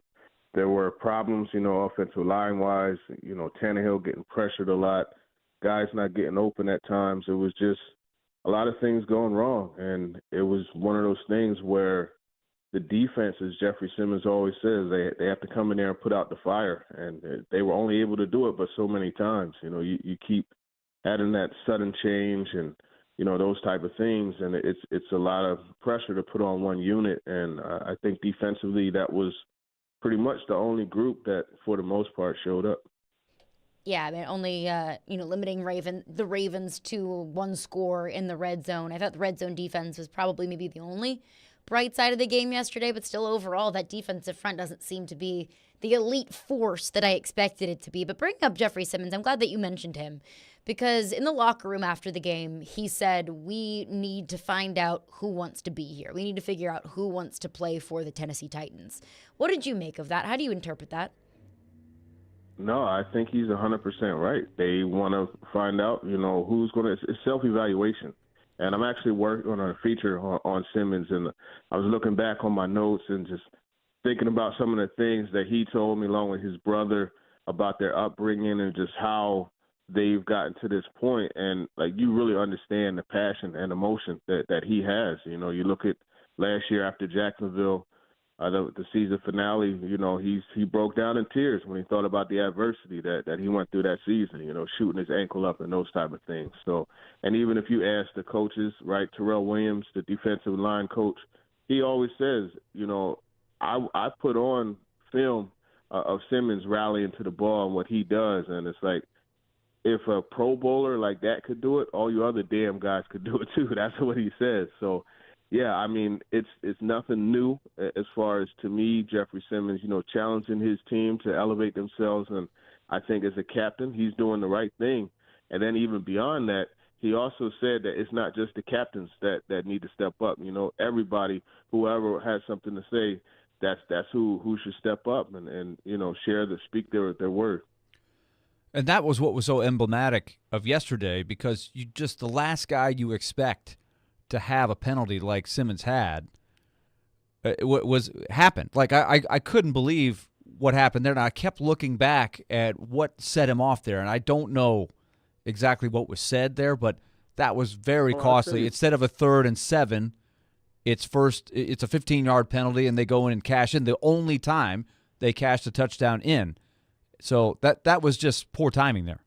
there were problems, offensive line-wise, Tannehill getting pressured a lot, guys not getting open at times. It was just a lot of things going wrong. And it was one of those things where the defense, as Jeffrey Simmons always says, they have to come in there and put out the fire. And they were only able to do it but so many times. You keep adding that sudden change and, those type of things. And it's a lot of pressure to put on one unit. And I think defensively that was pretty much the only group that, for the most part, showed up. Yeah, I mean, only, limiting the Ravens to one score in the red zone. I thought the red zone defense was probably maybe the only bright side of the game yesterday, but still overall, that defensive front doesn't seem to be the elite force that I expected it to be. But bringing up Jeffrey Simmons, I'm glad that you mentioned him, because in the locker room after the game, he said, we need to find out who wants to be here. We need to figure out who wants to play for the Tennessee Titans. What did you make of that? How do you interpret that? No, I think he's 100% right. They want to find out, who's going to – it's self-evaluation. And I'm actually working on a feature on Simmons, and I was looking back on my notes and just thinking about some of the things that he told me along with his brother about their upbringing and just how they've gotten to this point. And, you really understand the passion and emotion that he has. You look at last year after Jacksonville, the season finale, he broke down in tears when he thought about the adversity that he went through that season, shooting his ankle up and those type of things. So, and even if you ask the coaches, right, Terrell Williams, the defensive line coach, he always says, I put on film of Simmons rallying to the ball and what he does, and it's like, if a Pro Bowler like that could do it, all you other damn guys could do it too. That's what he says. So, yeah, I mean, it's nothing new as far as, to me, Jeffrey Simmons, challenging his team to elevate themselves. And I think as a captain, he's doing the right thing. And then even beyond that, he also said that it's not just the captains that need to step up. Everybody, whoever has something to say, that's who should step up and speak their word. And that was what was so emblematic of yesterday, because the last guy you expect to have a penalty like Simmons had happened. Like, I couldn't believe what happened there, and I kept looking back at what set him off there, and I don't know exactly what was said there, but that was very costly. Instead of a 3rd and 7, it's a 15-yard penalty, and they go in and cash in. The only time they cashed a touchdown in. So that was just poor timing there.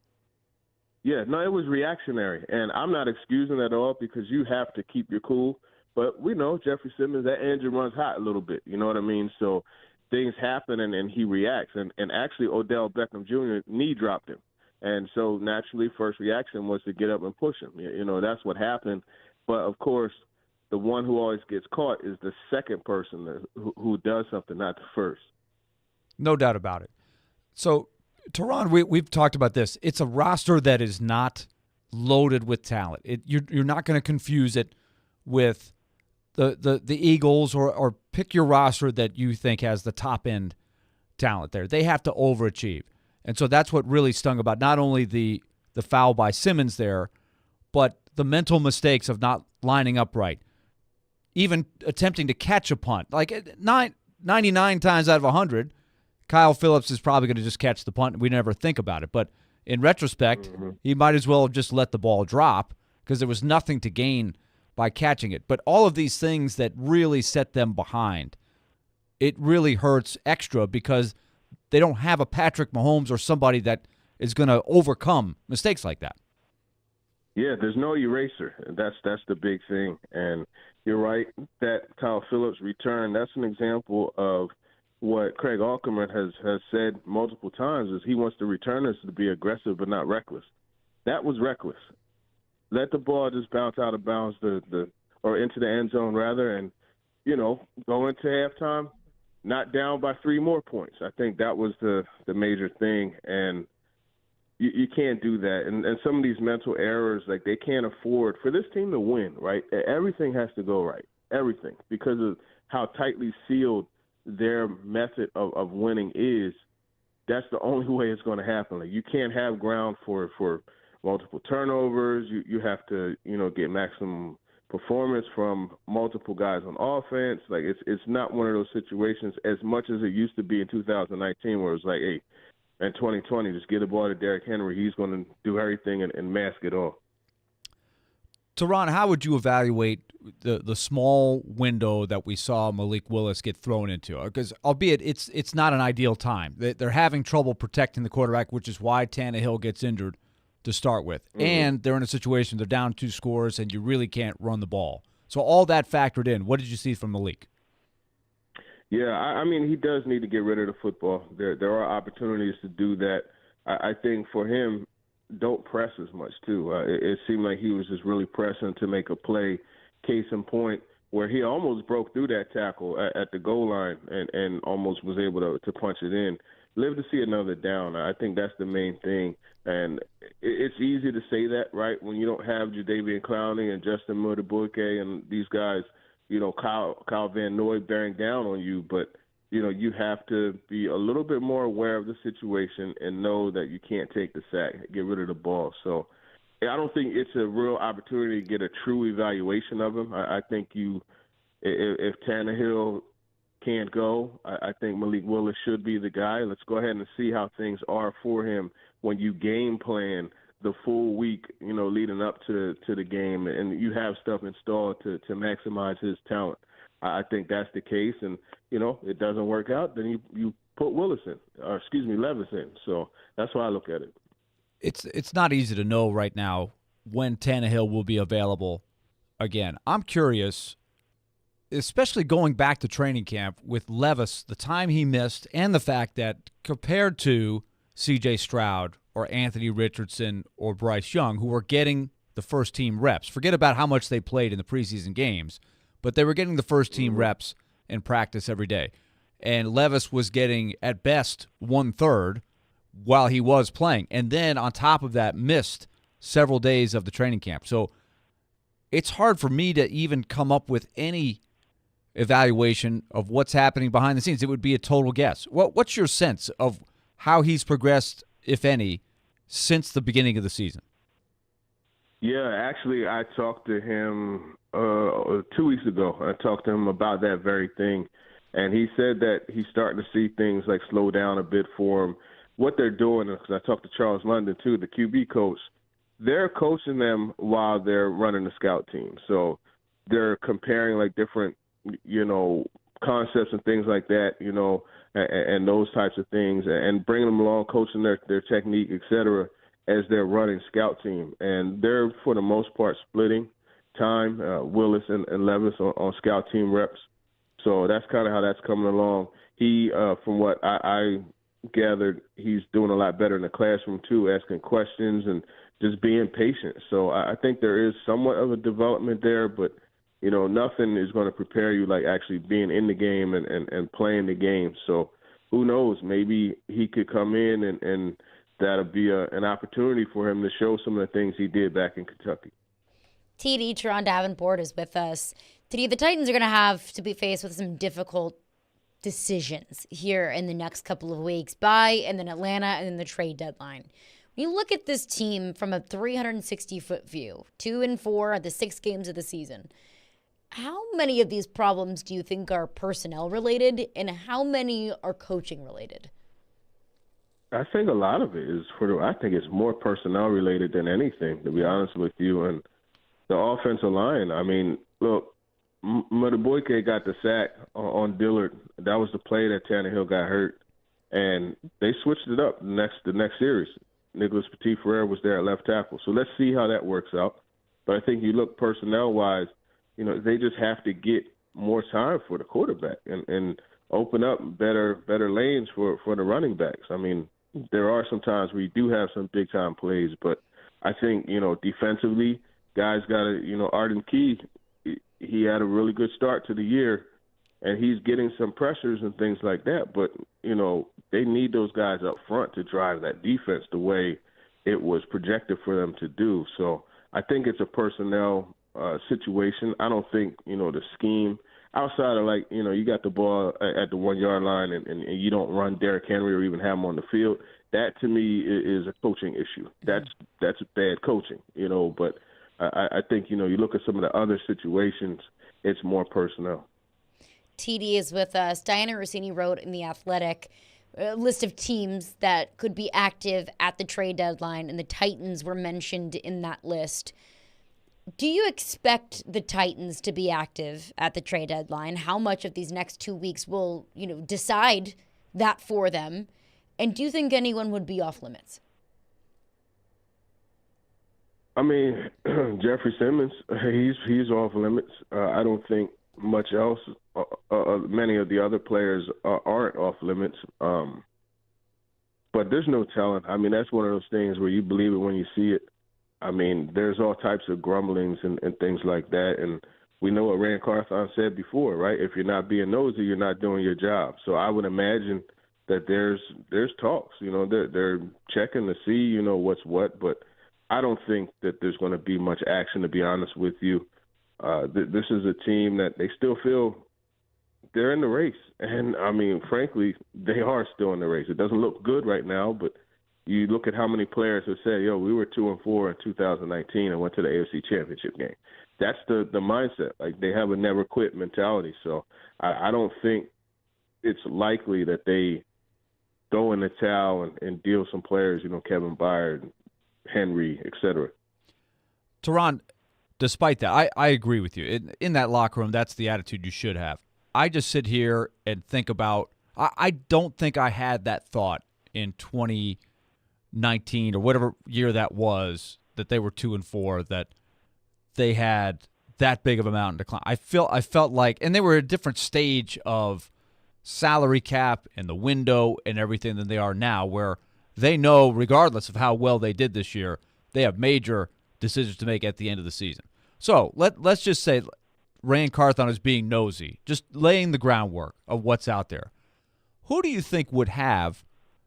Yeah, no, it was reactionary, and I'm not excusing it at all because you have to keep your cool. But we know Jeffrey Simmons, that engine runs hot a little bit, you know what I mean? So things happen, and he reacts. And actually, Odell Beckham Jr. knee dropped him. And so naturally, first reaction was to get up and push him. That's what happened. But, of course, the one who always gets caught is the second person who does something, not the first. No doubt about it. So, Teron, we've talked about this. It's a roster that is not loaded with talent. You're not going to confuse it with the Eagles or pick your roster that you think has the top-end talent there. They have to overachieve. And so that's what really stung about not only the foul by Simmons there, but the mental mistakes of not lining up right, even attempting to catch a punt. Like 99 times out of 100, Kyle Phillips is probably going to just catch the punt. We never think about it. But in retrospect, he might as well have just let the ball drop because there was nothing to gain by catching it. But all of these things that really set them behind, it really hurts extra because they don't have a Patrick Mahomes or somebody that is going to overcome mistakes like that. Yeah, there's no eraser. That's the big thing. And you're right, that Kyle Phillips return, that's an example of what Craig Aukerman has said multiple times is he wants the returners to be aggressive but not reckless. That was reckless. Let the ball just bounce out of bounds or into the end zone rather, and, go into halftime, not down by 3 more points. I think that was the major thing, and you can't do that. And some of these mental errors, like they can't afford for this team to win, right? Everything has to go right, everything, because of how tightly sealed their method of winning is. That's the only way it's going to happen. Like, you can't have ground for multiple turnovers. You have to, get maximum performance from multiple guys on offense. Like, it's not one of those situations as much as it used to be in 2019 where it was like, hey, in 2020, just get the ball to Derrick Henry. He's going to do everything and mask it all. Teron, how would you evaluate the small window that we saw Malik Willis get thrown into? Because albeit it's not an ideal time. They're having trouble protecting the quarterback, which is why Tannehill gets injured to start with. Mm-hmm. And they're in a situation they're down 2 scores and you really can't run the ball. So all that factored in. What did you see from Malik? Yeah, I mean, he does need to get rid of the football. There are opportunities to do that. I think for him, don't press as much, too. It seemed like he was just really pressing to make a play. Case in point, where he almost broke through that tackle at the goal line and almost was able to punch it in. Live to see another down. I think that's the main thing. And it's easy to say that, right, when you don't have Jadeveon Clowney and Justin Murderbuke and these guys, Kyle Van Noy bearing down on you. But, you have to be a little bit more aware of the situation and know that you can't take the sack, get rid of the ball. So I don't think it's a real opportunity to get a true evaluation of him. I think if Tannehill can't go, I think Malik Willis should be the guy. Let's go ahead and see how things are for him when you game plan the full week, leading up to the game, and you have stuff installed to maximize his talent. I think that's the case, and, it doesn't work out, then you put Levis in. So that's how I look at it. It's not easy to know right now when Tannehill will be available again. I'm curious, especially going back to training camp with Levis, the time he missed, and the fact that compared to C.J. Stroud or Anthony Richardson or Bryce Young, who were getting the first-team reps, forget about how much they played in the preseason games, but they were getting the first-team reps in practice every day. And Levis was getting, at best, 1/3 while he was playing. And then, on top of that, missed several days of the training camp. So it's hard for me to even come up with any evaluation of what's happening behind the scenes. It would be a total guess. What's your sense of how he's progressed, if any, since the beginning of the season? Yeah, actually, I talked to him 2 weeks ago. I talked to him about that very thing, and he said that he's starting to see things like slow down a bit for him. What they're doing, because I talked to Charles London, too, the QB coach, they're coaching them while they're running the scout team. So they're comparing, like, different, concepts and things like that, and those types of things, and bringing them along, coaching their technique, et cetera, as they're running scout team. And they're, for the most part, splitting time, Willis and Levis on scout team reps. So that's kind of how that's coming along. He, from what I gathered, he's doing a lot better in the classroom, too, asking questions and just being patient. So I think there is somewhat of a development there, but, nothing is going to prepare you like actually being in the game and playing the game. So who knows? Maybe he could come in and that'll be an opportunity for him to show some of the things he did back in Kentucky. TD, Teron Davenport is with us. TD, the Titans are going to have to be faced with some difficult decisions here in the next couple of weeks, and then Atlanta, and then the trade deadline. When you look at this team from a 360-foot view, 2-4 at the 6 games of the season, how many of these problems do you think are personnel related, and how many are coaching related? I think a lot of it is I think it's more personnel related than anything, to be honest with you. And the offensive line, I mean, look, Matabuike got the sack on Dillard. That was the play that Tannehill got hurt. And they switched it up the next series. Nicholas Petit-Frere was there at left tackle. So let's see how that works out. But I think you look personnel-wise, they just have to get more time for the quarterback and open up better lanes for the running backs. I mean, there are some times where you do have some big-time plays, but I think, defensively, guys got to, Arden Key, he had a really good start to the year, and he's getting some pressures and things like that. But, they need those guys up front to drive that defense the way it was projected for them to do. So I think it's a personnel situation. I don't think, the scheme outside of you got the ball at the 1 yard line and you don't run Derrick Henry or even have him on the field. That to me is a coaching issue. That's bad coaching, but I think, you look at some of the other situations, it's more personnel. TD is with us. Diana Rossini wrote in The Athletic a list of teams that could be active at the trade deadline, and the Titans were mentioned in that list. Do you expect the Titans to be active at the trade deadline? How much of these next 2 weeks will, decide that for them? And do you think anyone would be off limits? I mean, Jeffrey Simmons, he's off limits. I don't think much else. Many of the other players aren't off limits. But there's no telling. I mean, that's one of those things where you believe it when you see it. I mean, there's all types of grumblings and things like that. And we know what Rand Carthon said before, right? If you're not being nosy, you're not doing your job. So I would imagine that there's talks. They're checking to see, what's what. But I don't think that there's going to be much action, to be honest with you. This is a team that they still feel they're in the race. And, I mean, frankly, they are still in the race. It doesn't look good right now, but you look at how many players have said, we were 2-4 in 2019 and went to the AFC Championship game. That's the mindset. Like, they have a never quit mentality. So I don't think it's likely that they go in the towel and deal some players, Kevin Byard, Henry, et cetera. Teron, despite that, I agree with you. In that locker room, that's the attitude you should have. I just sit here and think about I don't think I had that thought in 2019 or whatever year that was, that they were 2-4, that they had that big of a mountain to climb. I felt like, and they were at a different stage of salary cap and the window and everything than they are now, where they know, regardless of how well they did this year, they have major decisions to make at the end of the season. So let's just say Rand Carthon is being nosy, just laying the groundwork of what's out there. Who do you think would have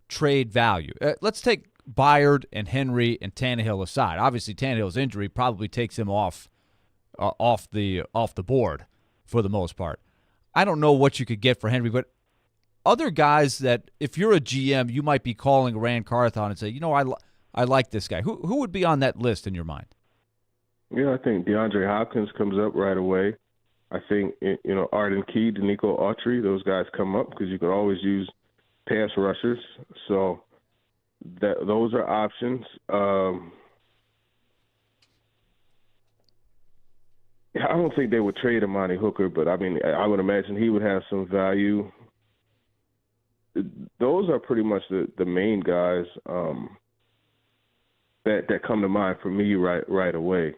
trade value? Let's take Byard and Henry and Tannehill aside. Obviously, Tannehill's injury probably takes him off the board for the most part. I don't know what you could get for Henry, but other guys that if you're a GM, you might be calling Rand Carthon and say, I like this guy. Who would be on that list in your mind? I think DeAndre Hopkins comes up right away. I think, Arden Key, Danico Autry, those guys come up because you can always use pass rushers. So those are options. I don't think they would trade Amani Hooker, but, I mean, I would imagine he would have some value. Those are pretty much the main guys that come to mind for me right away.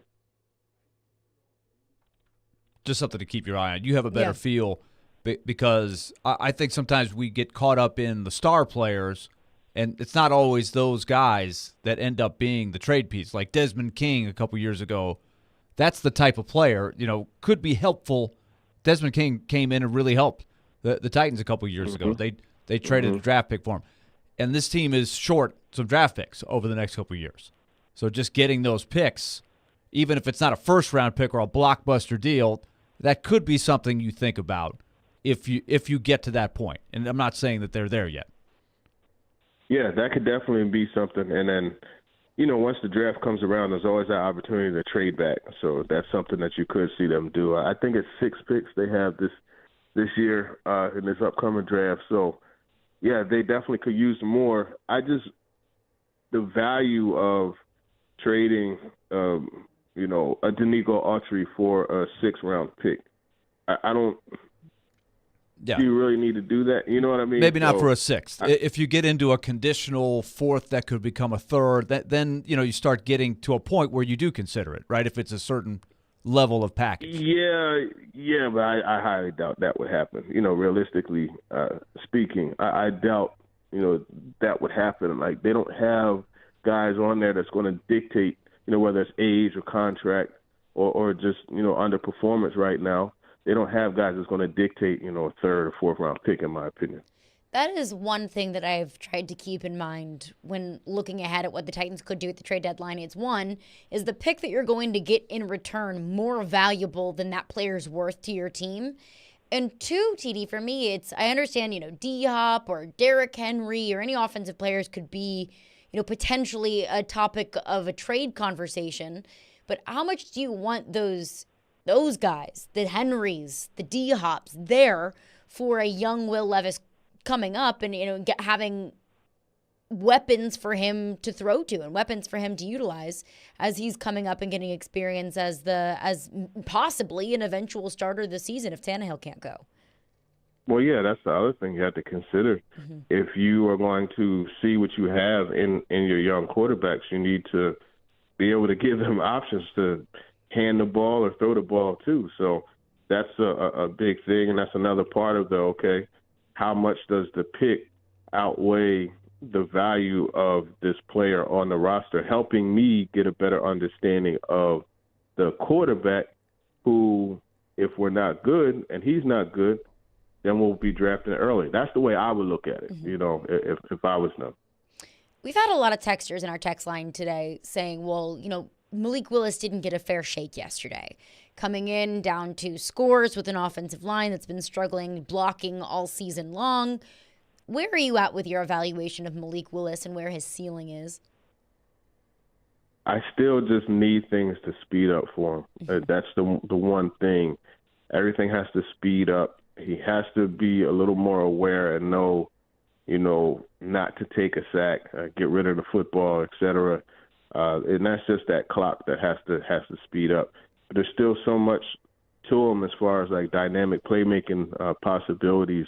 Just something to keep your eye on. You have a better feel because I think sometimes we get caught up in the star players, and it's not always those guys that end up being the trade piece. Like Desmond King a couple years ago, that's the type of player, could be helpful. Desmond King came in and really helped the Titans a couple years ago. They traded a draft pick for him. And this team is short some draft picks over the next couple years. So just getting those picks, even if it's not a first-round pick or a blockbuster deal, that could be something you think about if you get to that point. And I'm not saying that they're there yet. Yeah, that could definitely be something. And then, once the draft comes around, there's always that opportunity to trade back. So that's something that you could see them do. I think it's 6 picks they have this year in this upcoming draft. So yeah, they definitely could use more. The value of trading, a Danico Autry for a 6th-round pick. I don't. Yeah. Do you really need to do that? You know what I mean? Maybe not for a 6th. If you get into a conditional 4th that could become a 3rd, then you start getting to a point where you do consider it, right? If it's a certain level of package. Yeah, but I highly doubt that would happen. Realistically speaking, I doubt that would happen. Like, they don't have guys on there that's going to dictate, whether it's age or contract or just underperformance right now. They don't have guys that's going to dictate, a 3rd or 4th round pick, in my opinion. That is one thing that I've tried to keep in mind when looking ahead at what the Titans could do at the trade deadline. It's one, is the pick that you're going to get in return more valuable than that player's worth to your team? And 2, TD, for me, I understand, D-Hop or Derrick Henry or any offensive players could be, potentially a topic of a trade conversation. But how much do you want those guys, the Henrys, the D-Hops, there for a young Will Levis coming up and having weapons for him to throw to and weapons for him to utilize as he's coming up and getting experience as possibly an eventual starter this season if Tannehill can't go? Well, yeah, that's the other thing you have to consider. Mm-hmm. If you are going to see what you have in your young quarterbacks, you need to be able to give them options to hand the ball or throw the ball too. So that's a big thing, and that's another part of how much does the pick outweigh the value of this player on the roster, helping me get a better understanding of the quarterback who, if we're not good and he's not good, then we'll be drafting early. That's the way I would look at it, if I was them. We've had a lot of texters in our text line today saying, well, Malik Willis didn't get a fair shake yesterday. Coming in down 2 scores with an offensive line that's been struggling blocking all season long. Where are you at with your evaluation of Malik Willis and where his ceiling is? I still just need things to speed up for him. Mm-hmm. That's the one thing. Everything has to speed up. He has to be a little more aware and know, not to take a sack, get rid of the football, etc. And that's just that clock that has to speed up. But there's still so much to him as far as like dynamic playmaking possibilities,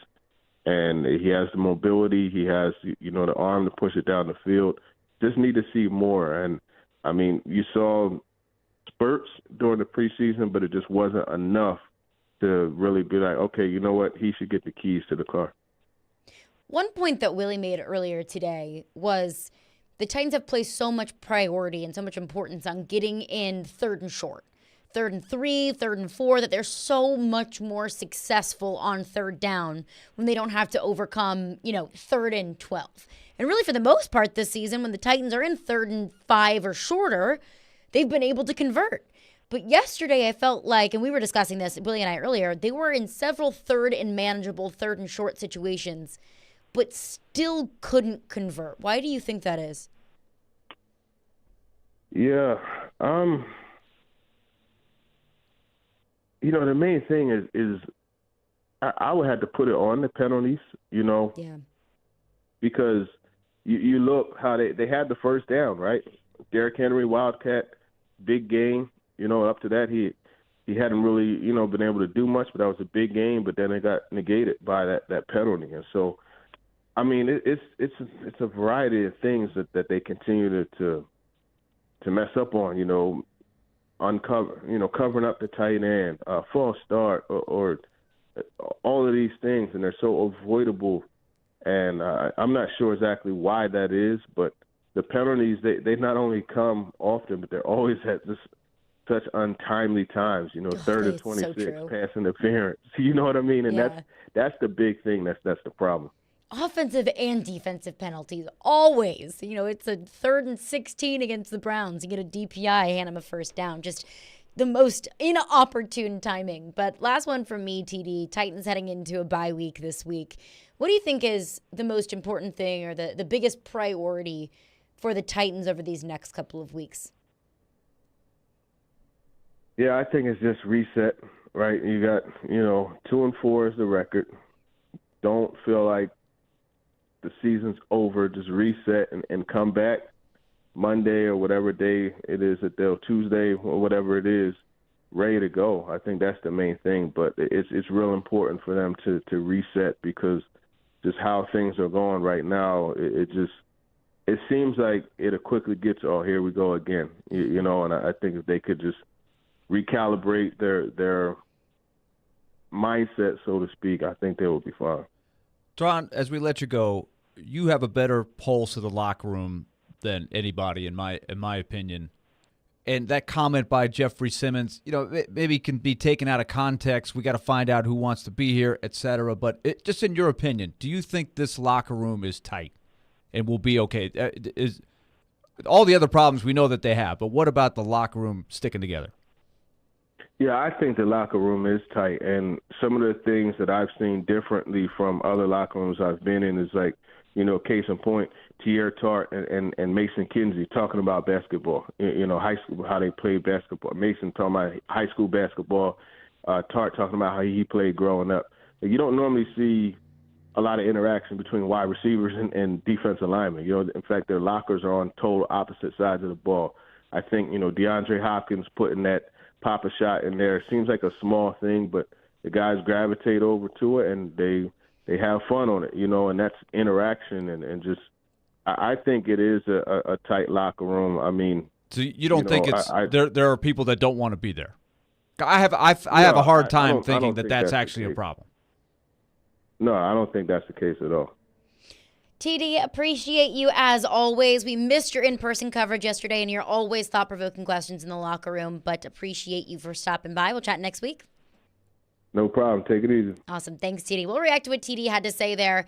and he has the mobility, he has the arm to push it down the field. Just need to see more. And I mean, you saw spurts during the preseason, but it just wasn't enough to really be like, okay, you know what, he should get the keys to the car. One point that Willy made earlier today was the Titans have placed so much priority and so much importance on getting in 3rd and short, 3rd and 3, 3rd and 4, that they're so much more successful on 3rd down when they don't have to overcome, 3rd and 12. And really, for the most part this season, when the Titans are in 3rd and 5 or shorter, they've been able to convert. But yesterday, I felt like, and we were discussing this, Willy and I earlier, they were in several 3rd and manageable, 3rd and short situations, but still couldn't convert. Why do you think that is? Yeah. The main thing is I would have to put it on the penalties, Yeah. Because you look how they had the 1st down, right? Derrick Henry, Wildcat, big game. Up to that, he hadn't really, been able to do much, but that was a big game. But then it got negated by that penalty. And so, I mean, it's a variety of things that they continue to mess up on. Uncover, covering up the tight end, false start, or all of these things, and they're so avoidable. And I'm not sure exactly why that is, but the penalties they not only come often, but they're always at just such untimely times. 3rd and 26, so pass interference. You know what I mean? And that's the big thing. That's the problem. Offensive and defensive penalties, always. It's a 3rd and 16 against the Browns. You get a DPI, hand them a 1st down. Just the most inopportune timing. But last one from me, TD. Titans heading into a bye week this week. What do you think is the most important thing or the biggest priority for the Titans over these next couple of weeks? Yeah, I think it's just reset, right? You got, 2-4 is the record. Don't feel like the season's over, just reset and come back Monday or whatever day it is, Tuesday or whatever it is, ready to go. I think that's the main thing. But it's real important for them to reset, because just how things are going right now, it seems like it'll quickly get to, oh, here we go again. And I think if they could just recalibrate their mindset, so to speak, I think they will be fine. Tron, as we let you go, you have a better pulse of the locker room than anybody, in my opinion. And that comment by Jeffrey Simmons, maybe can be taken out of context. We got to find out who wants to be here, et cetera. But just in your opinion, do you think this locker room is tight and will be okay? Is all the other problems we know that they have, but what about the locker room sticking together? Yeah, I think the locker room is tight, and some of the things that I've seen differently from other locker rooms I've been in is like, case in point, Tierre Tart and Mason Kinsey talking about basketball, high school, how they played basketball. Mason talking about high school basketball, Tart talking about how he played growing up. You don't normally see a lot of interaction between wide receivers and defensive linemen. In fact, their lockers are on total opposite sides of the ball. I think, DeAndre Hopkins putting that pop a shot in there. It seems like a small thing, but the guys gravitate over to it and they have fun on it, and that's interaction and just I think it is a tight locker room. I mean, so you don't think it's there are people that don't want to be there? I have a hard time thinking that that's actually a problem. No, I don't think that's the case at all. TD, appreciate you as always. We missed your in-person coverage yesterday and your always thought-provoking questions in the locker room, but appreciate you for stopping by. We'll chat next week. No problem. Take it easy. Awesome. Thanks, TD. We'll react to what TD had to say there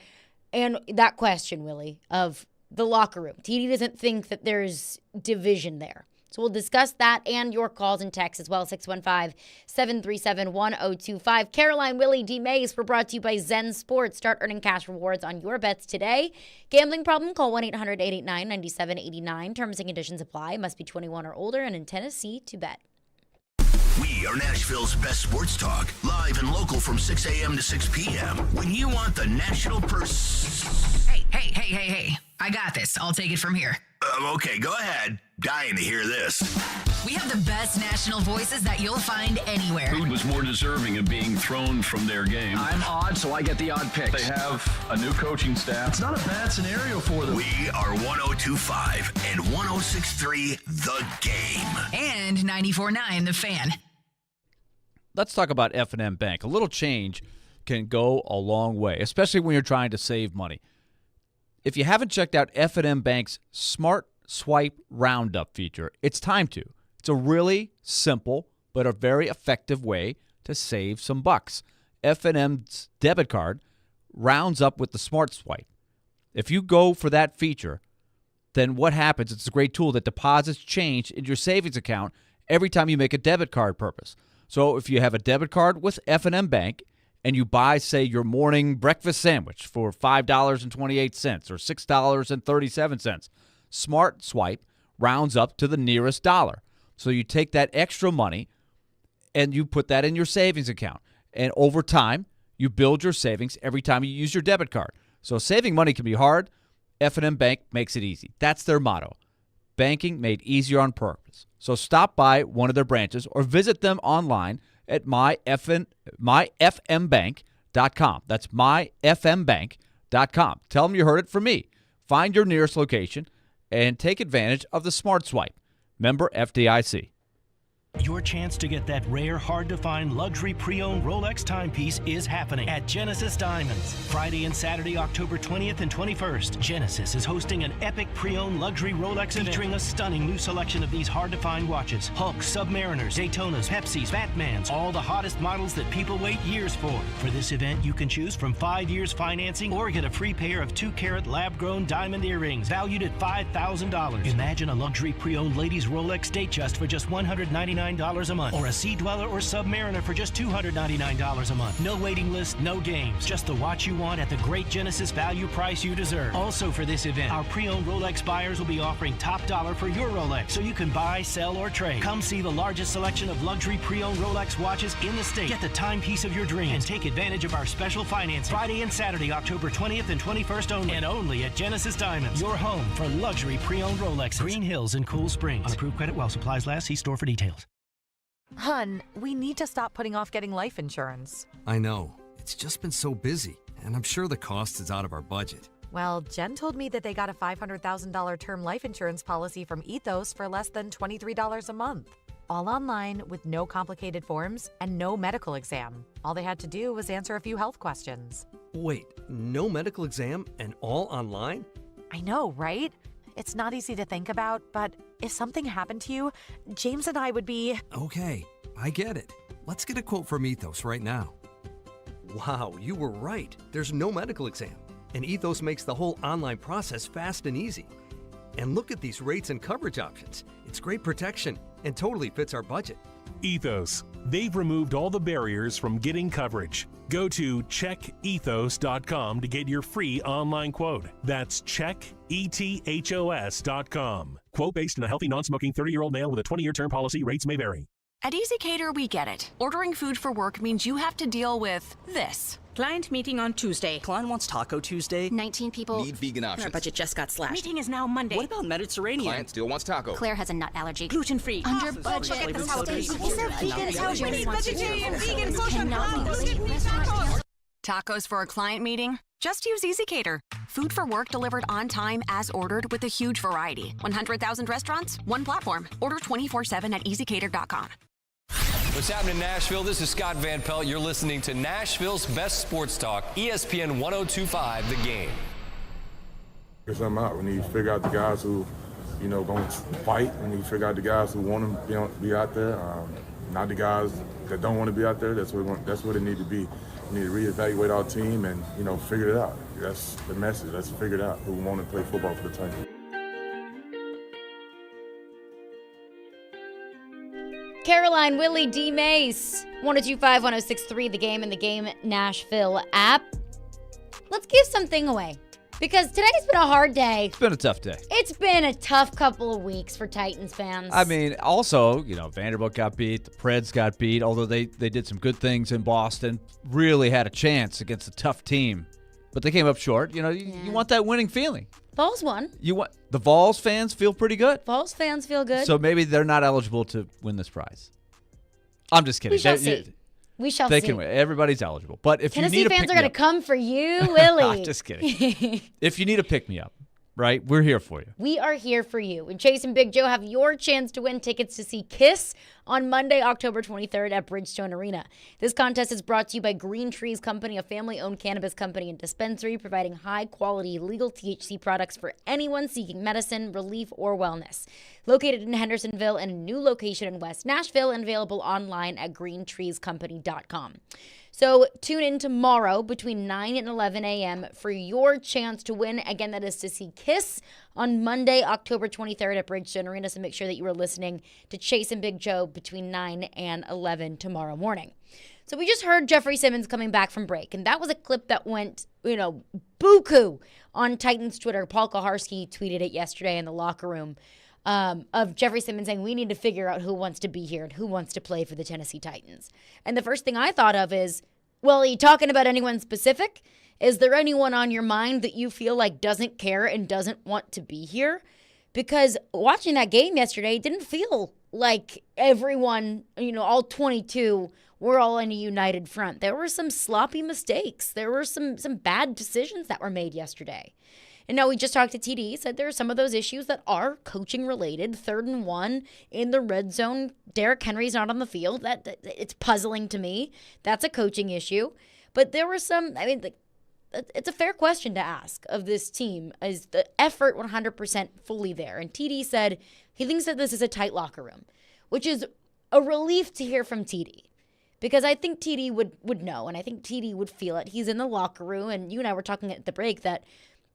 and that question, Willy, of the locker room. TD doesn't think that there's division there. So we'll discuss that and your calls and texts as well, 615-737-1025. Caroline, Willy, D-Mase were brought to you by Zen Sports. Start earning cash rewards on your bets today. Gambling problem? Call 1-800-889-9789. Terms and conditions apply. Must be 21 or older and in Tennessee to bet. We are Nashville's best sports talk, live and local from 6 a.m. to 6 p.m. When you want the national Hey. I got this. I'll take it from here. Okay, go ahead. Dying to hear this. We have the best national voices that you'll find anywhere. Who was more deserving of being thrown from their game? I'm odd, so I get the odd picks. They have a new coaching staff. It's not a bad scenario for them. We are 102.5 and 106.3 The Game. And 94.9 The Fan. Let's talk about F&M Bank. A little change can go a long way, especially when you're trying to save money. If you haven't checked out F&M Bank's Smart Swipe Roundup feature, it's time to. It's a really simple but a very effective way to save some bucks. F&M's debit card rounds up with the Smart Swipe. If you go for that feature, then what happens? It's a great tool that deposits change in your savings account every time you make a debit card purchase. So if you have a debit card with F&M Bank and you buy, say, your morning breakfast sandwich for $5.28 or $6.37, Smart Swipe rounds up to the nearest dollar. So you take that extra money and you put that in your savings account. And over time, you build your savings every time you use your debit card. So saving money can be hard. F&M Bank makes it easy. That's their motto. Banking made easier on purpose. So stop by one of their branches or visit them online at myfmbank.com. That's myfmbank.com. Tell them you heard it from me. Find your nearest location and take advantage of the Smart Swipe. Member FDIC. Your chance to get that rare, hard-to-find luxury pre-owned Rolex timepiece is happening at Genesis Diamonds. Friday and Saturday, October 20th and 21st, Genesis is hosting an epic pre-owned luxury Rolex event featuring a stunning new selection of these hard-to-find watches. Hulks, Submariners, Daytonas, Pepsis, Batmans, all the hottest models that people wait years for. For this event, you can choose from 5 years financing or get a free pair of 2-carat lab-grown diamond earrings valued at $5,000. Imagine a luxury pre-owned ladies Rolex Datejust for just $199 $299 a month, or a Sea Dweller or Submariner for just $299 a month. No waiting list, no games, just the watch you want at the great Genesis value price you deserve. Also for this event, our pre-owned Rolex buyers will be offering top dollar for your Rolex, so you can buy, sell, or trade. Come see the largest selection of luxury pre-owned Rolex watches in the state. Get the timepiece of your dreams and take advantage of our special financing Friday and Saturday, October 20th and 21st only, and only at Genesis Diamonds, your home for luxury pre-owned Rolexes. Green Hills in Cool Springs. On approved credit while supplies last. See store for details. Hun, we need to stop putting off getting life insurance. I know. It's just been so busy, and I'm sure the cost is out of our budget. Well, Jen told me that they got a $500,000 term life insurance policy from Ethos for less than $23 a month. All online with no complicated forms and no medical exam. All they had to do was answer a few health questions. Wait, no medical exam and all online? I know, right? It's not easy to think about, but if something happened to you, James and I would be... Okay, I get it. Let's get a quote from Ethos right now. Wow, you were right. There's no medical exam. And Ethos makes the whole online process fast and easy. And look at these rates and coverage options. It's great protection and totally fits our budget. Ethos. They've removed all the barriers from getting coverage. Go to checkethos.com to get your free online quote. That's checkethos.com. Quote based on a healthy, non-smoking 30-year-old male with a 20-year term policy. Rates may vary. At Easy Cater, we get it. Ordering food for work means you have to deal with this. Client meeting on Tuesday. Client wants Taco Tuesday. 19 people. Need vegan options. Our budget just got slashed. Meeting is now Monday. What about Mediterranean? Client still wants taco. Claire has a nut allergy. Gluten-free. Under budget. Is there vegan vegetarian, vegan, Tacos for a client meeting? Just use Easy Cater. Food for work delivered on time as ordered with a huge variety. 100,000 restaurants, one platform. Order 24/7 at easycater.com. What's happening in Nashville? This is Scott Van Pelt. You're listening to Nashville's best sports talk, ESPN 102.5 The Game. Figure something out. We need to figure out the guys who, going to fight. We need to figure out the guys who want to be out there. Not the guys that don't want to be out there. That's what it need to be. We need to reevaluate our team and, figure it out. That's the message. Let's figure it out. Who want to play football for the team. Caroline, Willy, D-Mase, 102.5, 106.3, The Game and the Game Nashville app. Let's give something away because today's been a hard day. It's been a tough day. It's been a tough couple of weeks for Titans fans. I mean, also, Vanderbilt got beat, the Preds got beat, although they did some good things in Boston, really had a chance against a tough team. But they came up short. You want that winning feeling. Vols won. The Vols fans feel pretty good. Vols fans feel good. So maybe they're not eligible to win this prize. I'm just kidding. We shall see. We shall see. They can win. Everybody's eligible. But if Tennessee you need fans are going to come for you, Willy. I'm just kidding. If you need a pick-me-up, right, we're here for you. We are here for you. And Chase and Big Joe have your chance to win tickets to see Kiss on Monday, October 23rd at Bridgestone Arena. This contest is brought to you by Green Trees Company, a family-owned cannabis company and dispensary providing high-quality legal THC products for anyone seeking medicine, relief, or wellness. Located in Hendersonville and a new location in West Nashville and available online at greentreescompany.com. So tune in tomorrow between 9 and 11 a.m. for your chance to win. Again, that is to see Kiss on Monday, October 23rd at Bridgestone Arena. So make sure that you are listening to Chase and Big Joe between 9 and 11 tomorrow morning. So we just heard Jeffrey Simmons coming back from break, and that was a clip that went, buku on Titans Twitter. Paul Kaharski tweeted it yesterday in the locker room of Jeffrey Simmons saying we need to figure out who wants to be here and who wants to play for the Tennessee Titans. And the first thing I thought of is, well, are you talking about anyone specific? Is there anyone on your mind that you feel like doesn't care and doesn't want to be here? Because watching that game yesterday didn't feel like everyone, all 22 were all in a united front. There were some sloppy mistakes. There were some bad decisions that were made yesterday. And now we just talked to TD, said there are some of those issues that are coaching related. 3rd and 1 in the red zone. Derrick Henry's not on the field. That it's puzzling to me. That's a coaching issue. But there were some, it's a fair question to ask of this team. Is the effort 100% fully there? And TD said he thinks that this is a tight locker room, which is a relief to hear from TD. Because I think TD would know, and I think TD would feel it. He's in the locker room, and you and I were talking at the break that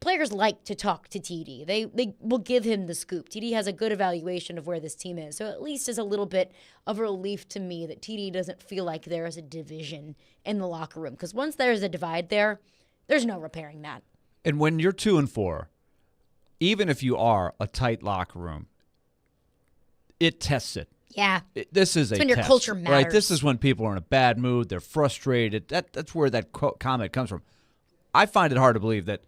players like to talk to TD. They will give him the scoop. TD has a good evaluation of where this team is. So at least is a little bit of a relief to me that TD doesn't feel like there is a division in the locker room. Because once there's a divide there, there's no repairing that. And when you're 2-4, even if you are a tight locker room, it tests it. Yeah. This is it's a when test, your culture matters. right? This is when people are in a bad mood. They're frustrated. That's where that comment comes from. I find it hard to believe that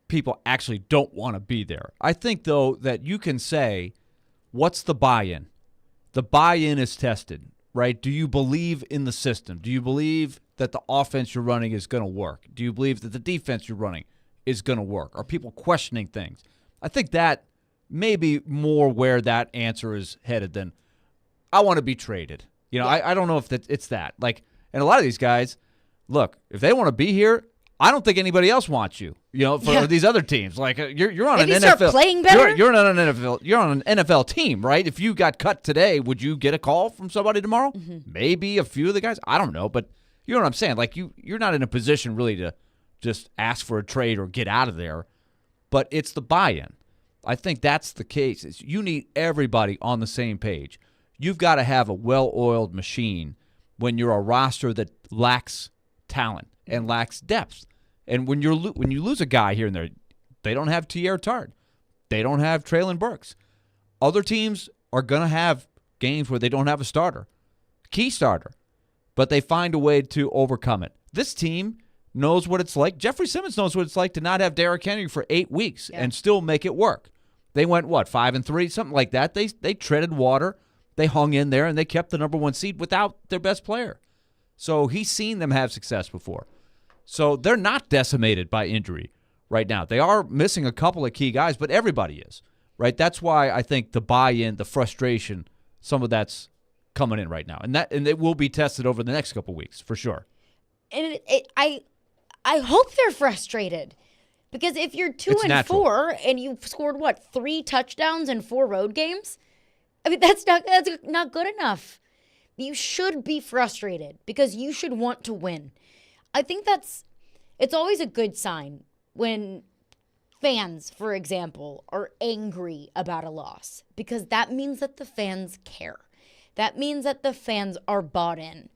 people actually don't want to be there. I think, though, that you can say, what's the buy-in? The buy-in is tested, right? Do you believe in the system? Do you believe that the offense you're running is going to work? Do you believe that the defense you're running is going to work? Are people questioning things? I think that may be more where that answer is headed than, I want to be traded. You know, I don't know if it's that. Like, and a lot of these guys, look, if they want to be here, I don't think anybody else wants you. You know, for these other teams, like you're on if an you NFL. Start playing better? You're on an NFL. You're on an NFL team, right? If you got cut today, would you get a call from somebody tomorrow? Mm-hmm. Maybe a few of the guys. I don't know, but you know what I'm saying. Like you're not in a position really to just ask for a trade or get out of there. But it's the buy-in. I think that's the case. You need everybody on the same page. You've got to have a well-oiled machine when you're a roster that lacks talent and lacks depth. And when you lose a guy here and there, they don't have Tierre Tart. They don't have Traylon Burks. Other teams are going to have games where they don't have a starter, key starter, but they find a way to overcome it. This team knows what it's like. Jeffrey Simmons knows what it's like to not have Derrick Henry for 8 weeks and still make it work. They went, 5-3, something like that. They treaded water. They hung in there, and they kept the number 1 seed without their best player. So he's seen them have success before. So they're not decimated by injury right now. They are missing a couple of key guys, but everybody is, right? That's why I think the buy-in, the frustration, some of that's coming in right now. And it will be tested over the next couple of weeks, for sure. And I hope they're frustrated. Because if you're 2-4 and you've scored, 3 touchdowns in 4 road games? I mean, that's not good enough. You should be frustrated because you should want to win. I think it's always a good sign when fans, for example, are angry about a loss because that means that the fans care. That means that the fans are bought in.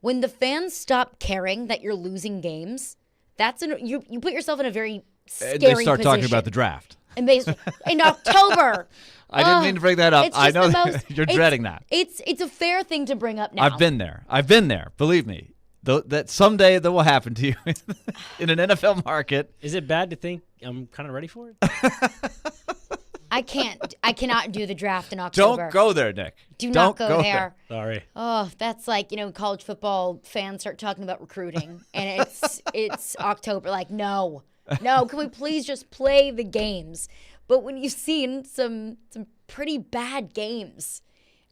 When the fans stop caring that you're losing games, you put yourself in a very scary position. They start talking position. about the draft. And in October. I didn't mean to bring that up. I know you're dreading that. It's a fair thing to bring up now. I've been there. Believe me. That someday that will happen to you in an NFL market. Is it bad to think I'm kind of ready for it? I cannot do the draft in October. Don't go there, Nick. Do not go there. Sorry. Oh, that's like, college football fans start talking about recruiting and it's October. Like, no, can we please just play the games? But when you've seen some pretty bad games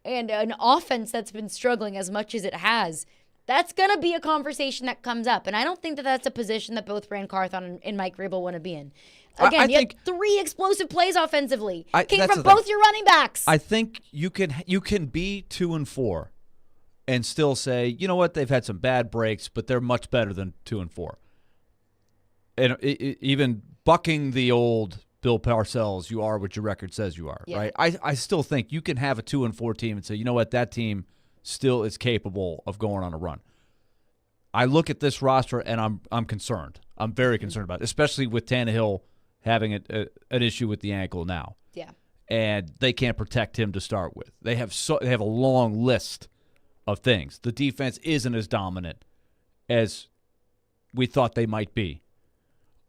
and an offense that's been struggling as much as it has, that's going to be a conversation that comes up. And I don't think that that's a position that both Fran Carthon and Mike Vrabel want to be in. Again, you had 3 explosive plays offensively. Came from both your running backs. I think you can be 2-4 and still say, you know what, they've had some bad breaks, but they're much better than 2-4. And even bucking the old Bill Parcells, you are what your record says you are, right? I still think you can have a 2-4 team and say, you know what, that team still is capable of going on a run. I look at this roster and I'm concerned. I'm very concerned about it, especially with Tannehill having an issue with the ankle now. Yeah. And they can't protect him to start with. They have a long list of things. The defense isn't as dominant as we thought they might be.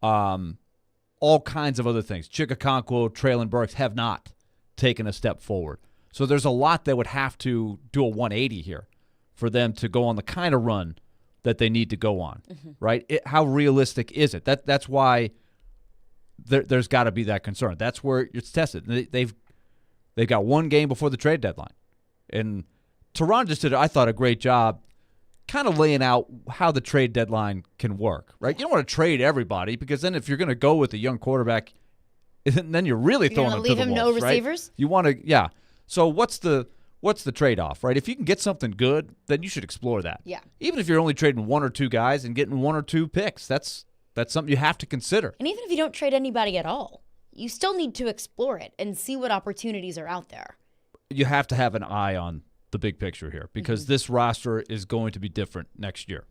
All kinds of other things. Chikakonkwo, Traylon Burks have not taken a step forward. So there's a lot that would have to do a 180 here for them to go on the kind of run that they need to go on, right? How realistic is it? That's why there's got to be that concern. That's where it's tested. They've got 1 game before the trade deadline. And Tehran just did, I thought, a great job kind of laying out how the trade deadline can work, right? You don't want to trade everybody because then if you're going to go with a young quarterback, then you're really throwing them to the wolves, leave him no receivers? You want to, yeah. So what's the trade-off, right? If you can get something good, then you should explore that. Yeah. Even if you're only trading 1 or 2 guys and getting 1 or 2 picks, that's That's something you have to consider. And even if you don't trade anybody at all, you still need to explore it and see what opportunities are out there. You have to have an eye on the big picture here because this roster is going to be different next year.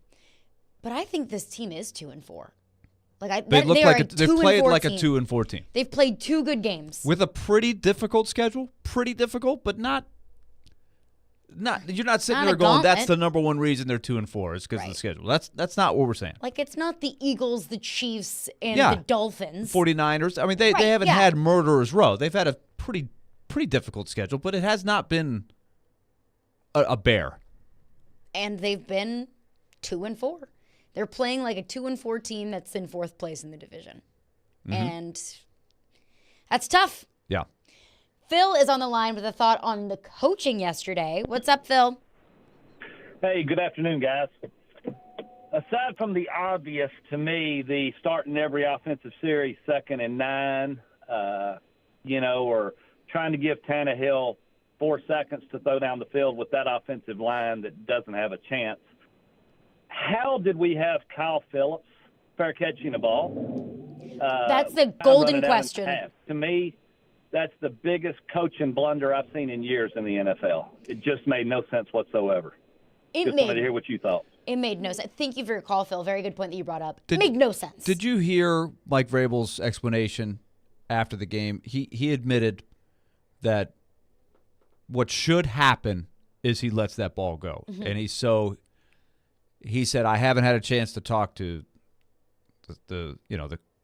But I think this team is 2-4. They've played like a 2-4 team. They've played 2 good games with a pretty difficult schedule. Pretty difficult, but not. You're not sitting there going, "That's the number one reason they're 2-4 is because of the schedule." That's not what we're saying. Like it's not the Eagles, the Chiefs, and the Dolphins, 49ers. I mean, they haven't had murderers row. They've had a pretty difficult schedule, but it has not been a bear. And they've been 2-4. They're playing like a 2-4 team that's in 4th place in the division. And that's tough. Yeah. Phil is on the line with a thought on the coaching yesterday. What's up, Phil? Hey, good afternoon, guys. Aside from the obvious, to me, the starting every offensive series 2nd and 9, or trying to give Tannehill 4 seconds to throw down the field with that offensive line that doesn't have a chance. How did we have Kyle Phillips fair catching the ball? That's the golden question. To me, that's the biggest coaching blunder I've seen in years in the NFL. It just made no sense whatsoever. Just wanted to hear what you thought. It made no sense. Thank you for your call, Phil. Very good point that you brought up. It made no sense. Did you hear Mike Vrabel's explanation after the game? He admitted that what should happen is he lets that ball go. And he said, I haven't had a chance to talk to the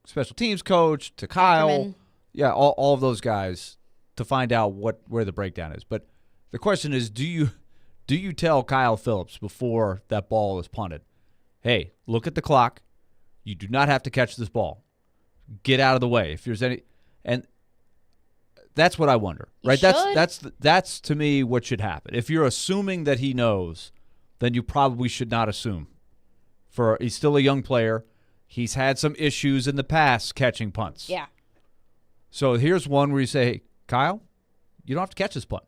special teams coach, to Kyle. Ackerman. Yeah, all of those guys to find out where the breakdown is. But the question is, do you tell Kyle Phillips before that ball is punted, hey, look at the clock. You do not have to catch this ball. Get out of the way. If there's any, and that's what I wonder, right? That's to me what should happen. If you're assuming that he knows, then you probably should not assume. He's still a young player. He's had some issues in the past catching punts. Yeah. So here's one where you say, hey, Kyle, you don't have to catch this punt.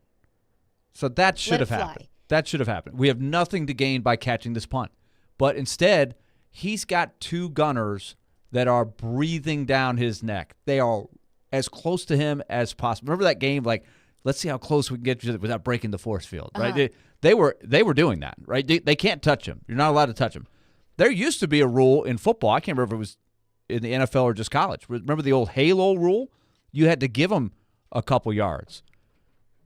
So that should have happened. That should have happened. We have nothing to gain by catching this punt. But instead, he's got 2 gunners that are breathing down his neck. They are as close to him as possible. Remember that game? Like, let's see how close we can get to it without breaking the force field, right? They were doing that, right? They can't touch him. You're not allowed to touch him. There used to be a rule in football. I can't remember if it was in the NFL or just college. Remember the old halo rule? You had to give him a couple yards.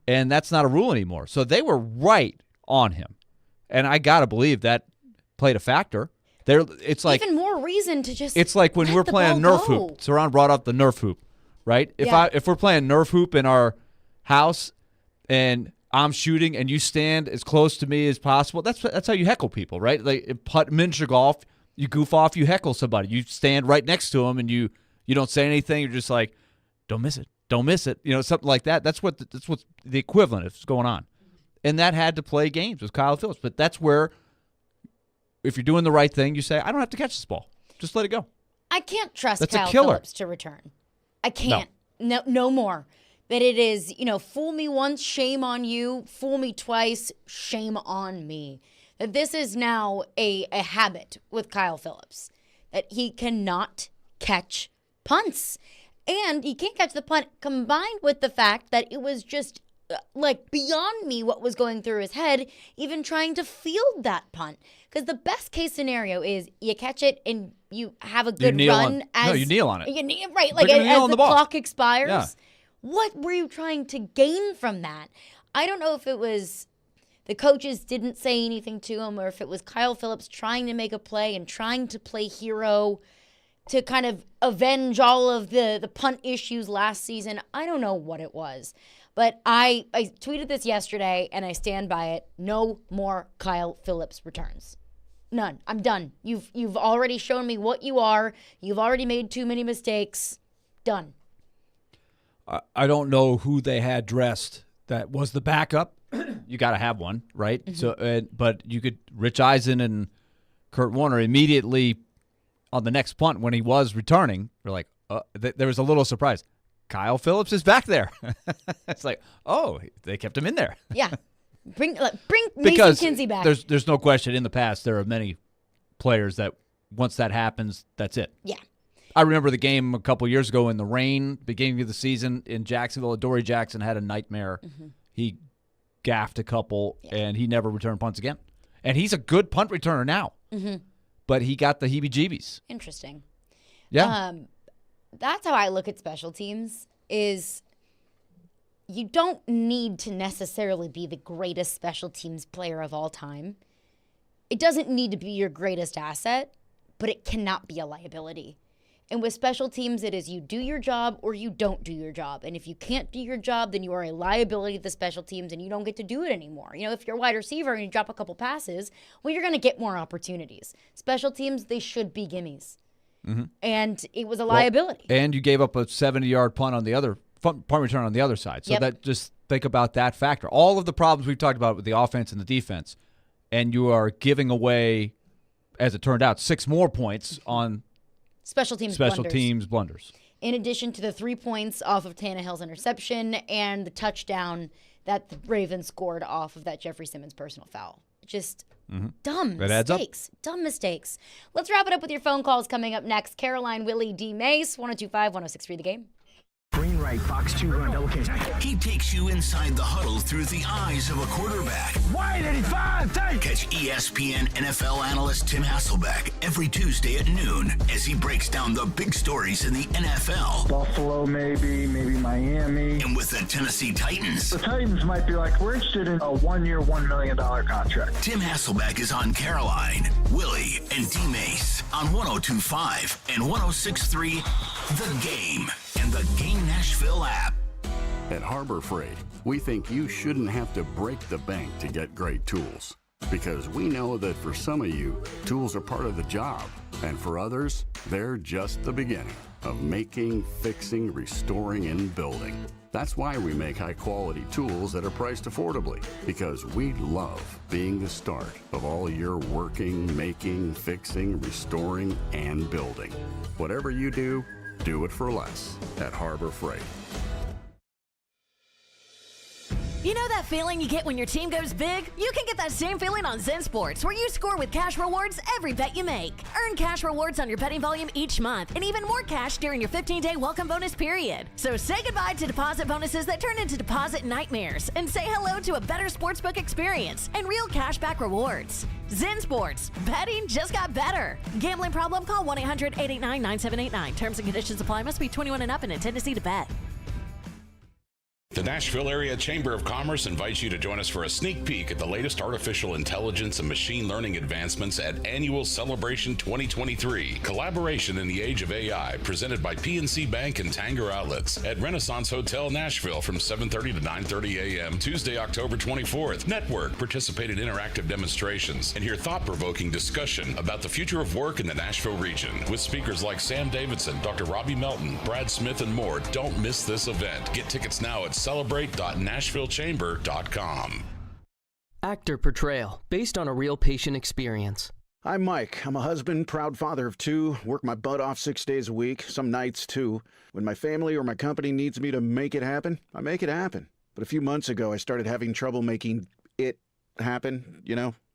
And that's not a rule anymore. So they were right on him. And I got to believe that played a factor. It's like even more reason to just It's like when we're playing Nerf hoop. Saran brought up the Nerf hoop, right? If we're playing Nerf hoop in our house and I'm shooting and you stand as close to me as possible, that's how you heckle people, right? Like miniature golf, you goof off, you heckle somebody. You stand right next to them and you don't say anything. You're just like, don't miss it. Don't miss it. Something like that. That's what the equivalent is going on. And that had to play games with Kyle Phillips. But that's where, if you're doing the right thing, you say, I don't have to catch this ball. Just let it go. I can't trust That's Kyle Phillips to return. I can't. No more. That it is, fool me once, shame on you. Fool me twice, shame on me. That this is now a habit with Kyle Phillips. That he cannot catch punts. And he can't catch the punt, combined with the fact that it was just beyond me what was going through his head, even trying to field that punt. Because the best case scenario is you catch it and you have a good run. You kneel on it. You kneel, right, as the clock expires. Yeah. What were you trying to gain from that? I don't know if it was the coaches didn't say anything to him or if it was Kyle Phillips trying to make a play and trying to play hero to kind of avenge all of the punt issues last season. I don't know what it was. But I tweeted this yesterday, and I stand by it. No more Kyle Phillips returns. None. I'm done. You've already shown me what you are. You've already made too many mistakes. Done. I don't know who they had dressed that was the backup. You got to have one, right? Mm-hmm. So, but you could Rich Eisen and Kurt Warner immediately on the next punt when he was returning. We're like, there was a little surprise. Kyle Phillips is back there. It's like, oh, they kept him in there. Yeah, bring Mason Kinsey back. There's no question. In the past, there are many players that once that happens, that's it. Yeah. I remember the game a couple years ago in the rain, beginning of the season in Jacksonville. Dory Jackson had a nightmare. He gaffed a couple, and he never returned punts again. And he's a good punt returner now. But he got the heebie-jeebies. Interesting. Yeah. That's how I look at special teams is you don't need to necessarily be the greatest special teams player of all time. It doesn't need to be your greatest asset, but it cannot be a liability. And with special teams, it is you do your job or you don't do your job. And if you can't do your job, then you are a liability to the special teams and you don't get to do it anymore. You know, if you're a wide receiver and you drop a couple passes, well, you're going to get more opportunities. Special teams, they should be gimmies. And it was a liability. And you gave up a 70-yard punt on the other punt return on the other side. So that just think about that factor. All of the problems we've talked about with the offense and the defense, and you are giving away, as it turned out, 6 more points on special teams blunders. In addition to the 3 points off of Tannehill's interception and the touchdown that the Ravens scored off of that Jeffrey Simmons personal foul. Just dumb mistakes. Dumb mistakes. Let's wrap it up with your phone calls coming up next. Caroline, Willy, D-Mace, 1025, 1063 The Game. Green right, box 2 run, double catch. He takes you inside the huddle through the eyes of a quarterback. Wide 85, take! Catch ESPN NFL analyst Tim Hasselbeck every Tuesday at noon as he breaks down the big stories in the NFL. Buffalo, maybe Miami. And with the Tennessee Titans. The Titans might be like, we're interested in a 1-year, $1 million contract. Tim Hasselbeck is on Caroline, Willy, and D-Mase on 1025 and 1063 The Game and the Game Nashville app. At Harbor Freight, we think you shouldn't have to break the bank to get great tools. Because we know that for some of you, tools are part of the job. And for others, they're just the beginning of making, fixing, restoring, and building. That's why we make high-quality tools that are priced affordably. Because we love being the start of all your working, making, fixing, restoring, and building. Whatever you do it for less at Harbor Freight. You know that feeling you get when your team goes big? You can get that same feeling on Zen Sports, where you score with cash rewards every bet you make. Earn cash rewards on your betting volume each month, and even more cash during your 15-day welcome bonus period. So say goodbye to deposit bonuses that turn into deposit nightmares, and say hello to a better sportsbook experience and real cashback rewards. Zen Sports. Betting just got better. Gambling problem? Call 1-800-889-9789. Terms and conditions apply. Must be 21 and up and in Tennessee to bet. The Nashville Area Chamber of Commerce invites you to join us for a sneak peek at the latest artificial intelligence and machine learning advancements at Annual Celebration 2023. Collaboration in the Age of AI, presented by PNC Bank and Tanger Outlets at Renaissance Hotel, Nashville from 7:30 to 9:30 a.m. Tuesday, October 24th. Network, participate in interactive demonstrations, and hear thought-provoking discussion about the future of work in the Nashville region with speakers like Sam Davidson, Dr. Robbie Melton, Brad Smith, and more. Don't miss this event. Get tickets now at celebrate.nashvillechamber.com. Actor Portrayal, based on a real patient experience. I'm Mike. I'm a husband, proud father of 2, work my butt off 6 days a week, some nights too. When my family or my company needs me to make it happen, I make it happen. But a few months ago, I started having trouble making it happen,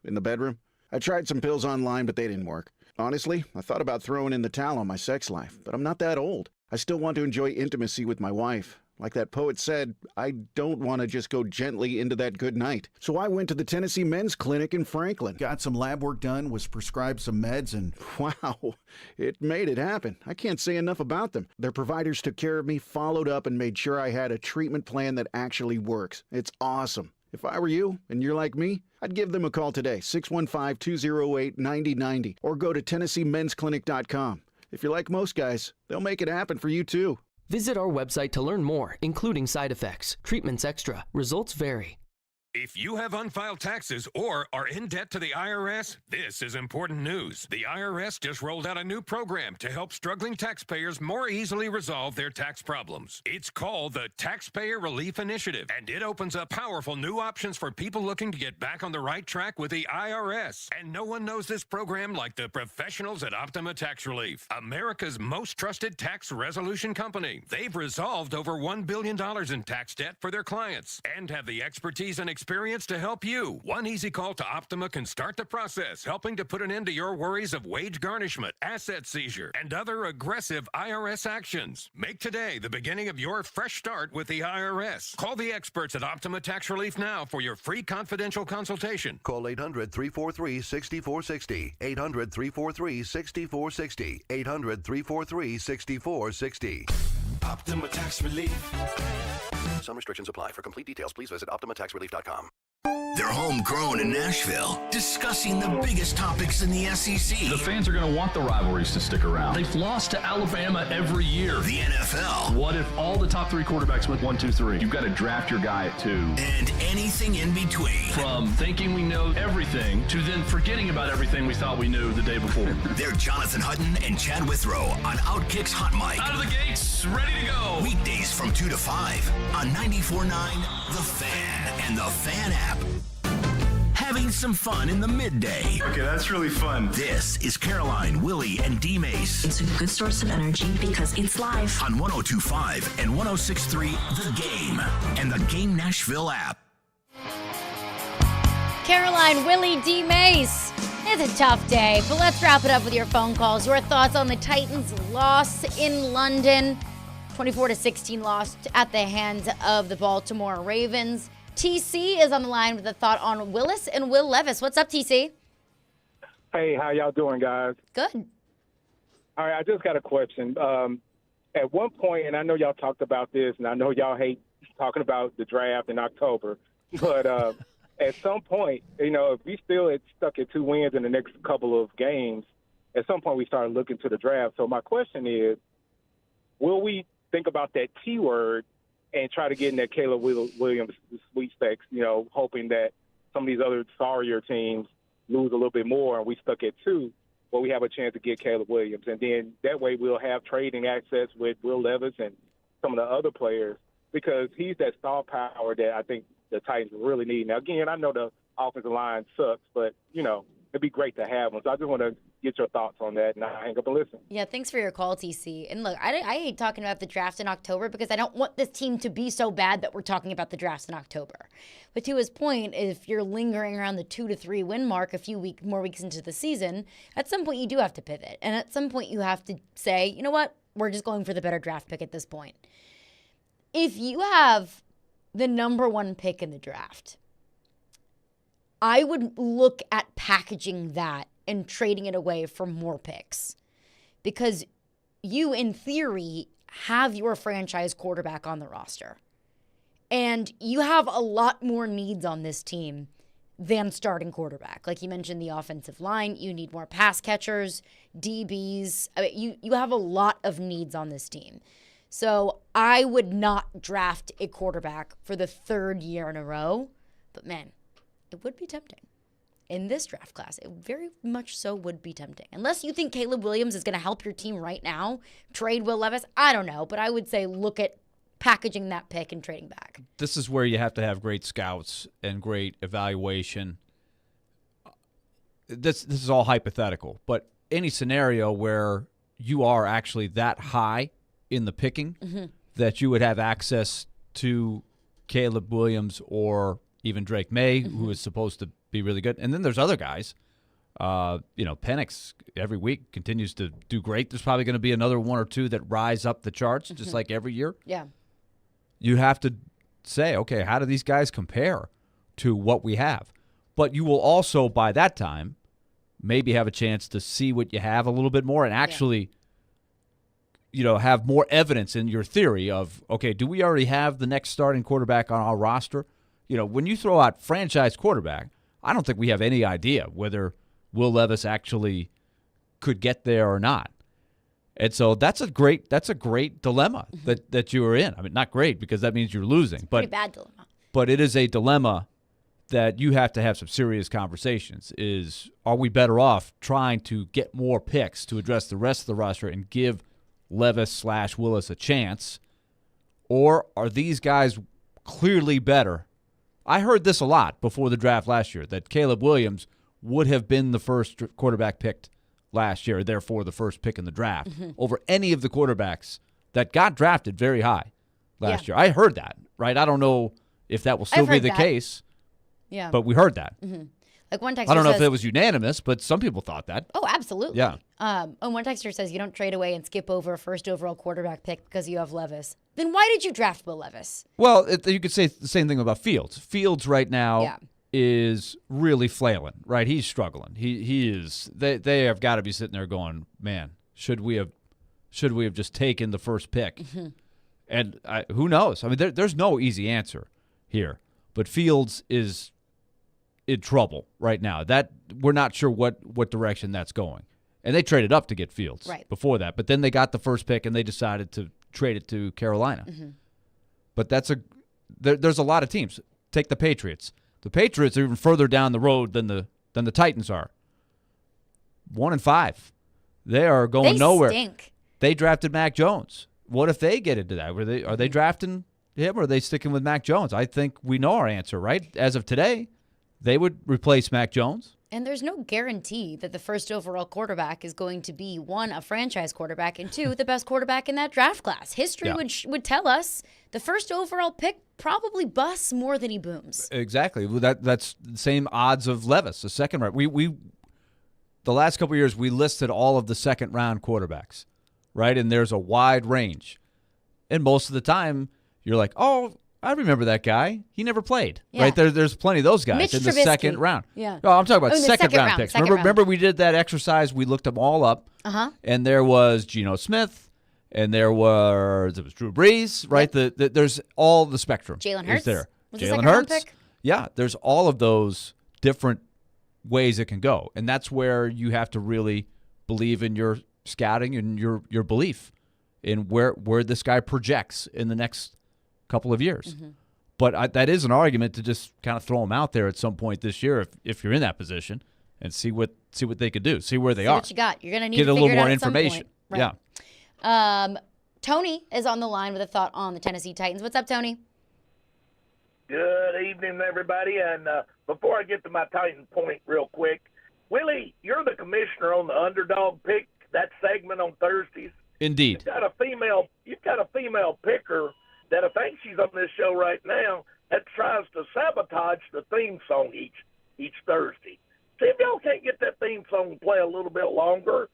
in the bedroom. I tried some pills online, but they didn't work. Honestly, I thought about throwing in the towel on my sex life, but I'm not that old. I still want to enjoy intimacy with my wife. Like that poet said, I don't want to just go gently into that good night. So I went to the Tennessee Men's Clinic in Franklin, got some lab work done, was prescribed some meds, and wow, it made it happen. I can't say enough about them. Their providers took care of me, followed up, and made sure I had a treatment plan that actually works. It's awesome. If I were you, and you're like me, I'd give them a call today, 615-208-9090, or go to TennesseeMen'sClinic.com. If you're like most guys, they'll make it happen for you too. Visit our website to learn more, including side effects, treatments extra. Results vary. If you have unfiled taxes or are in debt to the IRS, this is important news. The IRS just rolled out a new program to help struggling taxpayers more easily resolve their tax problems. It's called the Taxpayer Relief Initiative, and it opens up powerful new options for people looking to get back on the right track with the IRS. And no one knows this program like the professionals at Optima Tax Relief, America's most trusted tax resolution company. They've resolved over $1 billion in tax debt for their clients and have the expertise and experience experience to help you. One easy call to Optima can start the process, helping to put an end to your worries of wage garnishment, asset seizure, and other aggressive IRS actions. Make today the beginning of your fresh start with the IRS. Call the experts at Optima Tax Relief now for your free confidential consultation. Call 800-343-6460. 800-343-6460. 800-343-6460. Optima Tax Relief. Some restrictions apply. For complete details, please visit OptimaTaxRelief.com. They're homegrown in Nashville, discussing the biggest topics in the SEC. The fans are going to want the rivalries to stick around. They've lost to Alabama every year. The NFL. What if all the top 3 quarterbacks went 1, 2, 3? You've got to draft your guy at 2. And anything in between. From thinking we know everything to then forgetting about everything we thought we knew the day before. They're Jonathan Hutton and Chad Withrow on Outkick's Hot Mic. Out of the gates, ready to go. Weekdays from 2 to 5 on 94.9 The Fan and The Fan app. Having some fun in the midday. Okay, that's really fun. This is Caroline, Willy, and D-Mase. It's a good source of energy because it's live. On 102.5 and 106.3 The Game and the Game Nashville app. Caroline, Willy, D-Mase. It's a tough day, but let's wrap it up with your phone calls. Your thoughts on the Titans' loss in London. 24-16 loss at the hands of the Baltimore Ravens. TC is on the line with a thought on Willis and Will Levis. What's up, TC? Hey, how y'all doing, guys? Good. All right, I just got a question. At one point, and I know y'all talked about this, and I know y'all hate talking about the draft in October, but at some point, if we still had stuck at 2 wins in the next couple of games, at some point we started looking to the draft. So my question is, will we think about that T word and try to get in that Caleb Williams sweepstakes, hoping that some of these other sorrier teams lose a little bit more and we stuck at 2, where we have a chance to get Caleb Williams. And then that way we'll have trading access with Will Levis and some of the other players, because he's that star power that I think the Titans really need. Now, again, I know the offensive line sucks, but, it'd be great to have him. So I just want to get your thoughts on that, and I'll hang up and listen. Yeah, thanks for your call, TC. And look, I hate talking about the draft in October because I don't want this team to be so bad that we're talking about the draft in October. But to his point, if you're lingering around the 2 to 3 win mark a few more weeks into the season, at some point you do have to pivot. And at some point you have to say, you know what, we're just going for the better draft pick at this point. If you have the number 1 pick in the draft, I would look at packaging that and trading it away for more picks, because you, in theory, have your franchise quarterback on the roster. And you have a lot more needs on this team than starting quarterback. Like you mentioned, the offensive line, you need more pass catchers, DBs. I mean, you have a lot of needs on this team. So I would not draft a quarterback for the 3rd year in a row. But man, it would be tempting. In this draft class, it very much so would be tempting. Unless you think Caleb Williams is going to help your team right now, trade Will Levis, I don't know. But I would say look at packaging that pick and trading back. This is where you have to have great scouts and great evaluation. This is all hypothetical, but any scenario where you are actually that high in the picking that you would have access to Caleb Williams or even Drake May, who is supposed to be really good. And then there's other guys. Penix every week continues to do great. There's probably going to be another 1 or 2 that rise up the charts, just like every year. Yeah. You have to say, okay, how do these guys compare to what we have? But you will also, by that time, maybe have a chance to see what you have a little bit more and actually have more evidence in your theory of, okay, do we already have the next starting quarterback on our roster? When you throw out franchise quarterback, I don't think we have any idea whether Will Levis actually could get there or not. And so that's a great dilemma that you are in. I mean, not great because that means you're losing. Pretty bad dilemma. But it is a dilemma that you have to have some serious conversations. Are we better off trying to get more picks to address the rest of the roster and give Levis/Willis a chance? Or are these guys clearly better? I heard this a lot before the draft last year, that Caleb Williams would have been the first quarterback picked last year, therefore the first pick in the draft, over any of the quarterbacks that got drafted very high last year. I heard that, right? I don't know if that will still be the case, Yeah. But we heard that. Mm-hmm. Like one texter I don't know says, if it was unanimous, but some people thought that. Oh, absolutely. Yeah. And one texter says you don't trade away and skip over a first overall quarterback pick because you have Levis. Then why did you draft Will Levis? Well, you could say the same thing about Fields. Fields right now is really flailing, right? He's struggling. He is. They have got to be sitting there going, man, should we have just taken the first pick? Mm-hmm. And who knows? I mean, there's no easy answer here. But Fields is in trouble right now. That we're not sure what direction that's going. And they traded up to get Fields before that. But then they got the first pick and they decided to trade it to Carolina. Mm-hmm. But there's a lot of teams. Take the Patriots. The Patriots are even further down the road than the Titans are. 1-5. They are going nowhere. They stink. They drafted Mac Jones. What if they get into that? Are they drafting him or are they sticking with Mac Jones? I think we know our answer, right? As of today, they would replace Mac Jones. And there's no guarantee that the first overall quarterback is going to be, 1, a franchise quarterback, and 2, the best quarterback in that draft class. History would tell us the first overall pick probably busts more than he booms. Exactly. That's the same odds of Levis, the second round. We the last couple of years, we listed all of the second-round quarterbacks, right? And there's a wide range. And most of the time, you're like, oh, I remember that guy. He never played, right? There's plenty of those guys Mitch in the Trubisky. Second round. Yeah. No, I'm talking about second-round picks. Second round. Remember we did that exercise? We looked them all up, and there was Geno Smith, and there was Drew Brees, right? Yep. There's all the spectrum. Jalen Hurts is there. was Jalen a second-round Hurts. pick? Yeah, there's all of those different ways it can go, and that's where you have to really believe in your scouting and your belief in where this guy projects in the next couple of years. Mm-hmm. But that is an argument to just kind of throw him out there at some point this year if you're in that position and see what they could do, see where they are. What you got? You're going to need get to a figure little it more out at some information. point. Right. Yeah. Tony is on the line with a thought on the Tennessee Titans. What's up, Tony? Good evening, everybody. And before I get to my Titan point real quick, Willie, you're the commissioner on the underdog pick, that segment on Thursdays. Indeed. You've got a female picker that I think she's on this show right now that tries to sabotage the theme song each Thursday. See if y'all can't get that theme song to play a little bit longer.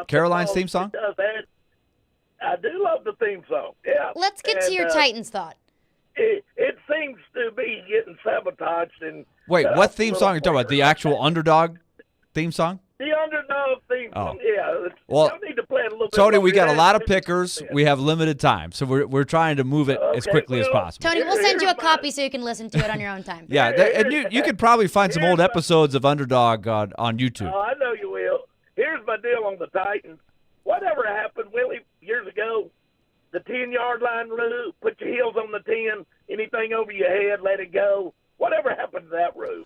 Caroline's theme song? It does that. I do love the theme song. Yeah. Let's get to your Titans thought. It seems to be getting sabotaged. And wait, what theme song are you talking about? The actual underdog theme song? The underdog theme song, yeah. Well, I need to play it a little bit Tony, longer. we got a lot of pickers. We have limited time, so we're trying to move it as quickly as possible. Tony, we'll send you a copy so you can listen to it on your own time. Yeah, and you could probably find some old episodes of Underdog on YouTube. Oh, I know you will. Here's my deal on the Titans. Whatever happened, Willie, years ago, the 10-yard line rule, put your heels on the 10, anything over your head, let it go. Whatever happened to that rule?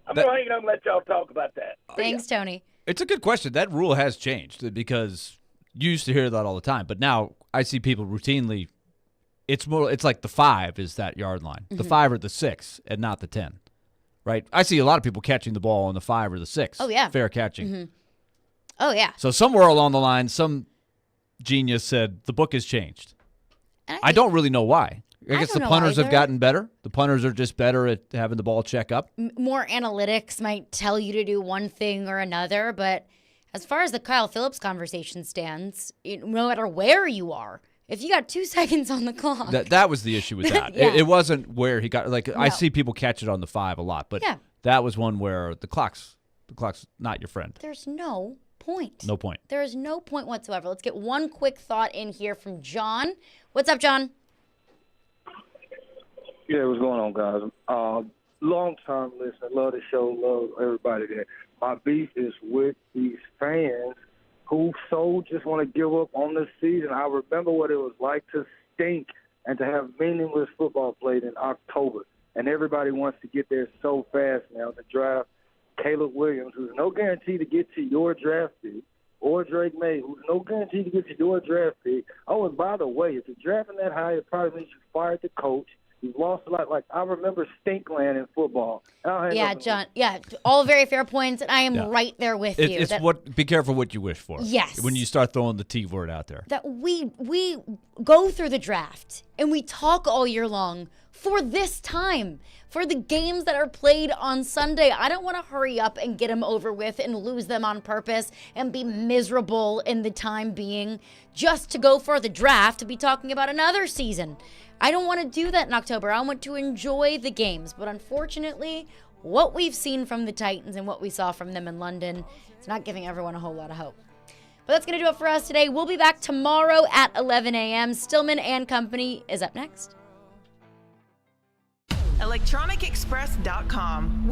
I'm going to hang on and let y'all talk about that. Thanks, Tony. It's a good question. That rule has changed because you used to hear that all the time, but now I see people routinely. It's like the 5 is that yard line, the 5 or the 6, and not the 10, right? I see a lot of people catching the ball on the 5 or the 6. Oh yeah, fair catching. Mm-hmm. Oh yeah. So somewhere along the line, some genius said the book has changed. I don't really know why. I guess the punters have gotten better. The punters are just better at having the ball check up. More analytics might tell you to do one thing or another, but as far as the Kyle Phillips conversation stands, no matter where you are, if you got 2 seconds on the clock. That was the issue with that. Yeah. It wasn't where he got, like, No. I see people catch it on the 5 a lot, but that was one where the clock's not your friend. There's no point. No point. There is no point whatsoever. Let's get one quick thought in here from John. What's up, John? Yeah, what's going on, guys? Long-time listener, love the show, love everybody there. My beef is with these fans who just want to give up on the season. I remember what it was like to stink and to have meaningless football played in October. And everybody wants to get there so fast now to draft Caleb Williams, who's no guarantee to get to your draft pick, or Drake May, who's no guarantee to get to your draft pick. Oh, and by the way, if you're drafting that high, it probably means you fired the coach. You've lost a lot. Like, I remember Stinkland in football. Yeah, John. Yeah, all very fair points, and I am right there with you. It's be careful what you wish for. Yes. When you start throwing the T word out there. That we go through the draft, and we talk all year long. for this time, for the games that are played on Sunday. I don't want to hurry up and get them over with and lose them on purpose and be miserable in the time being just to go for the draft to be talking about another season. I don't want to do that in October. I want to enjoy the games. But unfortunately, what we've seen from the Titans and what we saw from them in London, it's not giving everyone a whole lot of hope. But that's going to do it for us today. We'll be back tomorrow at 11 a.m. Stillman and Company is up next. ElectronicExpress.com.